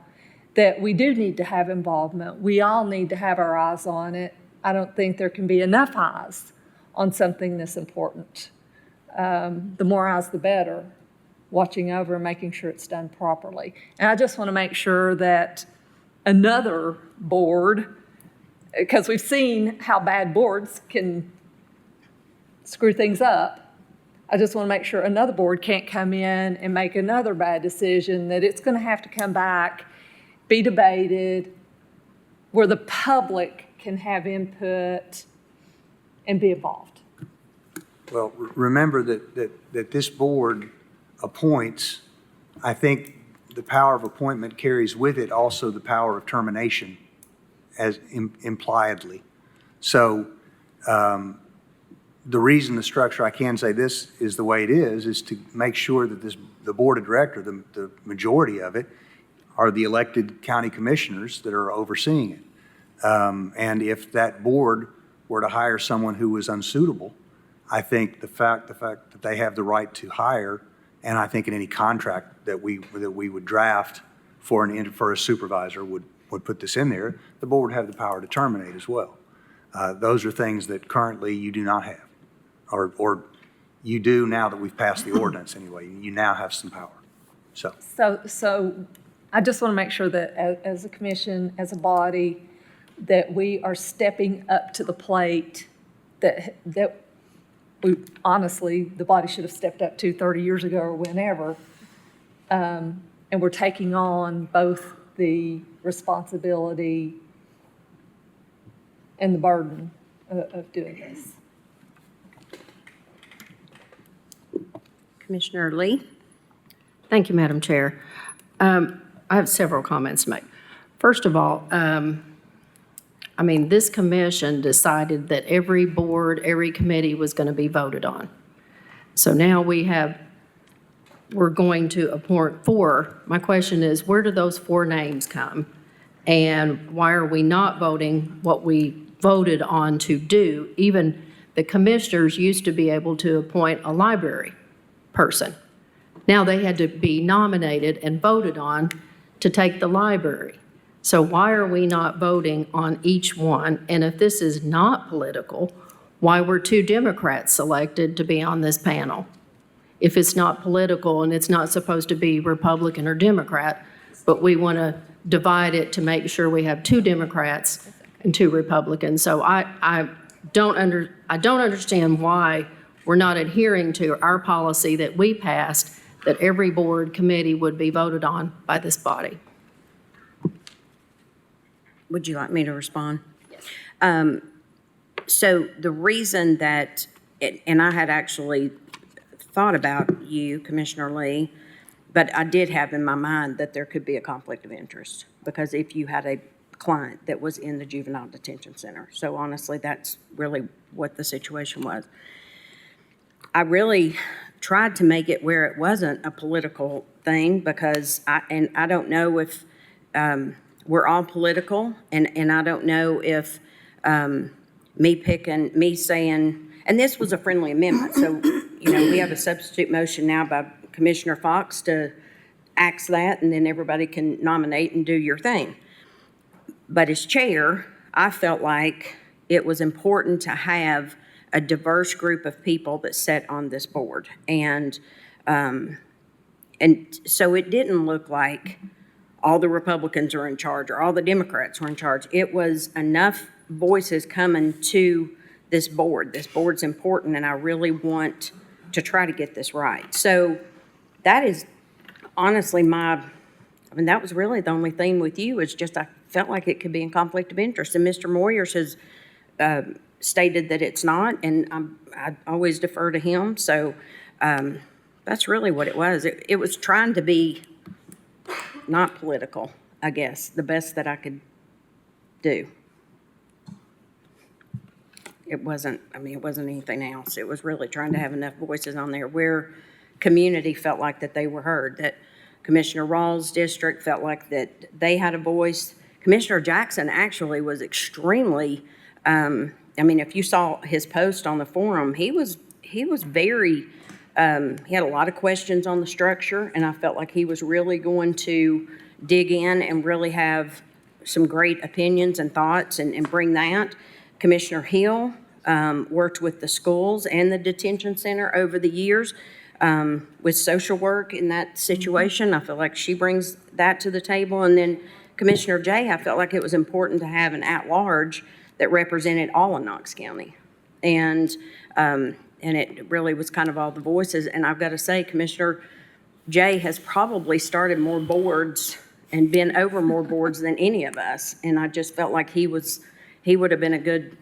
that we do need to have involvement. We all need to have our eyes on it. I don't think there can be enough eyes on something this important. The more eyes, the better, watching over and making sure it's done properly. And I just want to make sure that another board, because we've seen how bad boards can screw things up, I just want to make sure another board can't come in and make another bad decision, that it's going to have to come back, be debated, where the public can have input and be involved. Well, remember that this board appoints. I think the power of appointment carries with it also the power of termination, as impliedly. So the reason the structure, I can say this is the way it is to make sure that the board of director, the majority of it, are the elected county commissioners that are overseeing it. And if that board were to hire someone who was unsuitable, I think the fact that they have the right to hire, and I think in any contract that we would draft for a supervisor would put this in there, the board would have the power to terminate as well. Those are things that currently you do not have, or you do now that we've passed the ordinance anyway. You now have some power. So I just want to make sure that as a commission, as a body, that we are stepping up to the plate, that we, honestly, the body should have stepped up to 30 years ago or whenever. And we're taking on both the responsibility and the burden of doing this. Commissioner Lee? Thank you, Madam Chair. I have several comments to make. First of all, this commission decided that every board, every committee was going to be voted on. So now we're going to appoint 4. My question is, where do those 4 names come? And why are we not voting what we voted on to do? Even the commissioners used to be able to appoint a library person. Now they had to be nominated and voted on to take the library. So why are we not voting on each one? And if this is not political, why were 2 Democrats selected to be on this panel? If it's not political and it's not supposed to be Republican or Democrat, but we want to divide it to make sure we have 2 Democrats and 2 Republicans. So I don't understand why we're not adhering to our policy that we passed, that every board committee would be voted on by this body. Would you like me to respond? Yes. So the reason that, and I had actually thought about you, Commissioner Lee, but I did have in my mind that there could be a conflict of interest, because if you had a client that was in the juvenile detention center. So honestly, that's really what the situation was. I really tried to make it where it wasn't a political thing, because I don't know if we're all political, and I don't know if me saying, and this was a friendly amendment, so, we have a substitute motion now by Commissioner Fox to axe that, and then everybody can nominate and do your thing. But as chair, I felt like it was important to have a diverse group of people that sat on this board. And so it didn't look like all the Republicans are in charge or all the Democrats were in charge. It was enough voices coming to this board. This board's important, and I really want to try to get this right. So that is honestly that was really the only thing with you, is just I felt like it could be in conflict of interest. And Mr. Moyers has stated that it's not, and I always defer to him. So that's really what it was. It was trying to be not political, I guess, the best that I could do. It wasn't anything else. It was really trying to have enough voices on there where community felt like that they were heard, that Commissioner Rawls' district felt like that they had a voice. Commissioner Jackson actually was extremely, if you saw his post on the forum, he was very, he had a lot of questions on the structure, and I felt like he was really going to dig in and really have some great opinions and thoughts and bring that. Commissioner Hill worked with the schools and the detention center over the years with social work in that situation. I feel like she brings that to the table. And then Commissioner Jay, I felt like it was important to have an at-large that represented all of Knox County. And it really was kind of all the voices. And I've got to say, Commissioner Jay has probably started more boards and been over more boards than any of us. And I just felt like he would have been a good,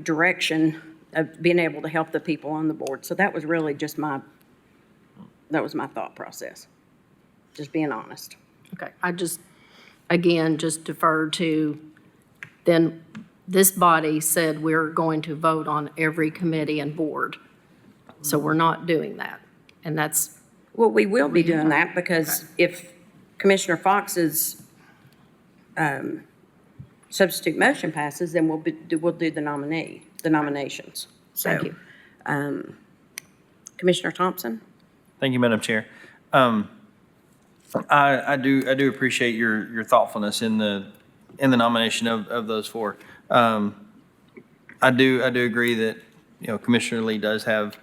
direction of being able to help the people on the board. So that was really just my thought process, just being honest. Okay, I just defer to, then this body said we're going to vote on every committee and board. So we're not doing that, and that's. Well, we will be doing that because if Commissioner Fox's substitute motion passes, then we'll do the nominations. So, Thank you. Commissioner Thompson? Thank you, Madam Chair. I do appreciate your thoughtfulness in the nomination of those four. I do agree that, Commissioner Lee does have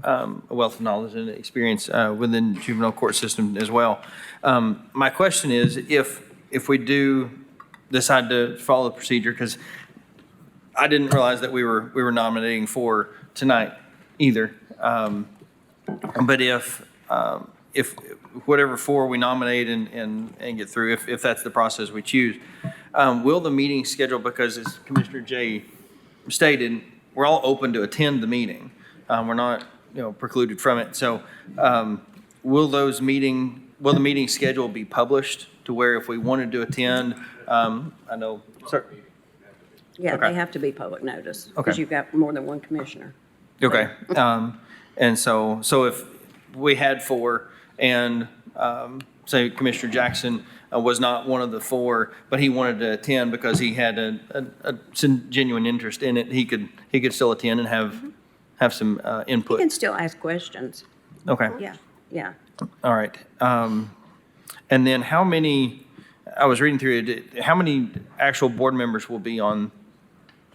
a wealth of knowledge and experience within the juvenile court system as well. My question is, if we do decide to follow the procedure, because I didn't realize that we were nominating for tonight either. But if whatever four we nominate and get through, if that's the process we choose, will the meeting schedule, because as Commissioner Jay stated, we're all open to attend the meeting. We're not, precluded from it. So will the meeting schedule be published to where if we wanted to attend, I know, sir. Yeah, Okay. they have to be public notice Okay. because you've got more than one commissioner. Okay. And so if we had four and, say Commissioner Jackson was not one of the four, but he wanted to attend because he had a genuine interest in it, he could still attend and have some You input. can still ask questions. Okay. Yeah. All right. And then I was reading through it, how many actual board members will be on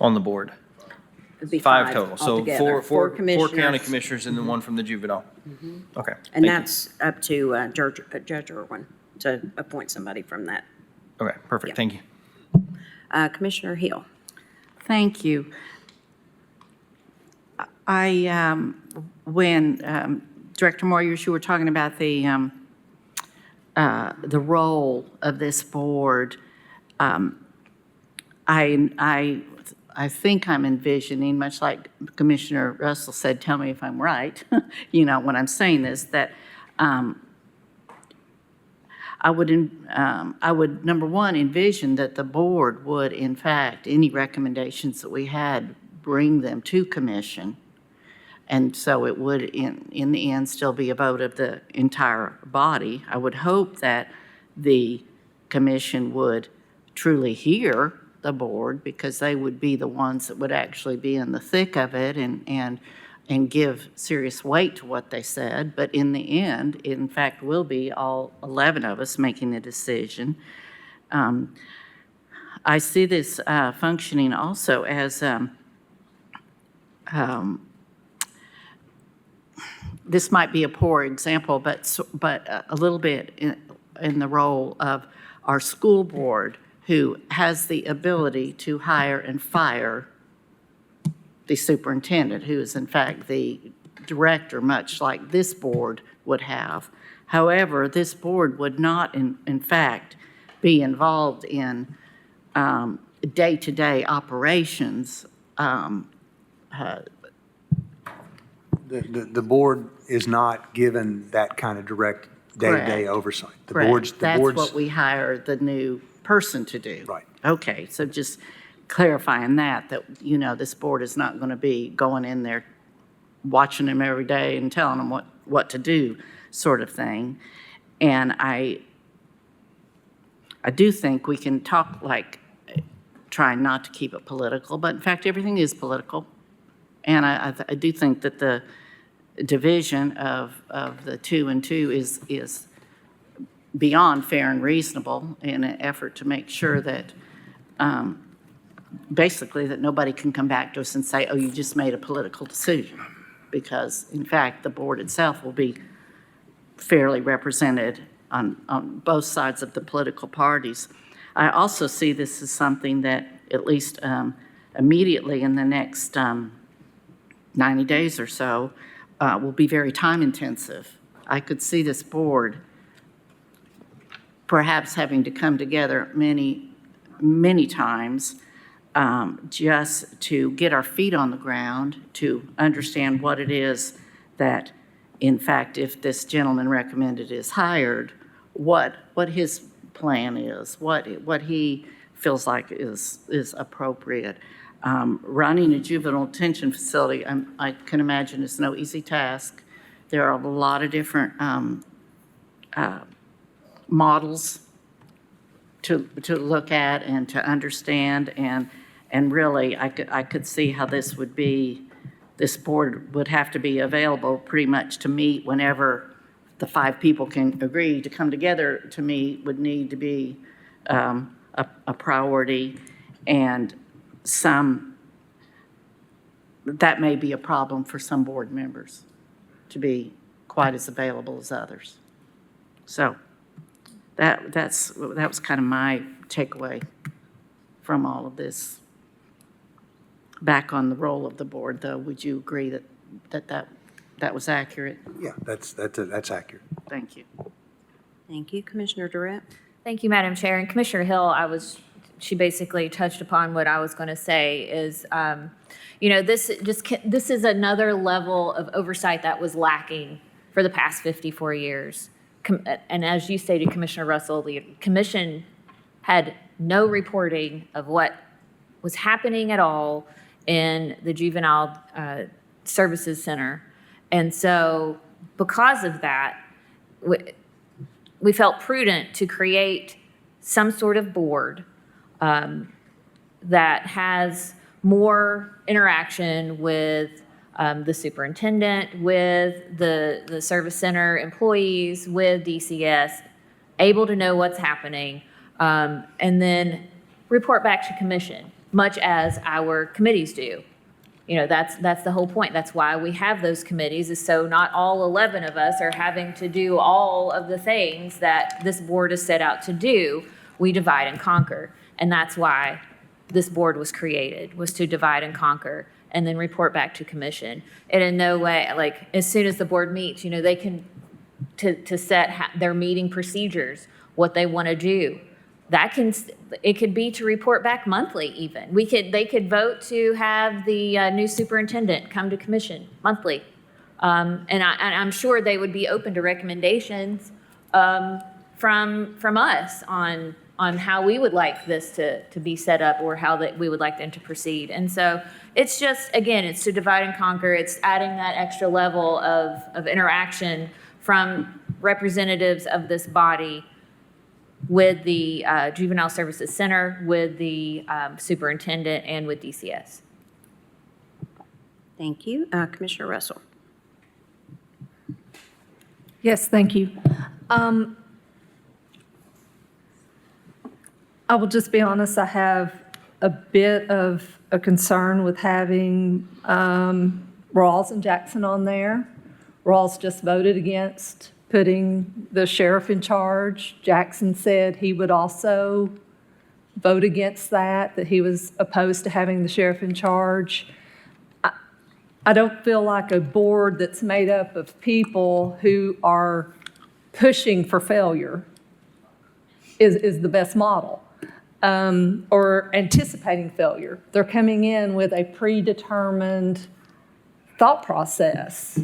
the board? It'd be Five total. So altogether. four county commissioners. commissioners and then one from the juvenile. Okay. And thank you. that's up to Judge Irwin to appoint somebody from that. Okay, perfect. Thank you. Commissioner Hill? Thank you. When Director Moyers, you were talking about the role of this board, I think I'm envisioning, much like Commissioner Russell said, tell me if I'm right, when I'm saying this, that I would, number one, envision that the board would, in fact, any recommendations that we had, bring them to commission. And so it would, in the end, still be a vote of the entire body. I would hope that the commission would truly hear the board, because they would be the ones that would actually be in the thick of it and give serious weight to what they said. But in the end, in fact, will be all 11 of us making the decision. I see this functioning also as this might be a poor example, but a little bit in the role of our school board, who has the ability to hire and fire the superintendent, who is in fact the director, much like this board would have. However, this board would not, in fact, be involved in day-to-day operations. The board is not given that kind of direct day-to-day Correct. oversight. The Correct. board's, the That's board's. what we hire the new person to do. Right. Okay, so just clarifying that, this board is not going to be going in there, watching them every day and telling them what to do, sort of thing. And I do think we can talk like trying not to keep it political, but in fact, everything is political. And I do think that the division of the 2 and 2 is beyond fair and reasonable in an effort to make sure that basically that nobody can come back to us and say, oh, you just made a political decision. Because in fact, the board itself will be fairly represented on both sides of the political parties. I also see this as something that at least immediately in the next 90 days or so will be very time intensive. I could see this board perhaps having to come together many, many times just to get our feet on the ground, to understand what it is that, in fact, if this gentleman recommended is hired, what his plan is, what he feels like is appropriate. Running a juvenile detention facility, I can imagine, is no easy task. There are a lot of different models to look at and to understand, and really, I could see how this board would have to be available pretty much to meet whenever the 5 people can agree to come together to meet, would need to be a priority, and that may be a problem for some board members to be quite as available as others. So that was kind of my takeaway from all of this. Back on the role of the board, though, would you agree that was accurate? Yeah, that's accurate. Thank you. Thank you. Commissioner Durrett? Thank you, Madam Chair. And Commissioner Hill, she basically touched upon what I was going to say is, this is another level of oversight that was lacking for the past 54 years. And as you stated, Commissioner Russell, the commission had no reporting of what was happening at all in the Juvenile Services Center. And so because of that, we felt prudent to create some sort of board that has more interaction with the superintendent, with the service center employees, with DCS, able to know what's happening, and then report back to commission, much as our committees do. That's the whole point. That's why we have those committees, is so not all 11 of us are having to do all of the things that this board is set out to do. We divide and conquer. And that's why this board was created, was to divide and conquer and then report back to commission. And in no way, like, as soon as the board meets, they can, to set their meeting procedures, what they want to do. It could be to report back monthly even. They could vote to have the new superintendent come to commission monthly. And I'm sure they would be open to recommendations from us on how we would like this to be set up, or how that we would like them to proceed. And so it's just, again, it's to divide and conquer. It's adding that extra level of interaction from representatives of this body with the Juvenile Services Center, with the superintendent, and with DCS. Thank you. Commissioner Russell. Yes, thank you. I will just be honest, I have a bit of a concern with having Rawls and Jackson on there. Rawls just voted against putting the sheriff in charge. Jackson said he would also vote against that he was opposed to having the sheriff in charge. I don't feel like a board that's made up of people who are pushing for failure is the best model, or anticipating failure. They're coming in with a predetermined thought process.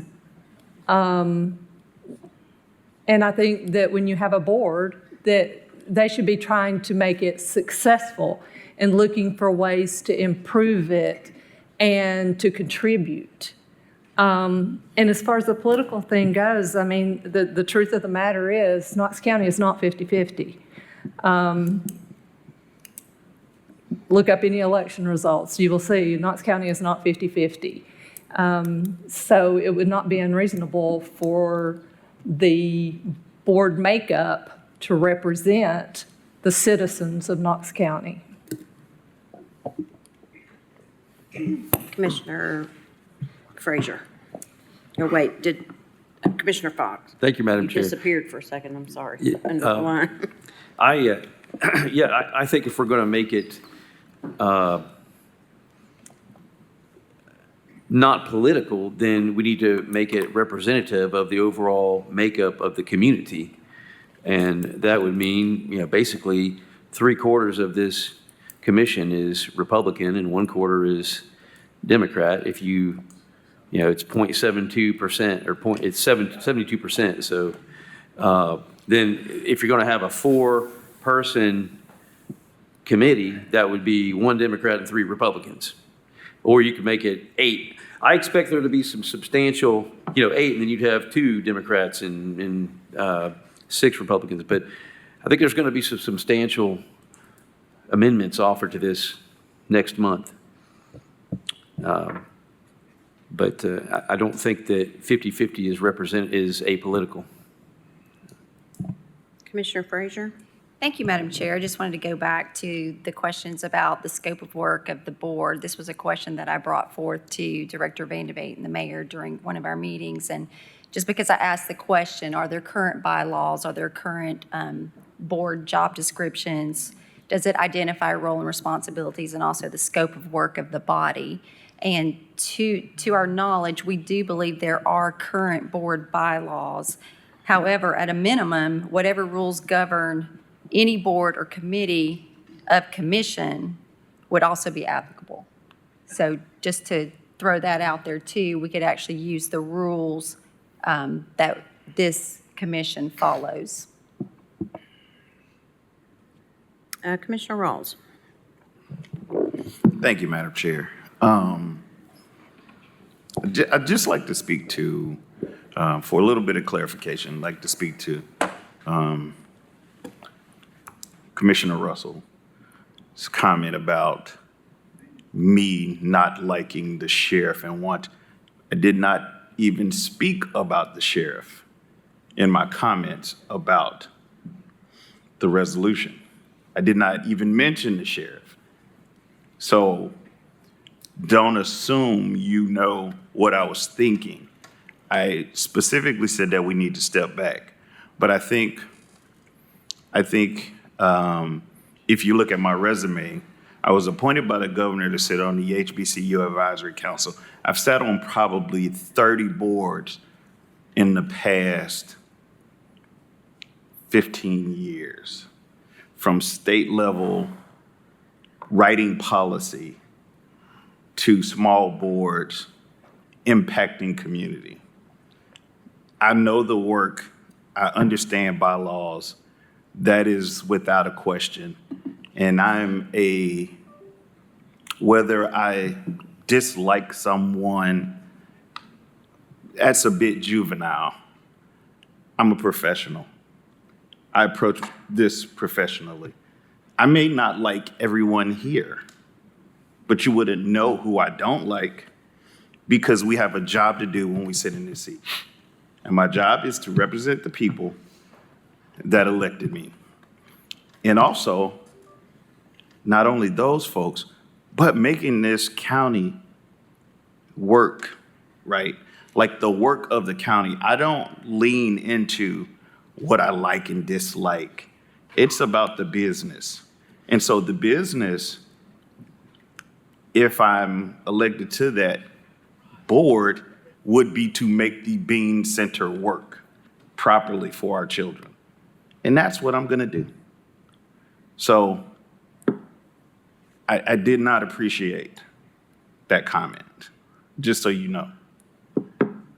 And I think that when you have a board, that they should be trying to make it successful and looking for ways to improve it and to contribute. And as far as the political thing goes, I mean, the truth of the matter is Knox County is not 50-50. Look up any election results. You will see Knox County is not 50-50. So it would not be unreasonable for the board makeup to represent the citizens of Knox County. Commissioner Frazier. Oh, wait, did Commissioner Fox? Thank you, Madam You Chair. disappeared for a second, I'm sorry. Yeah, Under the line. I think if we're going to make it not political, then we need to make it representative of the overall makeup of the community. And that would mean, basically 3/4 of this commission is Republican and 1/4 is Democrat. If it's 0.72% or it's 72%. So then if you're going to have a 4-person committee, that would be 1 Democrat and 3 Republicans. Or you could make it 8. I expect there to be some substantial, 8, and then you'd have 2 Democrats and 6 Republicans. But I think there's going to be some substantial amendments offered to this next month. But I don't think that 50-50 is apolitical. Commissioner Frazier? Thank you, Madam Chair. I just wanted to go back to the questions about the scope of work of the board. This was a question that I brought forth to Director Vandevate and the mayor during one of our meetings. And just because I asked the question, are there current bylaws, are there current board job descriptions? Does it identify role and responsibilities and also the scope of work of the body? And to our knowledge, we do believe there are current board bylaws. However, at a minimum, whatever rules govern any board or committee of commission would also be applicable. So just to throw that out there too, we could actually use the rules that this commission follows. Commissioner Rawls. Thank you, Madam Chair. I'd just like to speak to, for a little bit of clarification, I'd like to speak to Commissioner Russell's comment about me not liking the sheriff and I did not even speak about the sheriff in my comments about the resolution. I did not even mention the sheriff. So don't assume you know what I was thinking. I specifically said that we need to step back. But I think if you look at my resume, I was appointed by the governor to sit on the HBCU Advisory Council. I've sat on probably 30 boards in the past 15 years, from state level writing policy to small boards impacting community. I know the work, I understand bylaws, that is without a question. And whether I dislike someone, that's a bit juvenile. I'm a professional. I approach this professionally. I may not like everyone here, but you wouldn't know who I don't like because we have a job to do when we sit in this seat. And my job is to represent the people that elected me. And also, not only those folks, but making this county work, right? Like the work of the county. I don't lean into what I like and dislike. It's about the business. And so the business, if I'm elected to that board, would be to make the Bean Center work properly for our children. And that's what I'm gonna do. So I did not appreciate that comment, just so you know.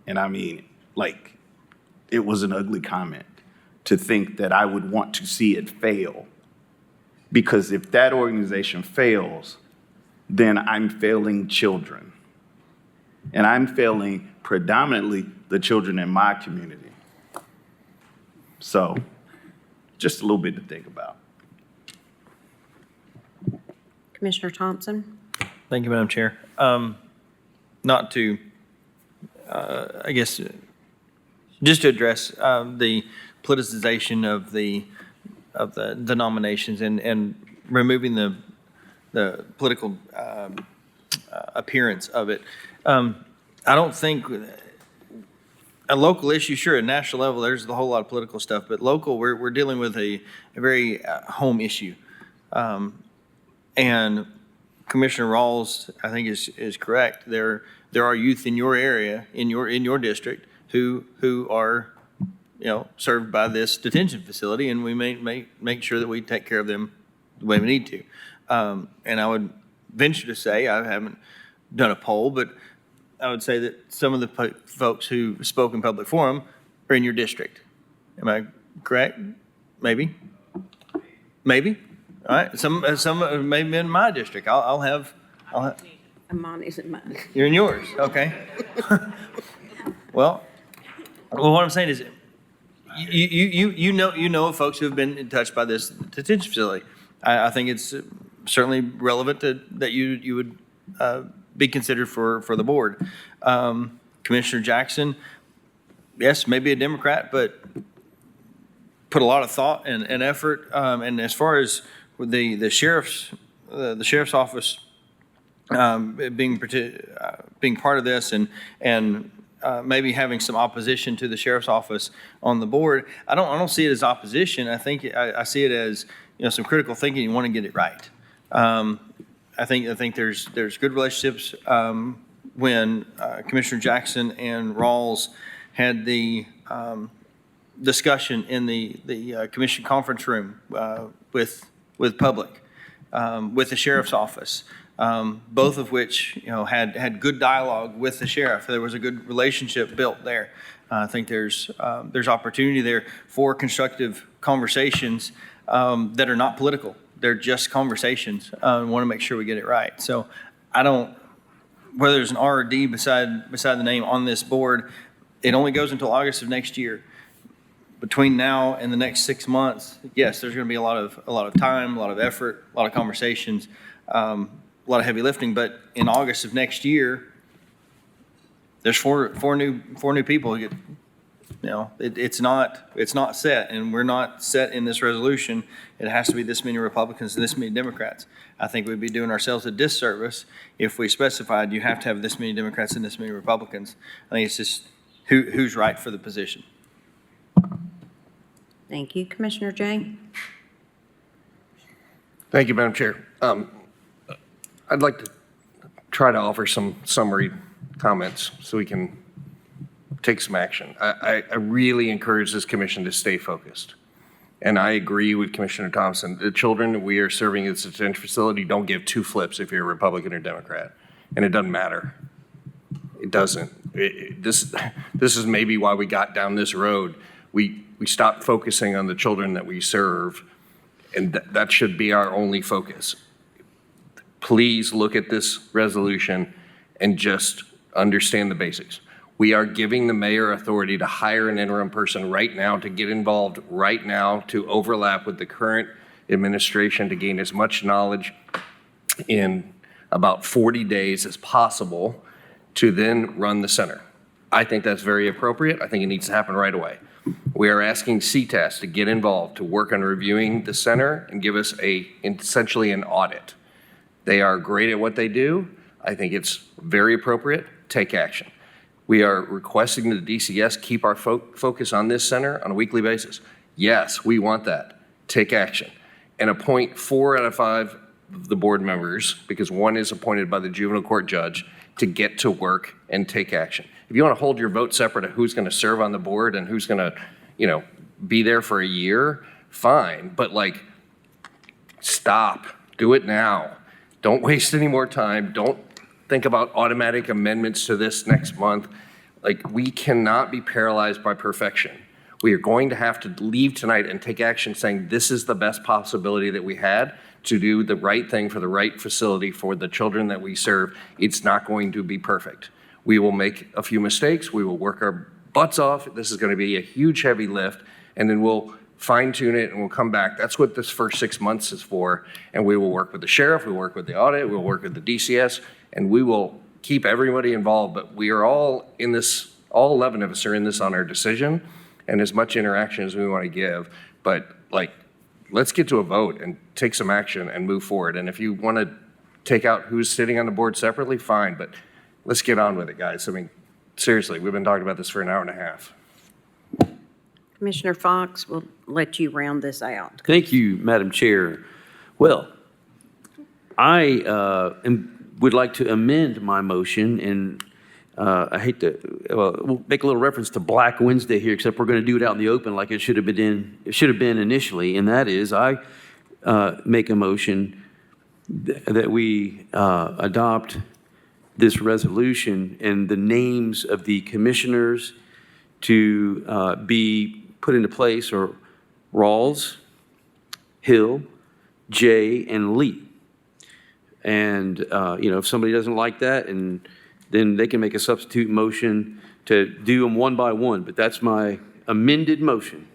And I mean, like, it was an ugly comment to think that I would want to see it fail. Because if that organization fails, then I'm failing children. And I'm failing predominantly the children in my community. So, just a little bit to think about. Commissioner Thompson? Thank you, Madam Chair. Not to, I guess, just to address the politicization of the nominations and removing the political appearance of it. I don't think a local issue, sure, at national level, there's a whole lot of political stuff, but local, we're dealing with a very home issue. And Commissioner Rawls, I think, is correct. There are youth in your area, in your district, who are, served by this detention facility, and we may make sure that we take care of them the way we need to. And I would venture to say, I haven't done a poll, but I would say that some of the folks who spoke in public forum are in your district. Am I correct? Maybe. All right, some maybe in my district. I'll have. Amani's in mine. You're in yours, okay. Well, what I'm saying is, you know of folks who have been touched by this detention facility. I think it's certainly relevant that you would be considered for the board. Commissioner Jackson, yes, maybe a Democrat, but put a lot of thought and effort. And as far as the sheriff's office being part of this and maybe having some opposition to the sheriff's office on the board, I don't see it as opposition. I think I see it as some critical thinking. You want to get it right. I think there's good relationships. When Commissioner Jackson and Rawls had the discussion in the commission conference room with public, with the sheriff's office, both of which had good dialogue with the sheriff. There was a good relationship built there. I think there's opportunity there for constructive conversations that are not political. They're just conversations. We want to make sure we get it right. So whether there's an R or D beside the name on this board, it only goes until August of next year. Between now and the next 6 months, yes, there's going to be a lot of time, a lot of effort, a lot of conversations, a lot of heavy lifting. But in August of next year, there's four new people. It's not set, and we're not set in this resolution. It has to be this many Republicans and this many Democrats. I think we'd be doing ourselves a disservice if we specified you have to have this many Democrats and this many Republicans. I think it's just who's right for the position. Thank you. Commissioner Jay? Thank you, Madam Chair. I'd like to try to offer some summary comments so we can take some action. I really encourage this commission to stay focused. And I agree with Commissioner Thompson. The children we are serving at this detention facility don't give two flips if you're a Republican or Democrat. And it doesn't matter. It doesn't. This is maybe why we got down this road. We stopped focusing on the children that we serve, and that should be our only focus. Please look at this resolution and just understand the basics. We are giving the mayor authority to hire an interim person right now, to get involved right now, to overlap with the current administration, to gain as much knowledge in about 40 days as possible, to then run the center. I think that's very appropriate. I think it needs to happen right away. We are asking CTAS to get involved, to work on reviewing the center and give us essentially an audit. They are great at what they do. I think it's very appropriate. Take action. We are requesting that the DCS keep our focus on this center on a weekly basis. Yes, we want that. Take action. And appoint 4 out of 5 of the board members, because 1 is appointed by the juvenile court judge, to get to work and take action. If you want to hold your vote separate of who's going to serve on the board and who's going to, be there for a year, fine. But stop. Do it now. Don't waste any more time. Don't think about automatic amendments to this next month. We cannot be paralyzed by perfection. We are going to have to leave tonight and take action saying this is the best possibility that we had to do the right thing for the right facility for the children that we serve. It's not going to be perfect. We will make a few mistakes. We will work our butts off. This is going to be a huge, heavy lift, and then we'll fine tune it and we'll come back. That's what this first 6 months is for. And we will work with the sheriff, we'll work with the audit, we'll work with the DCS, and we will keep everybody involved. But we are all in this, all 11 of us are in this on our decision, and as much interaction as we want to give. But let's get to a vote and take some action and move forward. And if you want to take out who's sitting on the board separately, fine, but let's get on with it, guys. I mean, seriously, we've been talking about this for an hour and a half. Commissioner Fox, we'll let you round this out. Thank you, Madam Chair. Well, I would like to amend my motion, and I hate to we'll make a little reference to Black Wednesday here, except we're going to do it out in the open like it should have been initially, and that is I make a motion that we adopt this resolution and the names of the commissioners to be put into place are Rawls, Hill, Jay, and Lee. And, if somebody doesn't like that, and then they can make a substitute motion to do them one by one, but that's my amended motion.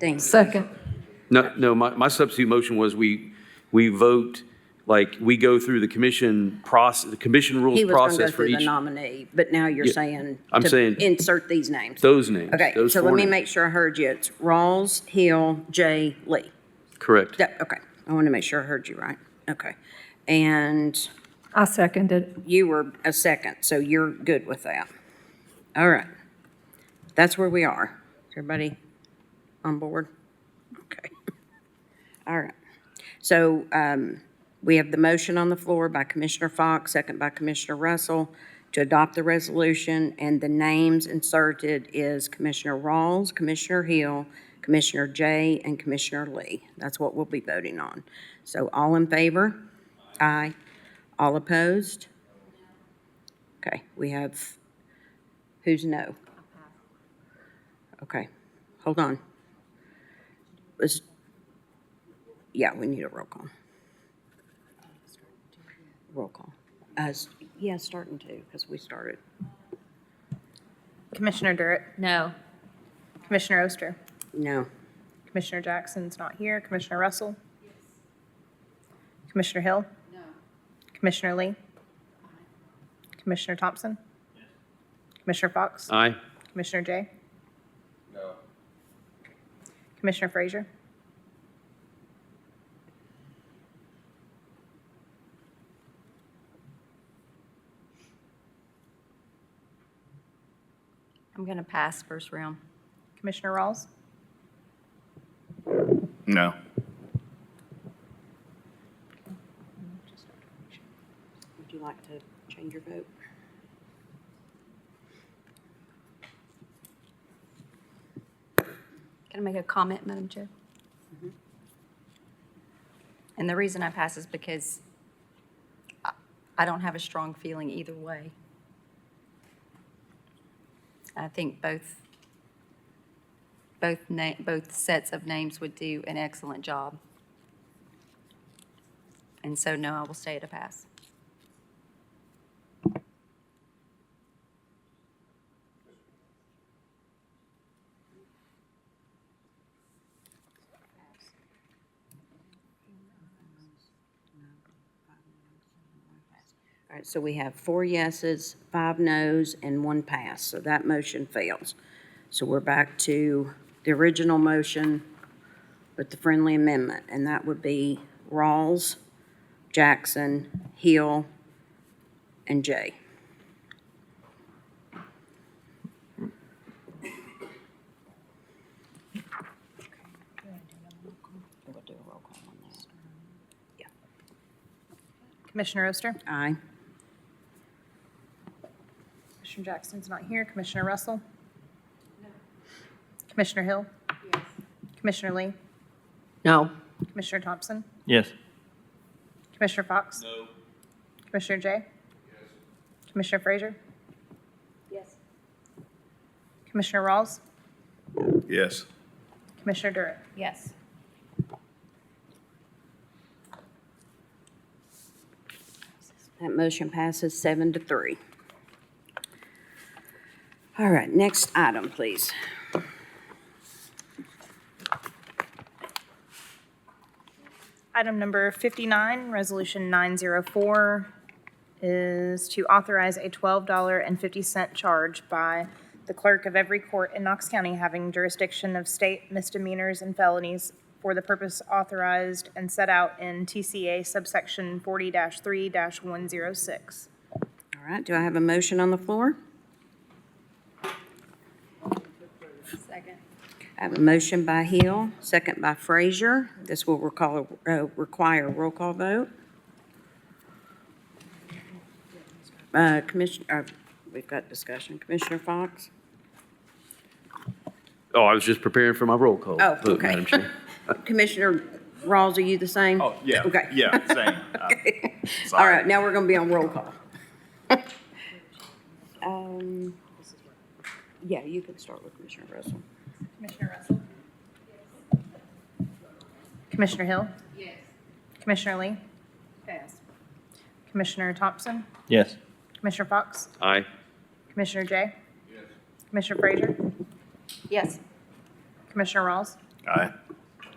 Thanks. Second. No, my substitute motion was we vote, we go through the commission process, the commission rules He was going to process go for through each. the nominee, but now you're Yeah, saying I'm to saying insert these names. Those names. Okay, those so four let me names. make sure I heard you. It's Rawls, Hill, Jay, Lee. Correct. Okay, I want to make sure I heard you right. Okay. And I seconded. you were a second, so you're good with that. All right. That's where we are. Is everybody on board? Okay. All right. So we have the motion on the floor by Commissioner Fox, second by Commissioner Russell, to adopt the resolution, and the names inserted is Commissioner Rawls, Commissioner Hill, Commissioner Jay, and Commissioner Lee. That's what we'll be voting on. So all in favor? Aye. All opposed? Okay, we have, who's no? Okay, hold on. Yeah, we need a roll call. Roll call. Yeah, starting to, because we started. Commissioner Durrett, No. Commissioner Oster, No. Commissioner Jackson's not here, Commissioner Russell? Commissioner Hill? No. Commissioner Lee? Commissioner Thompson? Commissioner Fox? Aye. Commissioner Jay? No. Commissioner Frazier? I'm going to pass first round. Commissioner Rawls? No. Would you like to change your vote? Can I make a comment, Madam Chair? And the reason I pass is because I don't have a strong feeling either way. I think both sets of names would do an excellent job. And so, no, I will stay at a pass. right, so we have 4 yeses, 5 noes, and 1 pass, so that motion fails. So we're back to the original motion with the friendly amendment, and that would be Rawls, Jackson, Hill, and Jay. We'll do a roll call on this. Yeah. Commissioner Oster? Aye. Commissioner Jackson's not here. Commissioner Russell? No. Commissioner Hill? Yes. Commissioner Lee? No. Commissioner Thompson? Yes. Commissioner Fox? No. Commissioner Jay? Yes. Commissioner Frazier? Yes. Commissioner Rawls? Yes. Commissioner Durrett? Yes. That motion passes 7-3. All right, next item, please. Item number 59, Resolution 904, is to authorize a $12.50 charge by the clerk of every court in Knox County having jurisdiction of state misdemeanors and felonies for the purpose authorized and set out in TCA subsection 40-3-106. All right, do I have a motion on the floor? Second. I have a motion by Hill, second by Frazier. This will require a roll call vote. We've got discussion. Commissioner Fox? Oh, I was just preparing for my roll call. Oh, vote, okay. Madam Chair. Commissioner Rawls, are you the same? Oh, yeah. Okay. Yeah, same. Okay. All Sorry. right, now we're going to be on roll call. Yeah, you can start with Commissioner Russell. Commissioner Russell? Commissioner Hill? Yes. Commissioner Lee? Pass. Commissioner Thompson? Yes. Commissioner Fox? Aye. Commissioner Jay? Yes. Commissioner Frazier? Yes. Commissioner Rawls? Aye.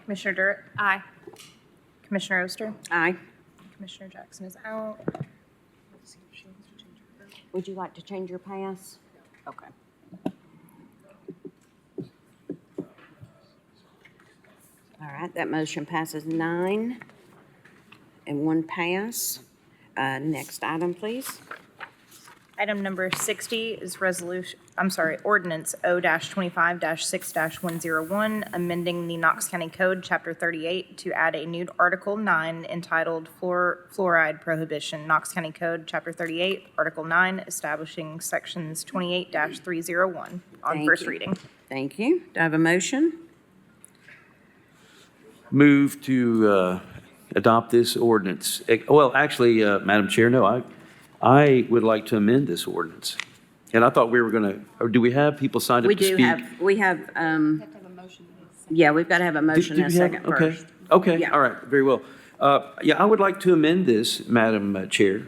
Commissioner Durrett? Aye. Commissioner Oster? Aye. Commissioner Jackson is out. Let's see if she wants to change her vote. Would you like to change your pass? Okay. All right, that motion passes 9 and 1 pass. Next item, please. Item number 60 is ordinance O-25-6-101, amending the Knox County Code, Chapter 38, to add a new Article 9 entitled Fluoride Prohibition. Knox County Code, Chapter 38, Article 9, establishing sections 28-301 on Thank first you. reading. Thank you. Do I have a motion? Move to adopt this ordinance. Well, actually, Madam Chair, no, I would like to amend this ordinance. And I thought we were going to, or do we have people signed up We to speak? we have, yeah, we've got to have a motion and a Did we have- second okay. first. Okay, Yeah. all right, very well. Yeah, I would like to amend this, Madam Chair,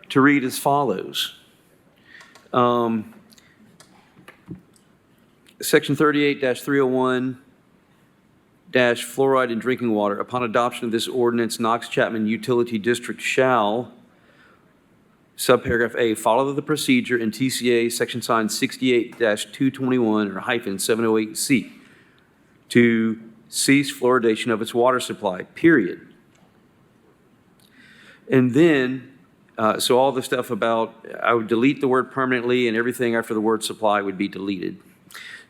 to read as follows. Section 38-301 fluoride in drinking water. Upon adoption of this ordinance, Knox Chapman Utility District shall, subparagraph A, follow the procedure in TCA section sign 68-221 or hyphen 708C to cease fluoridation of its water supply, period. And then, so all the stuff about, I would delete the word permanently and everything after the word supply would be deleted.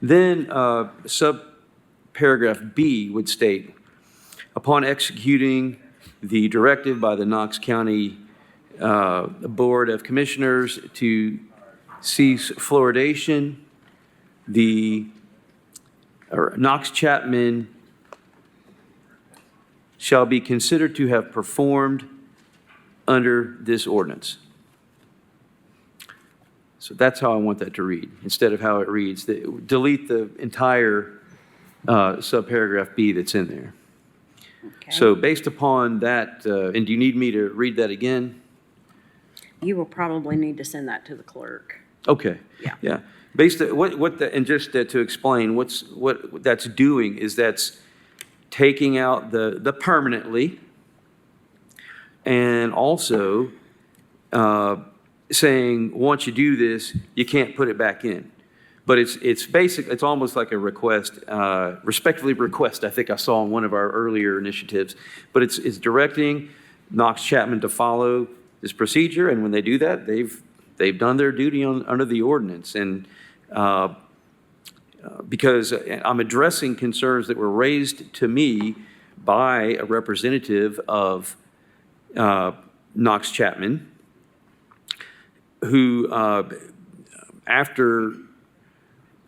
Then subparagraph B would state, upon executing the directive by the Knox County Board of Commissioners to cease fluoridation, Knox Chapman shall be considered to have performed under this ordinance. So that's how I want that to read, instead of how it reads. Delete the entire subparagraph B that's in there. Okay. So based upon that, and do you need me to read that again? You will probably need to send that to the clerk. Okay. Yeah. Yeah. And just to explain, what that's doing is that's taking out the permanently, and also saying, once you do this, you can't put it back in. But it's basic, it's almost like a request, respectfully request, I think I saw in one of our earlier initiatives. But it's directing Knox Chapman to follow this procedure, and when they do that, they've done their duty under the ordinance. And because I'm addressing concerns that were raised to me by a representative of Knox Chapman, who after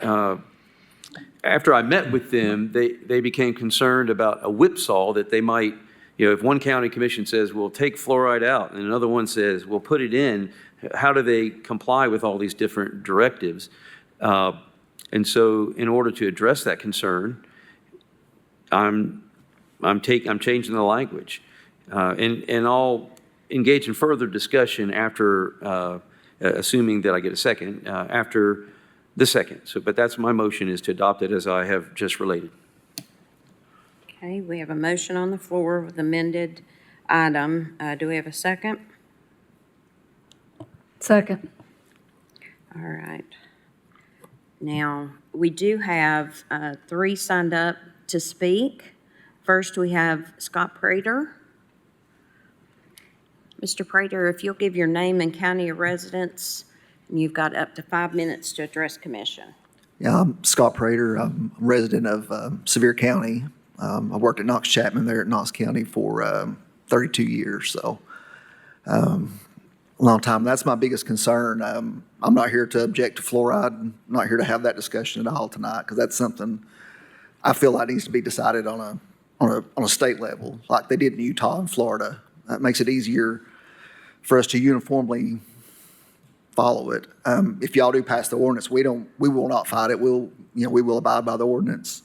I met with them, they became concerned about a whipsaw that they might, if one county commission says, we'll take fluoride out, and another one says, we'll put it in, how do they comply with all these different directives? And so in order to address that concern, I'm changing the language. And I'll engage in further discussion after, assuming that I get a second, after the second. But that's my motion, is to adopt it as I have just related. Okay, we have a motion on the floor with amended item. Do we have a second? Second. All right. Now, we do have 3 signed up to speak. First, we have Scott Prater. Mr. Prater, if you'll give your name and county of residence, and you've got up to 5 minutes to address commission. Yeah, I'm Scott Prater. I'm a resident of Sevier County. I worked at Knox Chapman there at Knox County for 32 years, so a long time. That's my biggest concern. I'm not here to object to fluoride. I'm not here to have that discussion at all tonight, because that's something I feel like needs to be decided on a state level, like they did in Utah and Florida. That makes it easier for us to uniformly follow it. If y'all do pass the ordinance, we will not fight it. We will abide by the ordinance.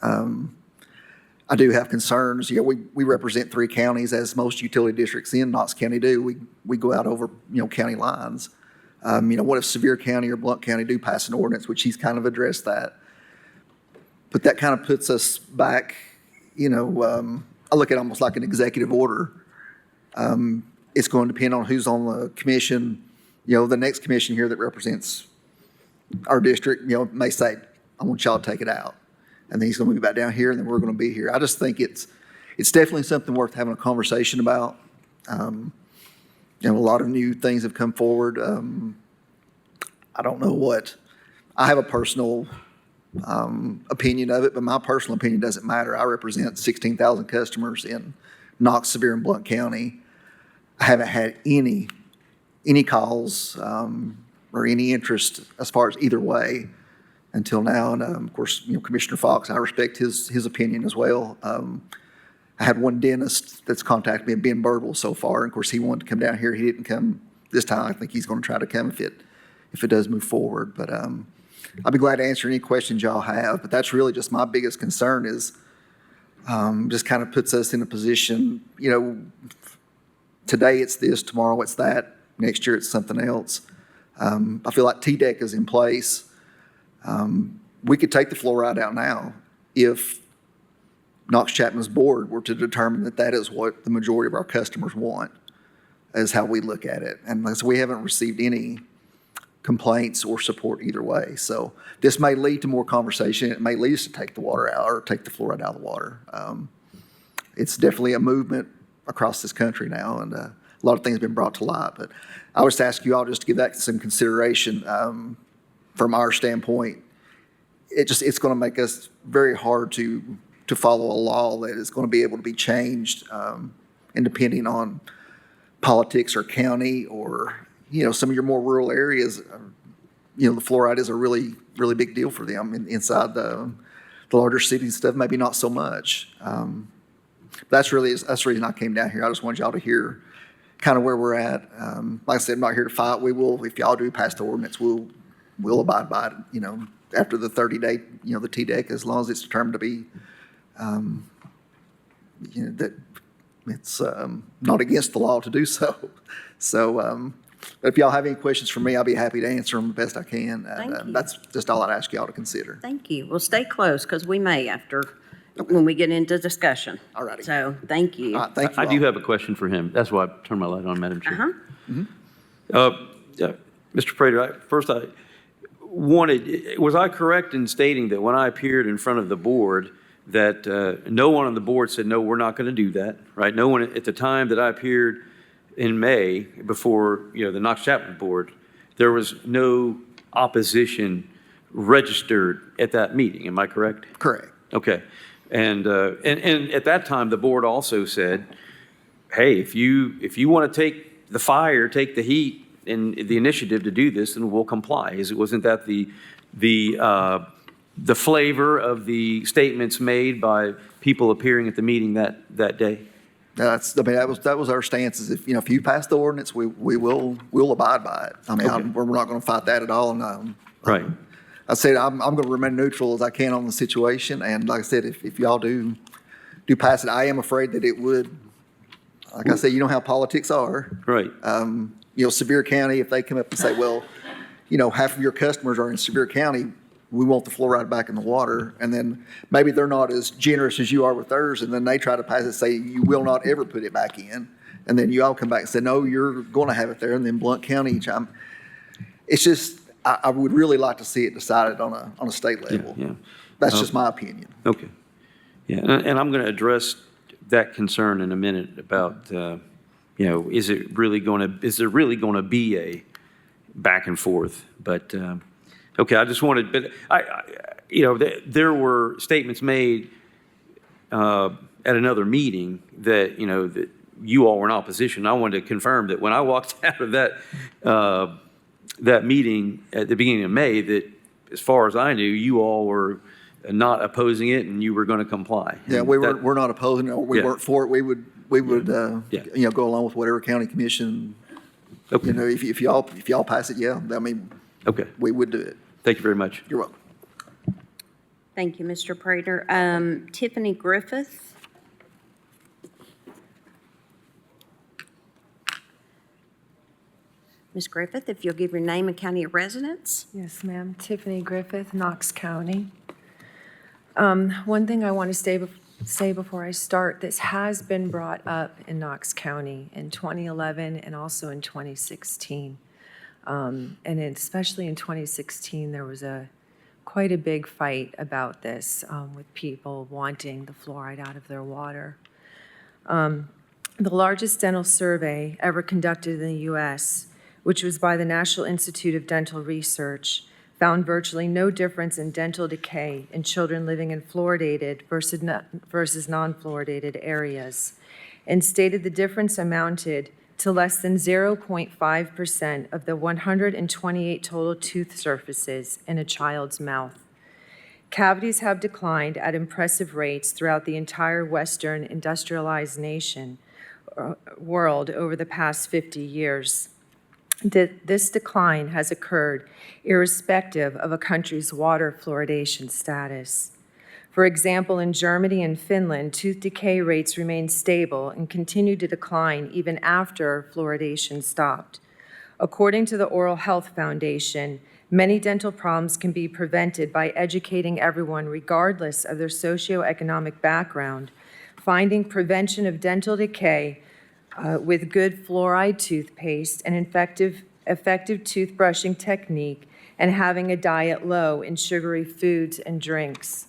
I do have concerns. We represent 3 counties, as most utility districts in Knox County do. We go out over, county lines. What if Sevier County or Blount County do pass an ordinance, which he's kind of addressed that. But that kind of puts us back, I look at it almost like an executive order. It's going to depend on who's on the commission. The next commission here that represents our district, may say, I want y'all to take it out. And then he's going to move back down here, and then we're going to be here. I just think it's definitely something worth having a conversation about. A lot of new things have come forward. I don't know what, I have a personal opinion of it, but my personal opinion doesn't matter. I represent 16,000 customers in Knox, Sevier, and Blount County. I haven't had any calls or any interest as far as either way until now. And of course, Commissioner Fox, I respect his opinion as well. I had one dentist that's contacted me, Ben Birdwell, so far. And of course, he wanted to come down here. He didn't come this time. I think he's going to try to come if it does move forward. But I'll be glad to answer any questions y'all have. But that's really just my biggest concern, is just kind of puts us in a position, today it's this, tomorrow it's that, next year it's something else. I feel like TDEC is in place. We could take the fluoride out now if Knox Chapman's board were to determine that is what the majority of our customers want, is how we look at it. And so we haven't received any complaints or support either way. So this may lead to more conversation. It may lead us to take the water out or take the fluoride out of the water. It's definitely a movement across this country now, and a lot of things have been brought to light. But I would just ask you all just to give that some consideration. From our standpoint, it's going to make us very hard to follow a law that is going to be able to be changed, and depending on politics or county or some of your more rural areas, the fluoride is a really, really big deal for them. Inside the larger cities and stuff, maybe not so much. That's the reason I came down here. I just wanted y'all to hear kind of where we're at. Like I said, I'm not here to fight. We will, if y'all do pass the ordinance, we'll abide by it, after the 30-day, the TDEC, as long as it's determined to be, that it's not against the law to do so. So if y'all have any questions for me, I'll be happy to answer them the best I can. And that's just all I'd ask y'all to consider. Thank you. Well, stay close, because we may when we get into discussion. All righty. So thank you. Thank you I do have a question for him. That's why I turned my light on, Madam Chair. Mr. Prater, first I wanted, was I correct in stating that when I appeared in front of the board, that no one on the board said, no, we're not going to do that, right? No one at the time that I appeared in May before, the Knox Chapman board, there was no opposition registered at that meeting. Am I correct? Correct. Okay. And at that time, the board also said, hey, if you want to take the fire, take the heat and the initiative to do this, then we'll comply. Wasn't that the flavor of the statements made by people appearing at the meeting that day? That was our stance, is if you pass the ordinance, we'll abide by it. Okay. We're not going to fight that at all. And, Right. I said, I'm going to remain neutral as I can on the situation. And like I said, if y'all do pass it, I am afraid that it would, like I said, you know how politics are. Right. Sevier County, if they come up and say, well, half of your customers are in Sevier County, we want the fluoride back in the water. And then maybe they're not as generous as you are with theirs. And then they try to pass it, say, you will not ever put it back in. And then you all come back and say, no, you're going to have it there. And then Blount County, it's just, I would really like to see it decided on a state level. Yeah. That's just my opinion. Okay. Yeah, and I'm going to address that concern in a minute about, is there really going to be a back and forth? But, okay, I just wanted, but there were statements made at another meeting that, that you all were in opposition. I wanted to confirm that when I walked out of that meeting at the beginning of May, that as far as I knew, you all were not opposing it and you were going to comply. Yeah, we're not opposing it. We weren't for it. We would go along with whatever county commission. Okay. If y'all pass it, okay, we would do it. Thank you very much. You're welcome. Thank you, Mr. Prater. Tiffany Griffith. Ms. Griffith, if you'll give your name and county of residence. Yes, ma'am. Tiffany Griffith, Knox County. One thing I want to say before I start, this has been brought up in Knox County in 2011 and also in 2016. And especially in 2016, there was quite a big fight about this with people wanting the fluoride out of their water. The largest dental survey ever conducted in the U.S., which was by the National Institute of Dental Research, found virtually no difference in dental decay in children living in fluoridated versus non-fluoridated areas, and stated the difference amounted to less than 0.5% of the 128 total tooth surfaces in a child's mouth. Cavities have declined at impressive rates throughout the entire Western industrialized world over the past 50 years. This decline has occurred irrespective of a country's water fluoridation status. For example, in Germany and Finland, tooth decay rates remain stable and continue to decline even after fluoridation stopped. According to the Oral Health Foundation, many dental problems can be prevented by educating everyone regardless of their socioeconomic background, finding prevention of dental decay with good fluoride toothpaste, an effective toothbrushing technique, and having a diet low in sugary foods and drinks.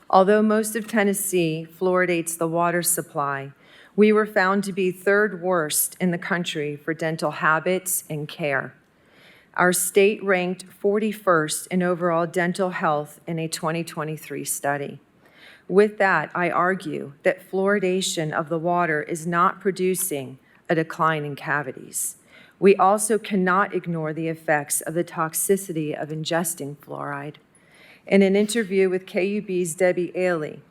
Although most of Tennessee fluoridates the water supply, we were found to be third worst in the country for dental habits and care. Our state ranked 41st in overall dental health in a 2023 study. With that, I argue that fluoridation of the water is not producing a decline in cavities. We also cannot ignore the effects of the toxicity of ingesting fluoride. In an interview with KUB's Debbie Ailey,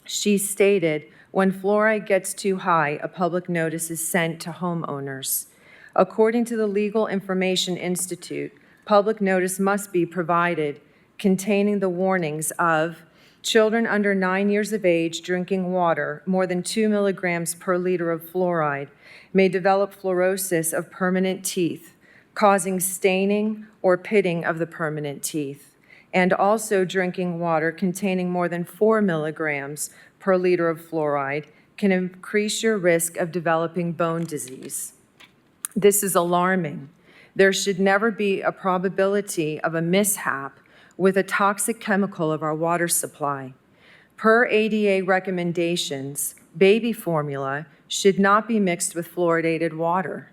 she stated, when fluoride gets too high, a public notice is sent to homeowners. According to the Legal Information Institute, public notice must be provided containing the warnings of children under 9 years of age drinking water more than 2 milligrams per liter of fluoride may develop fluorosis of permanent teeth, causing staining or pitting of the permanent teeth, and also drinking water containing more than 4 milligrams per liter of fluoride can increase your risk of developing bone disease. This is alarming. There should never be a probability of a mishap with a toxic chemical of our water supply. Per ADA recommendations, baby formula should not be mixed with fluoridated water.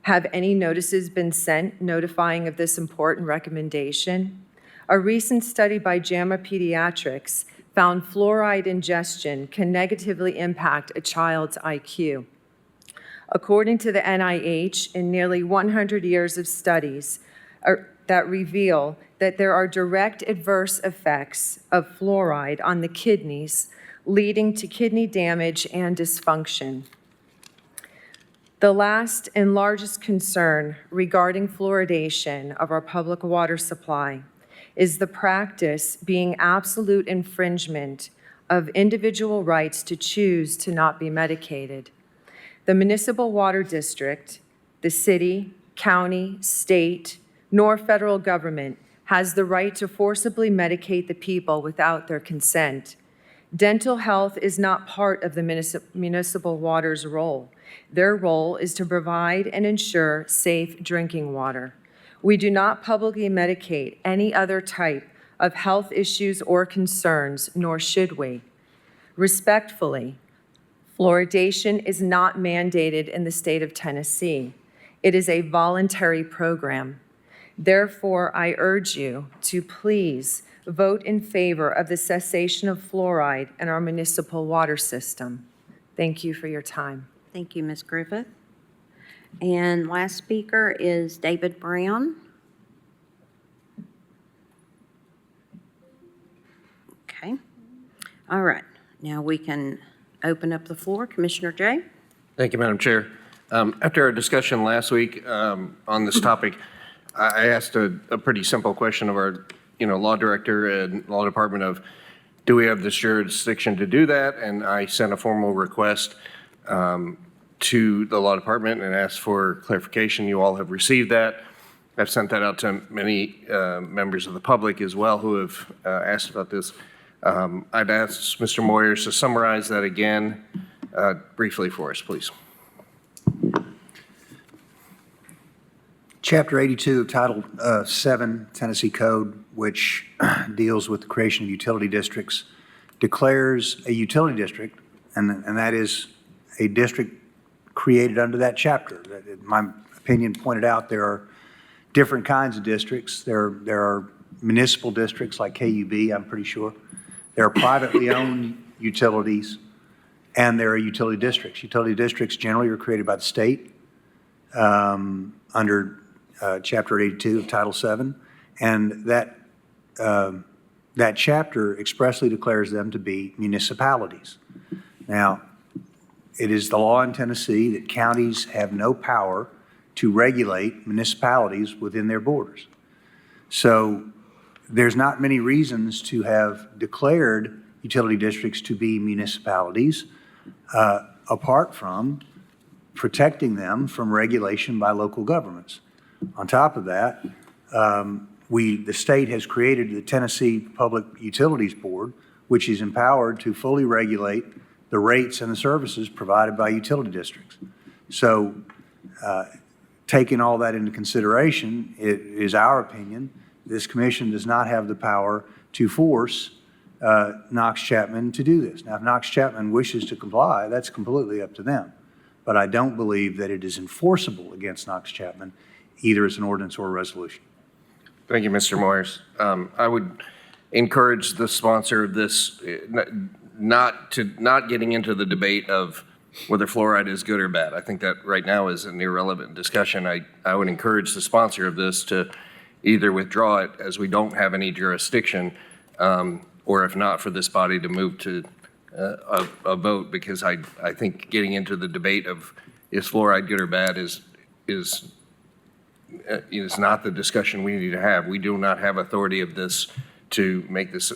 Have any notices been sent notifying of this important recommendation? A recent study by JAMA Pediatrics found fluoride ingestion can negatively impact a child's IQ. According to the NIH, in nearly 100 years of studies that reveal that there are direct adverse effects of fluoride on the kidneys, leading to kidney damage and dysfunction. The last and largest concern regarding fluoridation of our public water supply is the practice being absolute infringement of individual rights to choose to not be medicated. The municipal water district, the city, county, state, nor federal government has the right to forcibly medicate the people without their consent. Dental health is not part of the municipal water's role. Their role is to provide and ensure safe drinking water. We do not publicly medicate any other type of health issues or concerns, nor should we. Respectfully, fluoridation is not mandated in the state of Tennessee. It is a voluntary program. Therefore, I urge you to please vote in favor of the cessation of fluoride in our municipal water system. Thank you for your time. Thank you, Ms. Griffith. And last speaker is David Brown. Okay. All right. Now we can open up the floor. Commissioner Jay? Thank you, Madam Chair. After our discussion last week on this topic, I asked a pretty simple question of our, law director and law department of, do we have the jurisdiction to do that? And I sent a formal request to the law department and asked for clarification. You all have received that. I've sent that out to many members of the public as well who have asked about this. I'd ask Mr. Moyers to summarize that again briefly for us, please. Chapter 82 of Title 7 Tennessee Code, which deals with the creation of utility districts, declares a utility district, and that is a district created under that chapter. In my opinion pointed out, there are different kinds of districts. There are municipal districts like KUB, I'm pretty sure. There are privately owned utilities, and there are utility districts. Utility districts generally are created by the state under Chapter 82 of Title 7, and that chapter expressly declares them to be municipalities. Now, it is the law in Tennessee that counties have no power to regulate municipalities within their borders. So there's not many reasons to have declared utility districts to be municipalities apart from protecting them from regulation by local governments. On top of that, the state has created the Tennessee Public Utilities Board, which is empowered to fully regulate the rates and the services provided by utility districts. So taking all that into consideration, it is our opinion, this commission does not have the power to force Knox Chapman to do this. Now, if Knox Chapman wishes to comply, that's completely up to them. But I don't believe that it is enforceable against Knox Chapman, either as an ordinance or a resolution. Thank you, Mr. Moyers. I would encourage the sponsor of this not getting into the debate of whether fluoride is good or bad. I think that right now is an irrelevant discussion. I would encourage the sponsor of this to either withdraw it as we don't have any jurisdiction, or if not, for this body to move to a vote, because I think getting into the debate of is fluoride good or bad is not the discussion we need to have. We do not have authority of this to make this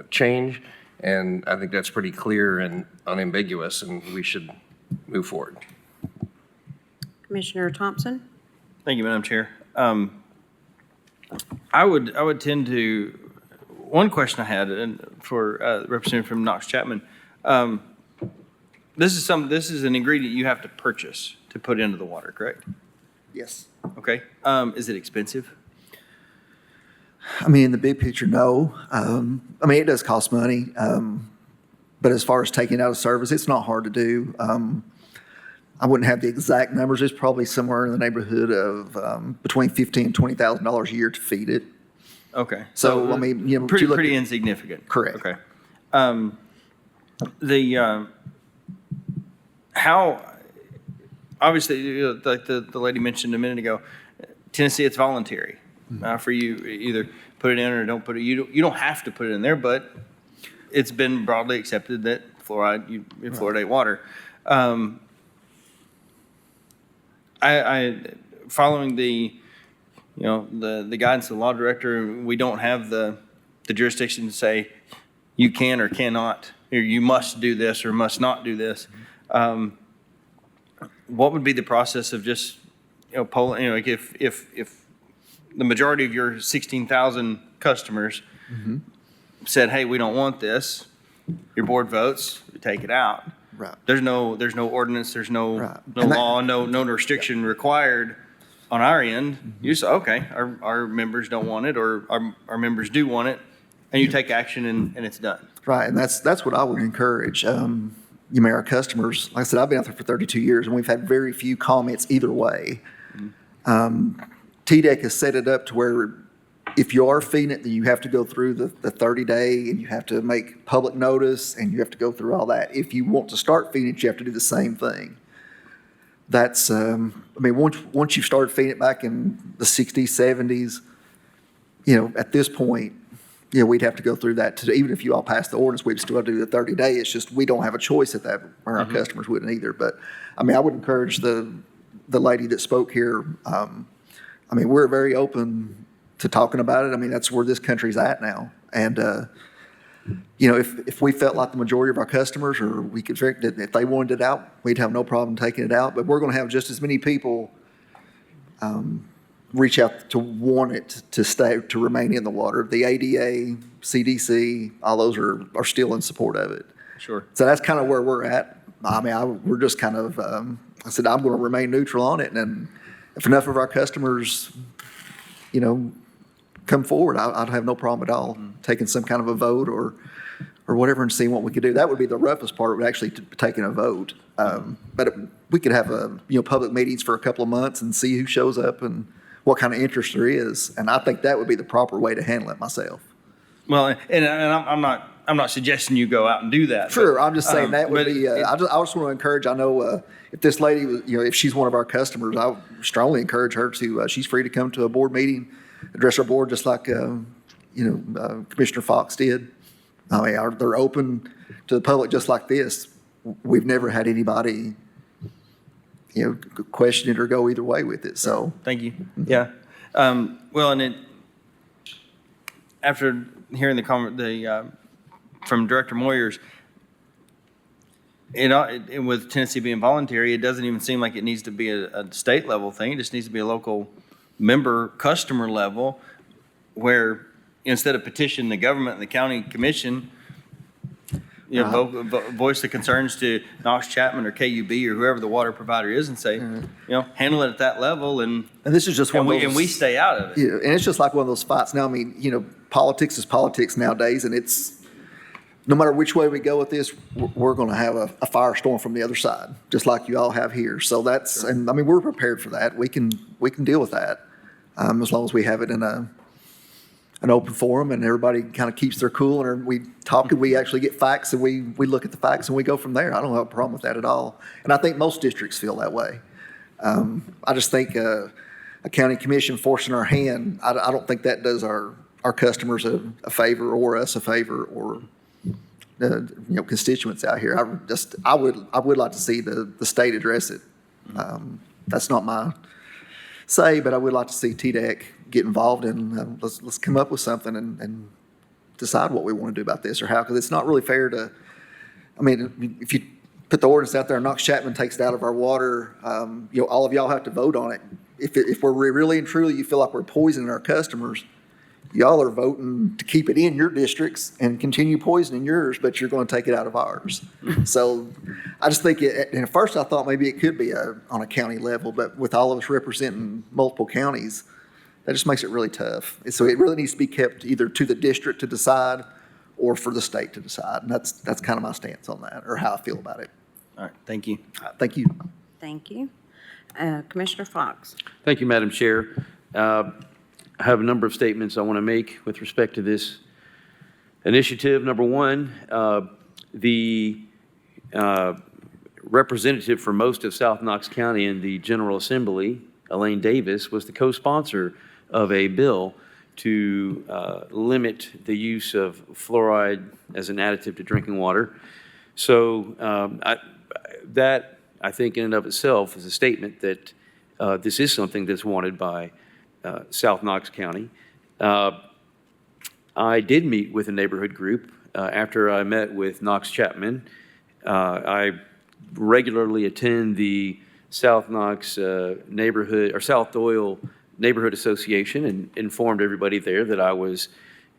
change, and I think that's pretty clear and unambiguous, and we should move forward. Commissioner Thompson? Thank you, Madam Chair. I would tend to, one question I had for representative from Knox Chapman. This is an ingredient you have to purchase to put into the water, correct? Yes. Okay. Is it expensive? I mean, in the big picture, no. I mean, it does cost money. But as far as taking it out of service, it's not hard to do. I wouldn't have the exact numbers. It's probably somewhere in the neighborhood of between $15,000 and $20,000 a year to feed it. Okay. So, I mean, you know, pretty you look pretty at- insignificant. Correct. Okay. How obviously, like the lady mentioned a minute ago, Tennessee, it's voluntary for you either put it in or don't put it. You don't have to put it in there, but it's been broadly accepted that you fluoridate water. I following the guidance of the law director, we don't have the jurisdiction to say you can or cannot, or you must do this or must not do this. What would be the process of just polling? Like if the majority of your 16,000 customers said, "Hey, we don't want this," your board votes, you take it out. Right. There's no ordinance, there's no And that- law, no restriction required on our end. You say, okay, our members don't want it, or our members do want it, and you take action and it's done. Right, and that's what I would encourage. You know, our customers, like I said, I've been out there for 32 years, and we've had very few comments either way. TDEC has set it up to where if you are feeding it, then you have to go through the 30-day, and you have to make public notice, and you have to go through all that. If you want to start feeding it, you have to do the same thing. That's, I mean, once you've started feeding it back in the 60s, 70s, you know, at this point, you know, we'd have to go through that too. Even if you all passed the ordinance, we'd still have to do the 30-day. It's just we don't have a choice at that, or our customers wouldn't either. But, I mean, I would encourage the lady that spoke here. I mean, we're very open to talking about it. I mean, that's where this country's at now. And, you know, if we felt like the majority of our customers, or we could, if they wanted it out, we'd have no problem taking it out. But we're going to have just as many people reach out to want it to remain in the water. The ADA, CDC, all those are still in support of it. Sure. So that's kind of where we're at. I mean, we're just kind of, I said, I'm going to remain neutral on it. And if enough of our customers, you know, come forward, I'd have no problem at all taking some kind of a vote or whatever and seeing what we could do. That would be the roughest part, would actually taking a vote. But we could have public meetings for a couple of months and see who shows up and what kind of interest there is. And I think that would be the proper way to handle it myself. Well, and I'm not suggesting you go out and do that. Sure, but, I'm just saying that would but be, I just want to encourage, I know if this lady, you know, if she's one of our customers, I would strongly encourage her to, she's free to come to a board meeting, address our board just like, Commissioner Fox did. I mean, they're open to the public just like this. We've never had anybody, you know, question it or go either way with it, so. Thank you. Yeah. Well, and it, after hearing the comment, from Director Moyers, with Tennessee being voluntary, it doesn't even seem like it needs to be a state level thing. It just needs to be a local member customer level, where instead of petitioning the government and the county commission, you know, voice the concerns to Knox, Chapman, or KUB, or whoever the water provider is, and say, you know, handle it at that level, and this is just one of those, and we stay out of it. Yeah, and it's just like one of those fights. Now, I mean, you know, politics is politics nowadays, and it's, no matter which way we go with this, we're going to have a firestorm from the other side, just like you all have here. So that's, sure. And I mean, we're prepared for that. We can deal with that, as long as we have it in an open forum and everybody kind of keeps their cool, and we talk and we actually get facts, and we look at the facts and we go from there. I don't have a problem with that at all. And I think most districts feel that way. I just think a county commission forcing our hand, I don't think that does our customers a favor, or us a favor, or you know, constituents out here. I would like to see the state address it. That's not my say, but I would like to see TDEC get involved, and let's come up with something and decide what we want to do about this, or how, because it's not really fair to, I mean, if you put the ordinance out there and Knox Chapman takes it out of our water, you know, all of y'all have to vote on it. If we're really and truly, you feel like we're poisoning our customers, y'all are voting to keep it in your districts and continue poisoning yours, but you're going to take it out of ours. So I just think, and at first I thought maybe it could be on a county level, but with all of us representing multiple counties, that just makes it really tough. So it really needs to be kept either to the district to decide or for the state to decide. And that's kind of my stance on that, or how I feel about it. All right, thank you. Thank you. Thank you. Commissioner Fox. Thank you, Madam Chair. I have a number of statements I want to make with respect to this initiative. Number one, the representative for most of South Knox County in the General Assembly, Elaine Davis, was the co-sponsor of a bill to limit the use of fluoride as an additive to drinking water. So that, I think, in and of itself is a statement that this is something that's wanted by South Knox County. I did meet with a neighborhood group after I met with Knox Chapman. I regularly attend the South Knox neighborhood, or South Doyle Neighborhood Association, and informed everybody there that I was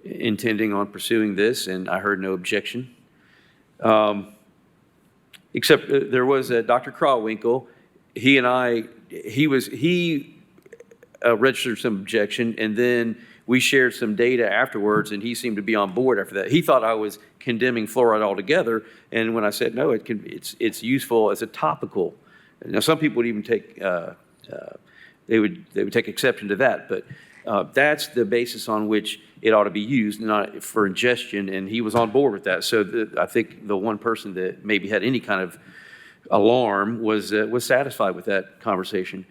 intending on pursuing this, and I heard no objection. Except there was Dr. Crawwinkle. He registered some objection, and then we shared some data afterwards, and he seemed to be on board after that. He thought I was condemning fluoride altogether, and when I said no, it's useful as a topical. Now, some people would even take they would take exception to that, but that's the basis on which it ought to be used, not for ingestion, and he was on board with that. So I think the one person that maybe had any kind of alarm was satisfied with that conversation.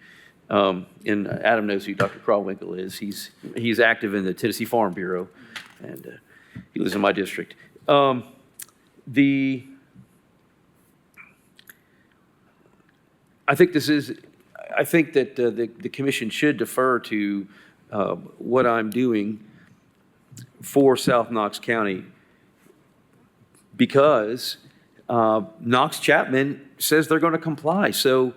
And Adam knows who Dr. Crawwinkle is. He's active in the Tennessee Farm Bureau, and he lives in my district. I think that the commission should defer to what I'm doing for South Knox County, because Knox Chapman says they're going to comply. So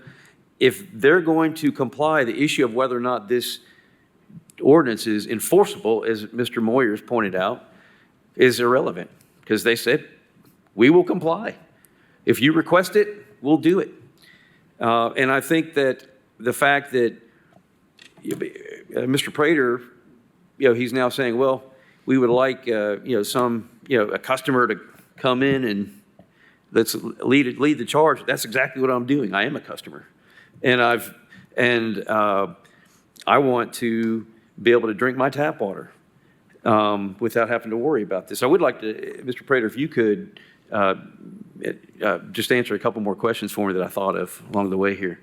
if they're going to comply, the issue of whether or not this ordinance is enforceable, as Mr. Moyers pointed out, is irrelevant, because they said, we will comply. If you request it, we'll do it. And I think that the fact that Mr. Prater, he's now saying, well, we would like, a customer to come in and let's lead the charge. That's exactly what I'm doing. I am a customer. And I want to be able to drink my tap water without having to worry about this. I would like to, Mr. Prater, if you could just answer a couple more questions for me that I thought of along the way here.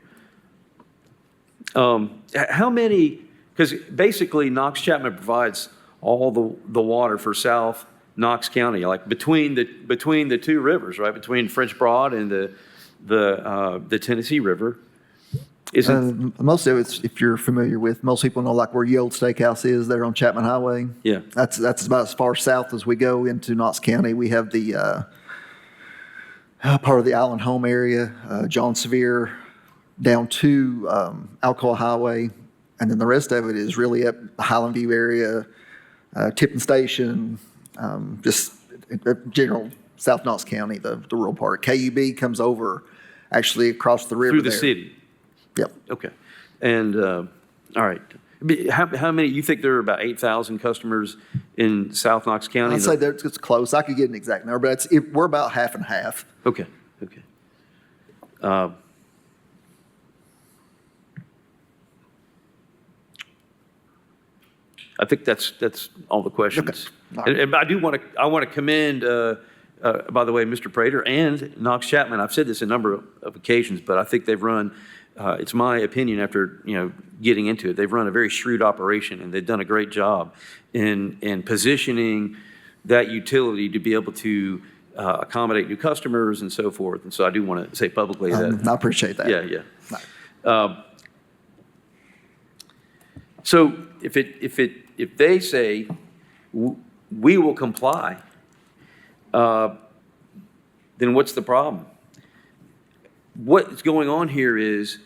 How many, because basically Knox Chapman provides all the water for South Knox County, like between the two rivers, right? Between French Broad and the Tennessee River. Most of it's, if you're familiar with, most people know like where Ye Old Steakhouse is there on Chapman Highway. Yeah. That's about as far south as we go into Knox County. We have the part of the Island Home area, John Sevier, down to Alcoa Highway, and then the rest of it is really up the Highland View area, Tippin Station, just general South Knox County, the rural part. KUB comes over actually across the river Through the there. city. Yep. Okay. And, all right. How many, you think there are about 8,000 customers in South Knox County? I'd say that it's close. I could get an exact number, but we're about half and half. Okay, okay. I think that's all the questions. Okay. And I want to commend, by the way, Mr. Prater and Knox Chapman. I've said this a number of occasions, but I think they've run, it's my opinion after, getting into it, they've run a very shrewd operation, and they've done a great job in positioning that utility to be able to accommodate new customers and so forth. And so I do want to say publicly that. I appreciate that. Yeah. So if they say we will comply, then what's the problem? What's going on here is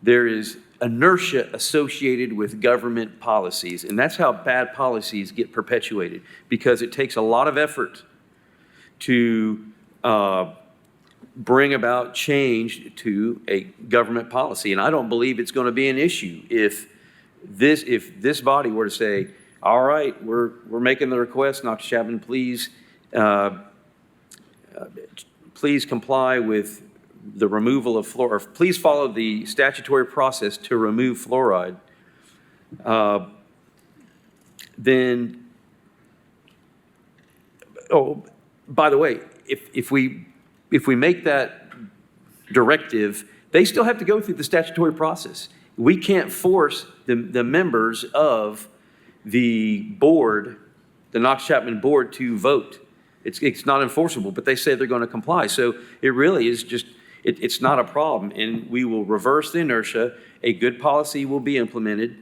there is inertia associated with government policies. And that's how bad policies get perpetuated, because it takes a lot of effort to bring about change to a government policy. And I don't believe it's going to be an issue if this body were to say, all right, we're making the request, Knox Chapman, please comply with the removal of fluoride, or please follow the statutory process to remove fluoride, then, oh, by the way, if we make that directive, they still have to go through the statutory process. We can't force the members of the board, the Knox Chapman board, to vote. It's not enforceable, but they say they're going to comply. So it really is just, it's not a problem, and we will reverse the inertia. A good policy will be implemented,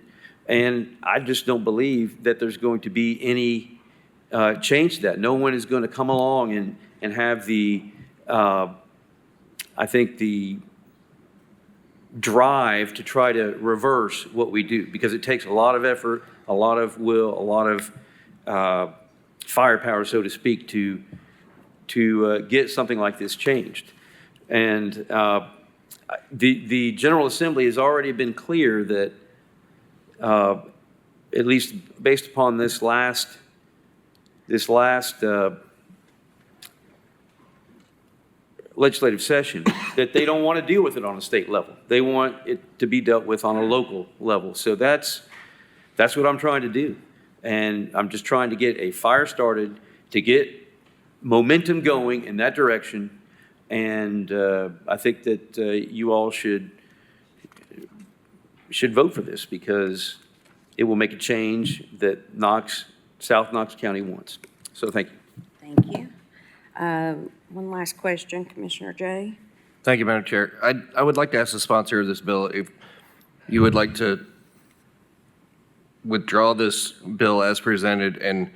and I just don't believe that there's going to be any change to that. No one is going to come along and have the, I think, the drive to try to reverse what we do, because it takes a lot of effort, a lot of will, a lot of firepower, so to speak, to get something like this changed. And the General Assembly has already been clear that, at least based upon this last legislative session, that they don't want to deal with it on a state level. They want it to be dealt with on a local level. So that's what I'm trying to do. And I'm just trying to get a fire started, to get momentum going in that direction. And I think that you all should vote for this, because it will make a change that South Knox County wants. So thank you. Thank you. One last question, Commissioner Jay. Thank you, Madam Chair. I would like to ask the sponsor of this bill if you would like to withdraw this bill as presented and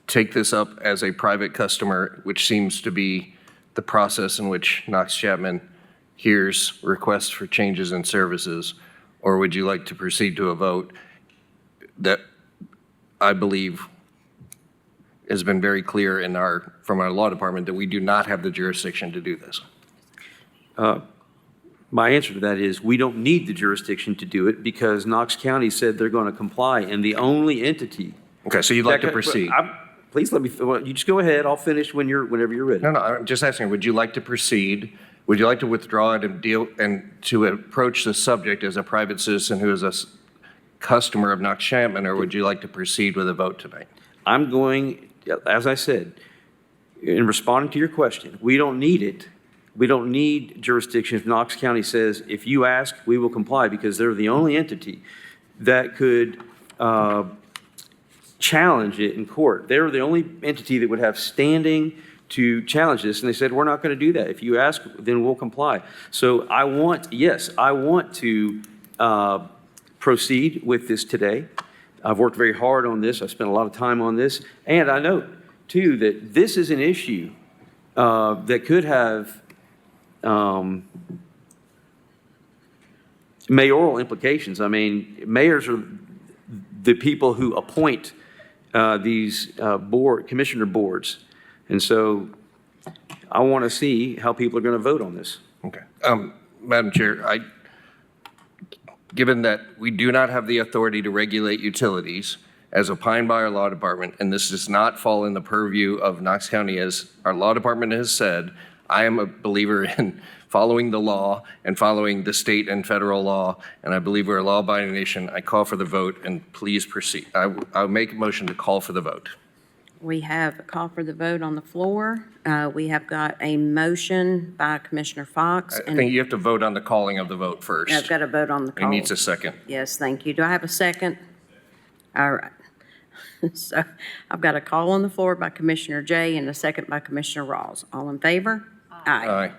take this up as a private customer, which seems to be the process in which Knox Chapman hears requests for changes in services, or would you like to proceed to a vote that I believe has been very clear from our law department that we do not have the jurisdiction to do this? My answer to that is we don't need the jurisdiction to do it, because Knox County said they're going to comply, and the only entity. Okay, so you'd like to proceed? Please let me, you just go ahead. I'll finish whenever you're ready. No, I'm just asking, would you like to proceed? Would you like to withdraw it and to approach the subject as a private citizen who is a customer of Knox Chapman, or would you like to proceed with a vote tonight? I'm going, as I said, in responding to your question, we don't need it. We don't need jurisdiction if Knox County says, if you ask, we will comply, because they're the only entity that could challenge it in court. They're the only entity that would have standing to challenge this, and they said, we're not going to do that. If you ask, then we'll comply. So I want to proceed with this today. I've worked very hard on this. I've spent a lot of time on this, and I know, too, that this is an issue that could have mayoral implications. I mean, mayors are the people who appoint these commissioner boards. And so I want to see how people are going to vote on this. Okay. Madam Chair, given that we do not have the authority to regulate utilities as opined by our law department, and this does not fall in the purview of Knox County, as our law department has said, I am a believer in following the law and following the state and federal law, and I believe we're a law-abiding nation. I call for the vote, and please proceed. I'll make a motion to call for the vote. We have a call for the vote on the floor. We have got a motion by Commissioner Fox. I think you have to vote on the calling of the vote first. I've got to vote on the call. It needs a second. Yes, thank you. Do I have a second? All right. So I've got a call on the floor by Commissioner Jay and a second by Commissioner Rawls. All in favor? Aye.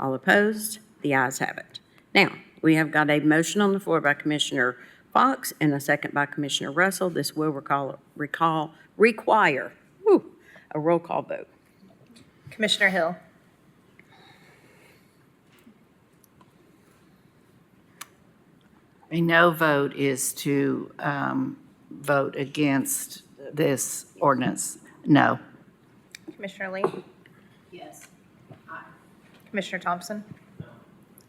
All opposed? The ayes have it. Now, we have got a motion on the floor by Commissioner Fox and a second by Commissioner Russell. This will require a roll call vote. Commissioner Hill. A no vote is to vote against this ordinance. No. Commissioner Lee? Yes. Commissioner Thompson?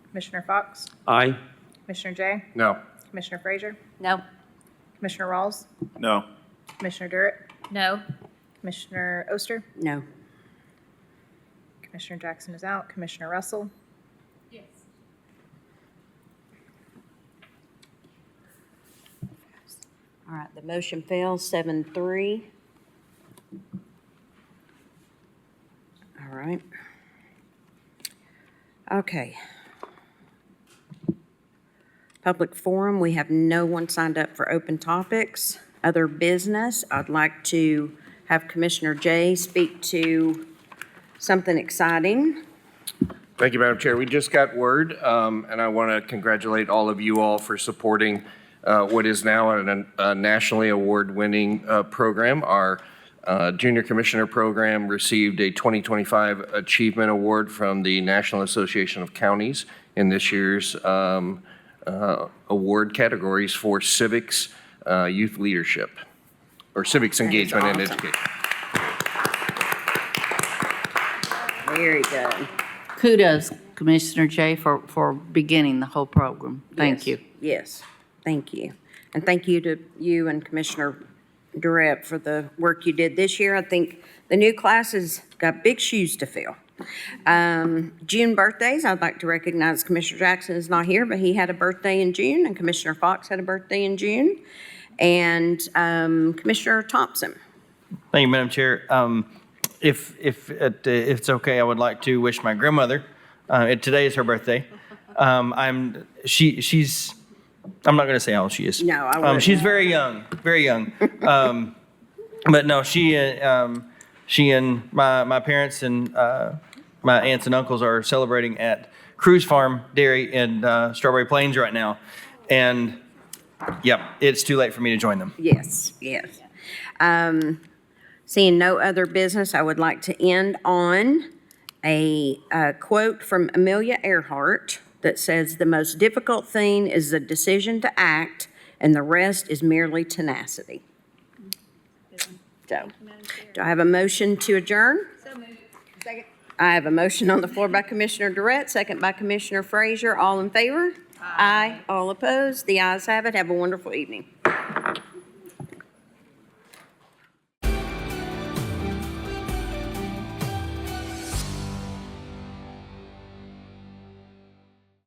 Commissioner Fox? Aye. Commissioner Jay? No. Commissioner Frazier? No. Commissioner Rawls? No. Commissioner Durrett? No. Commissioner Oster? No. Commissioner Jackson is out. Commissioner Russell? Yes. All right, the motion fails, 7-3. All right. Okay. Public forum, we have no one signed up for open topics. Other business, I'd like to have Commissioner Jay speak to something exciting. Thank you, Madam Chair. We just got word, and I want to congratulate all of you all for supporting what is now a nationally award-winning program. Our Junior Commissioner Program received a 2025 Achievement Award from the National Association of Counties in this year's award categories for civics, youth leadership, or civics engagement and education. Very good. Kudos, Commissioner Jay, for beginning the whole program. Thank you. Yes, thank you. And thank you to you and Commissioner Durrett for the work you did this year. I think the new classes got big shoes to fill. June birthdays, I'd like to recognize Commissioner Jackson is not here, but he had a birthday in June, and Commissioner Fox had a birthday in June, and Commissioner Thompson. Thank you, Madam Chair. If it's okay, I would like to wish my grandmother. Today is her birthday. She's. I'm not going to say how old she is. No, I wouldn't. She's very young, very young. But no, she and my parents and my aunts and uncles are celebrating at Cruise Farm Dairy in Strawberry Plains right now, and yeah, it's too late for me to join them. Yes, yes. Seeing no other business, I would like to end on a quote from Amelia Earhart that says, "The most difficult thing is the decision to act, and the rest is merely tenacity." So, do I have a motion to adjourn? So moved. Second. I have a motion on the floor by Commissioner Durrett, second by Commissioner Frazier. All in favor? Aye. All opposed? The ayes have it. Have a wonderful evening.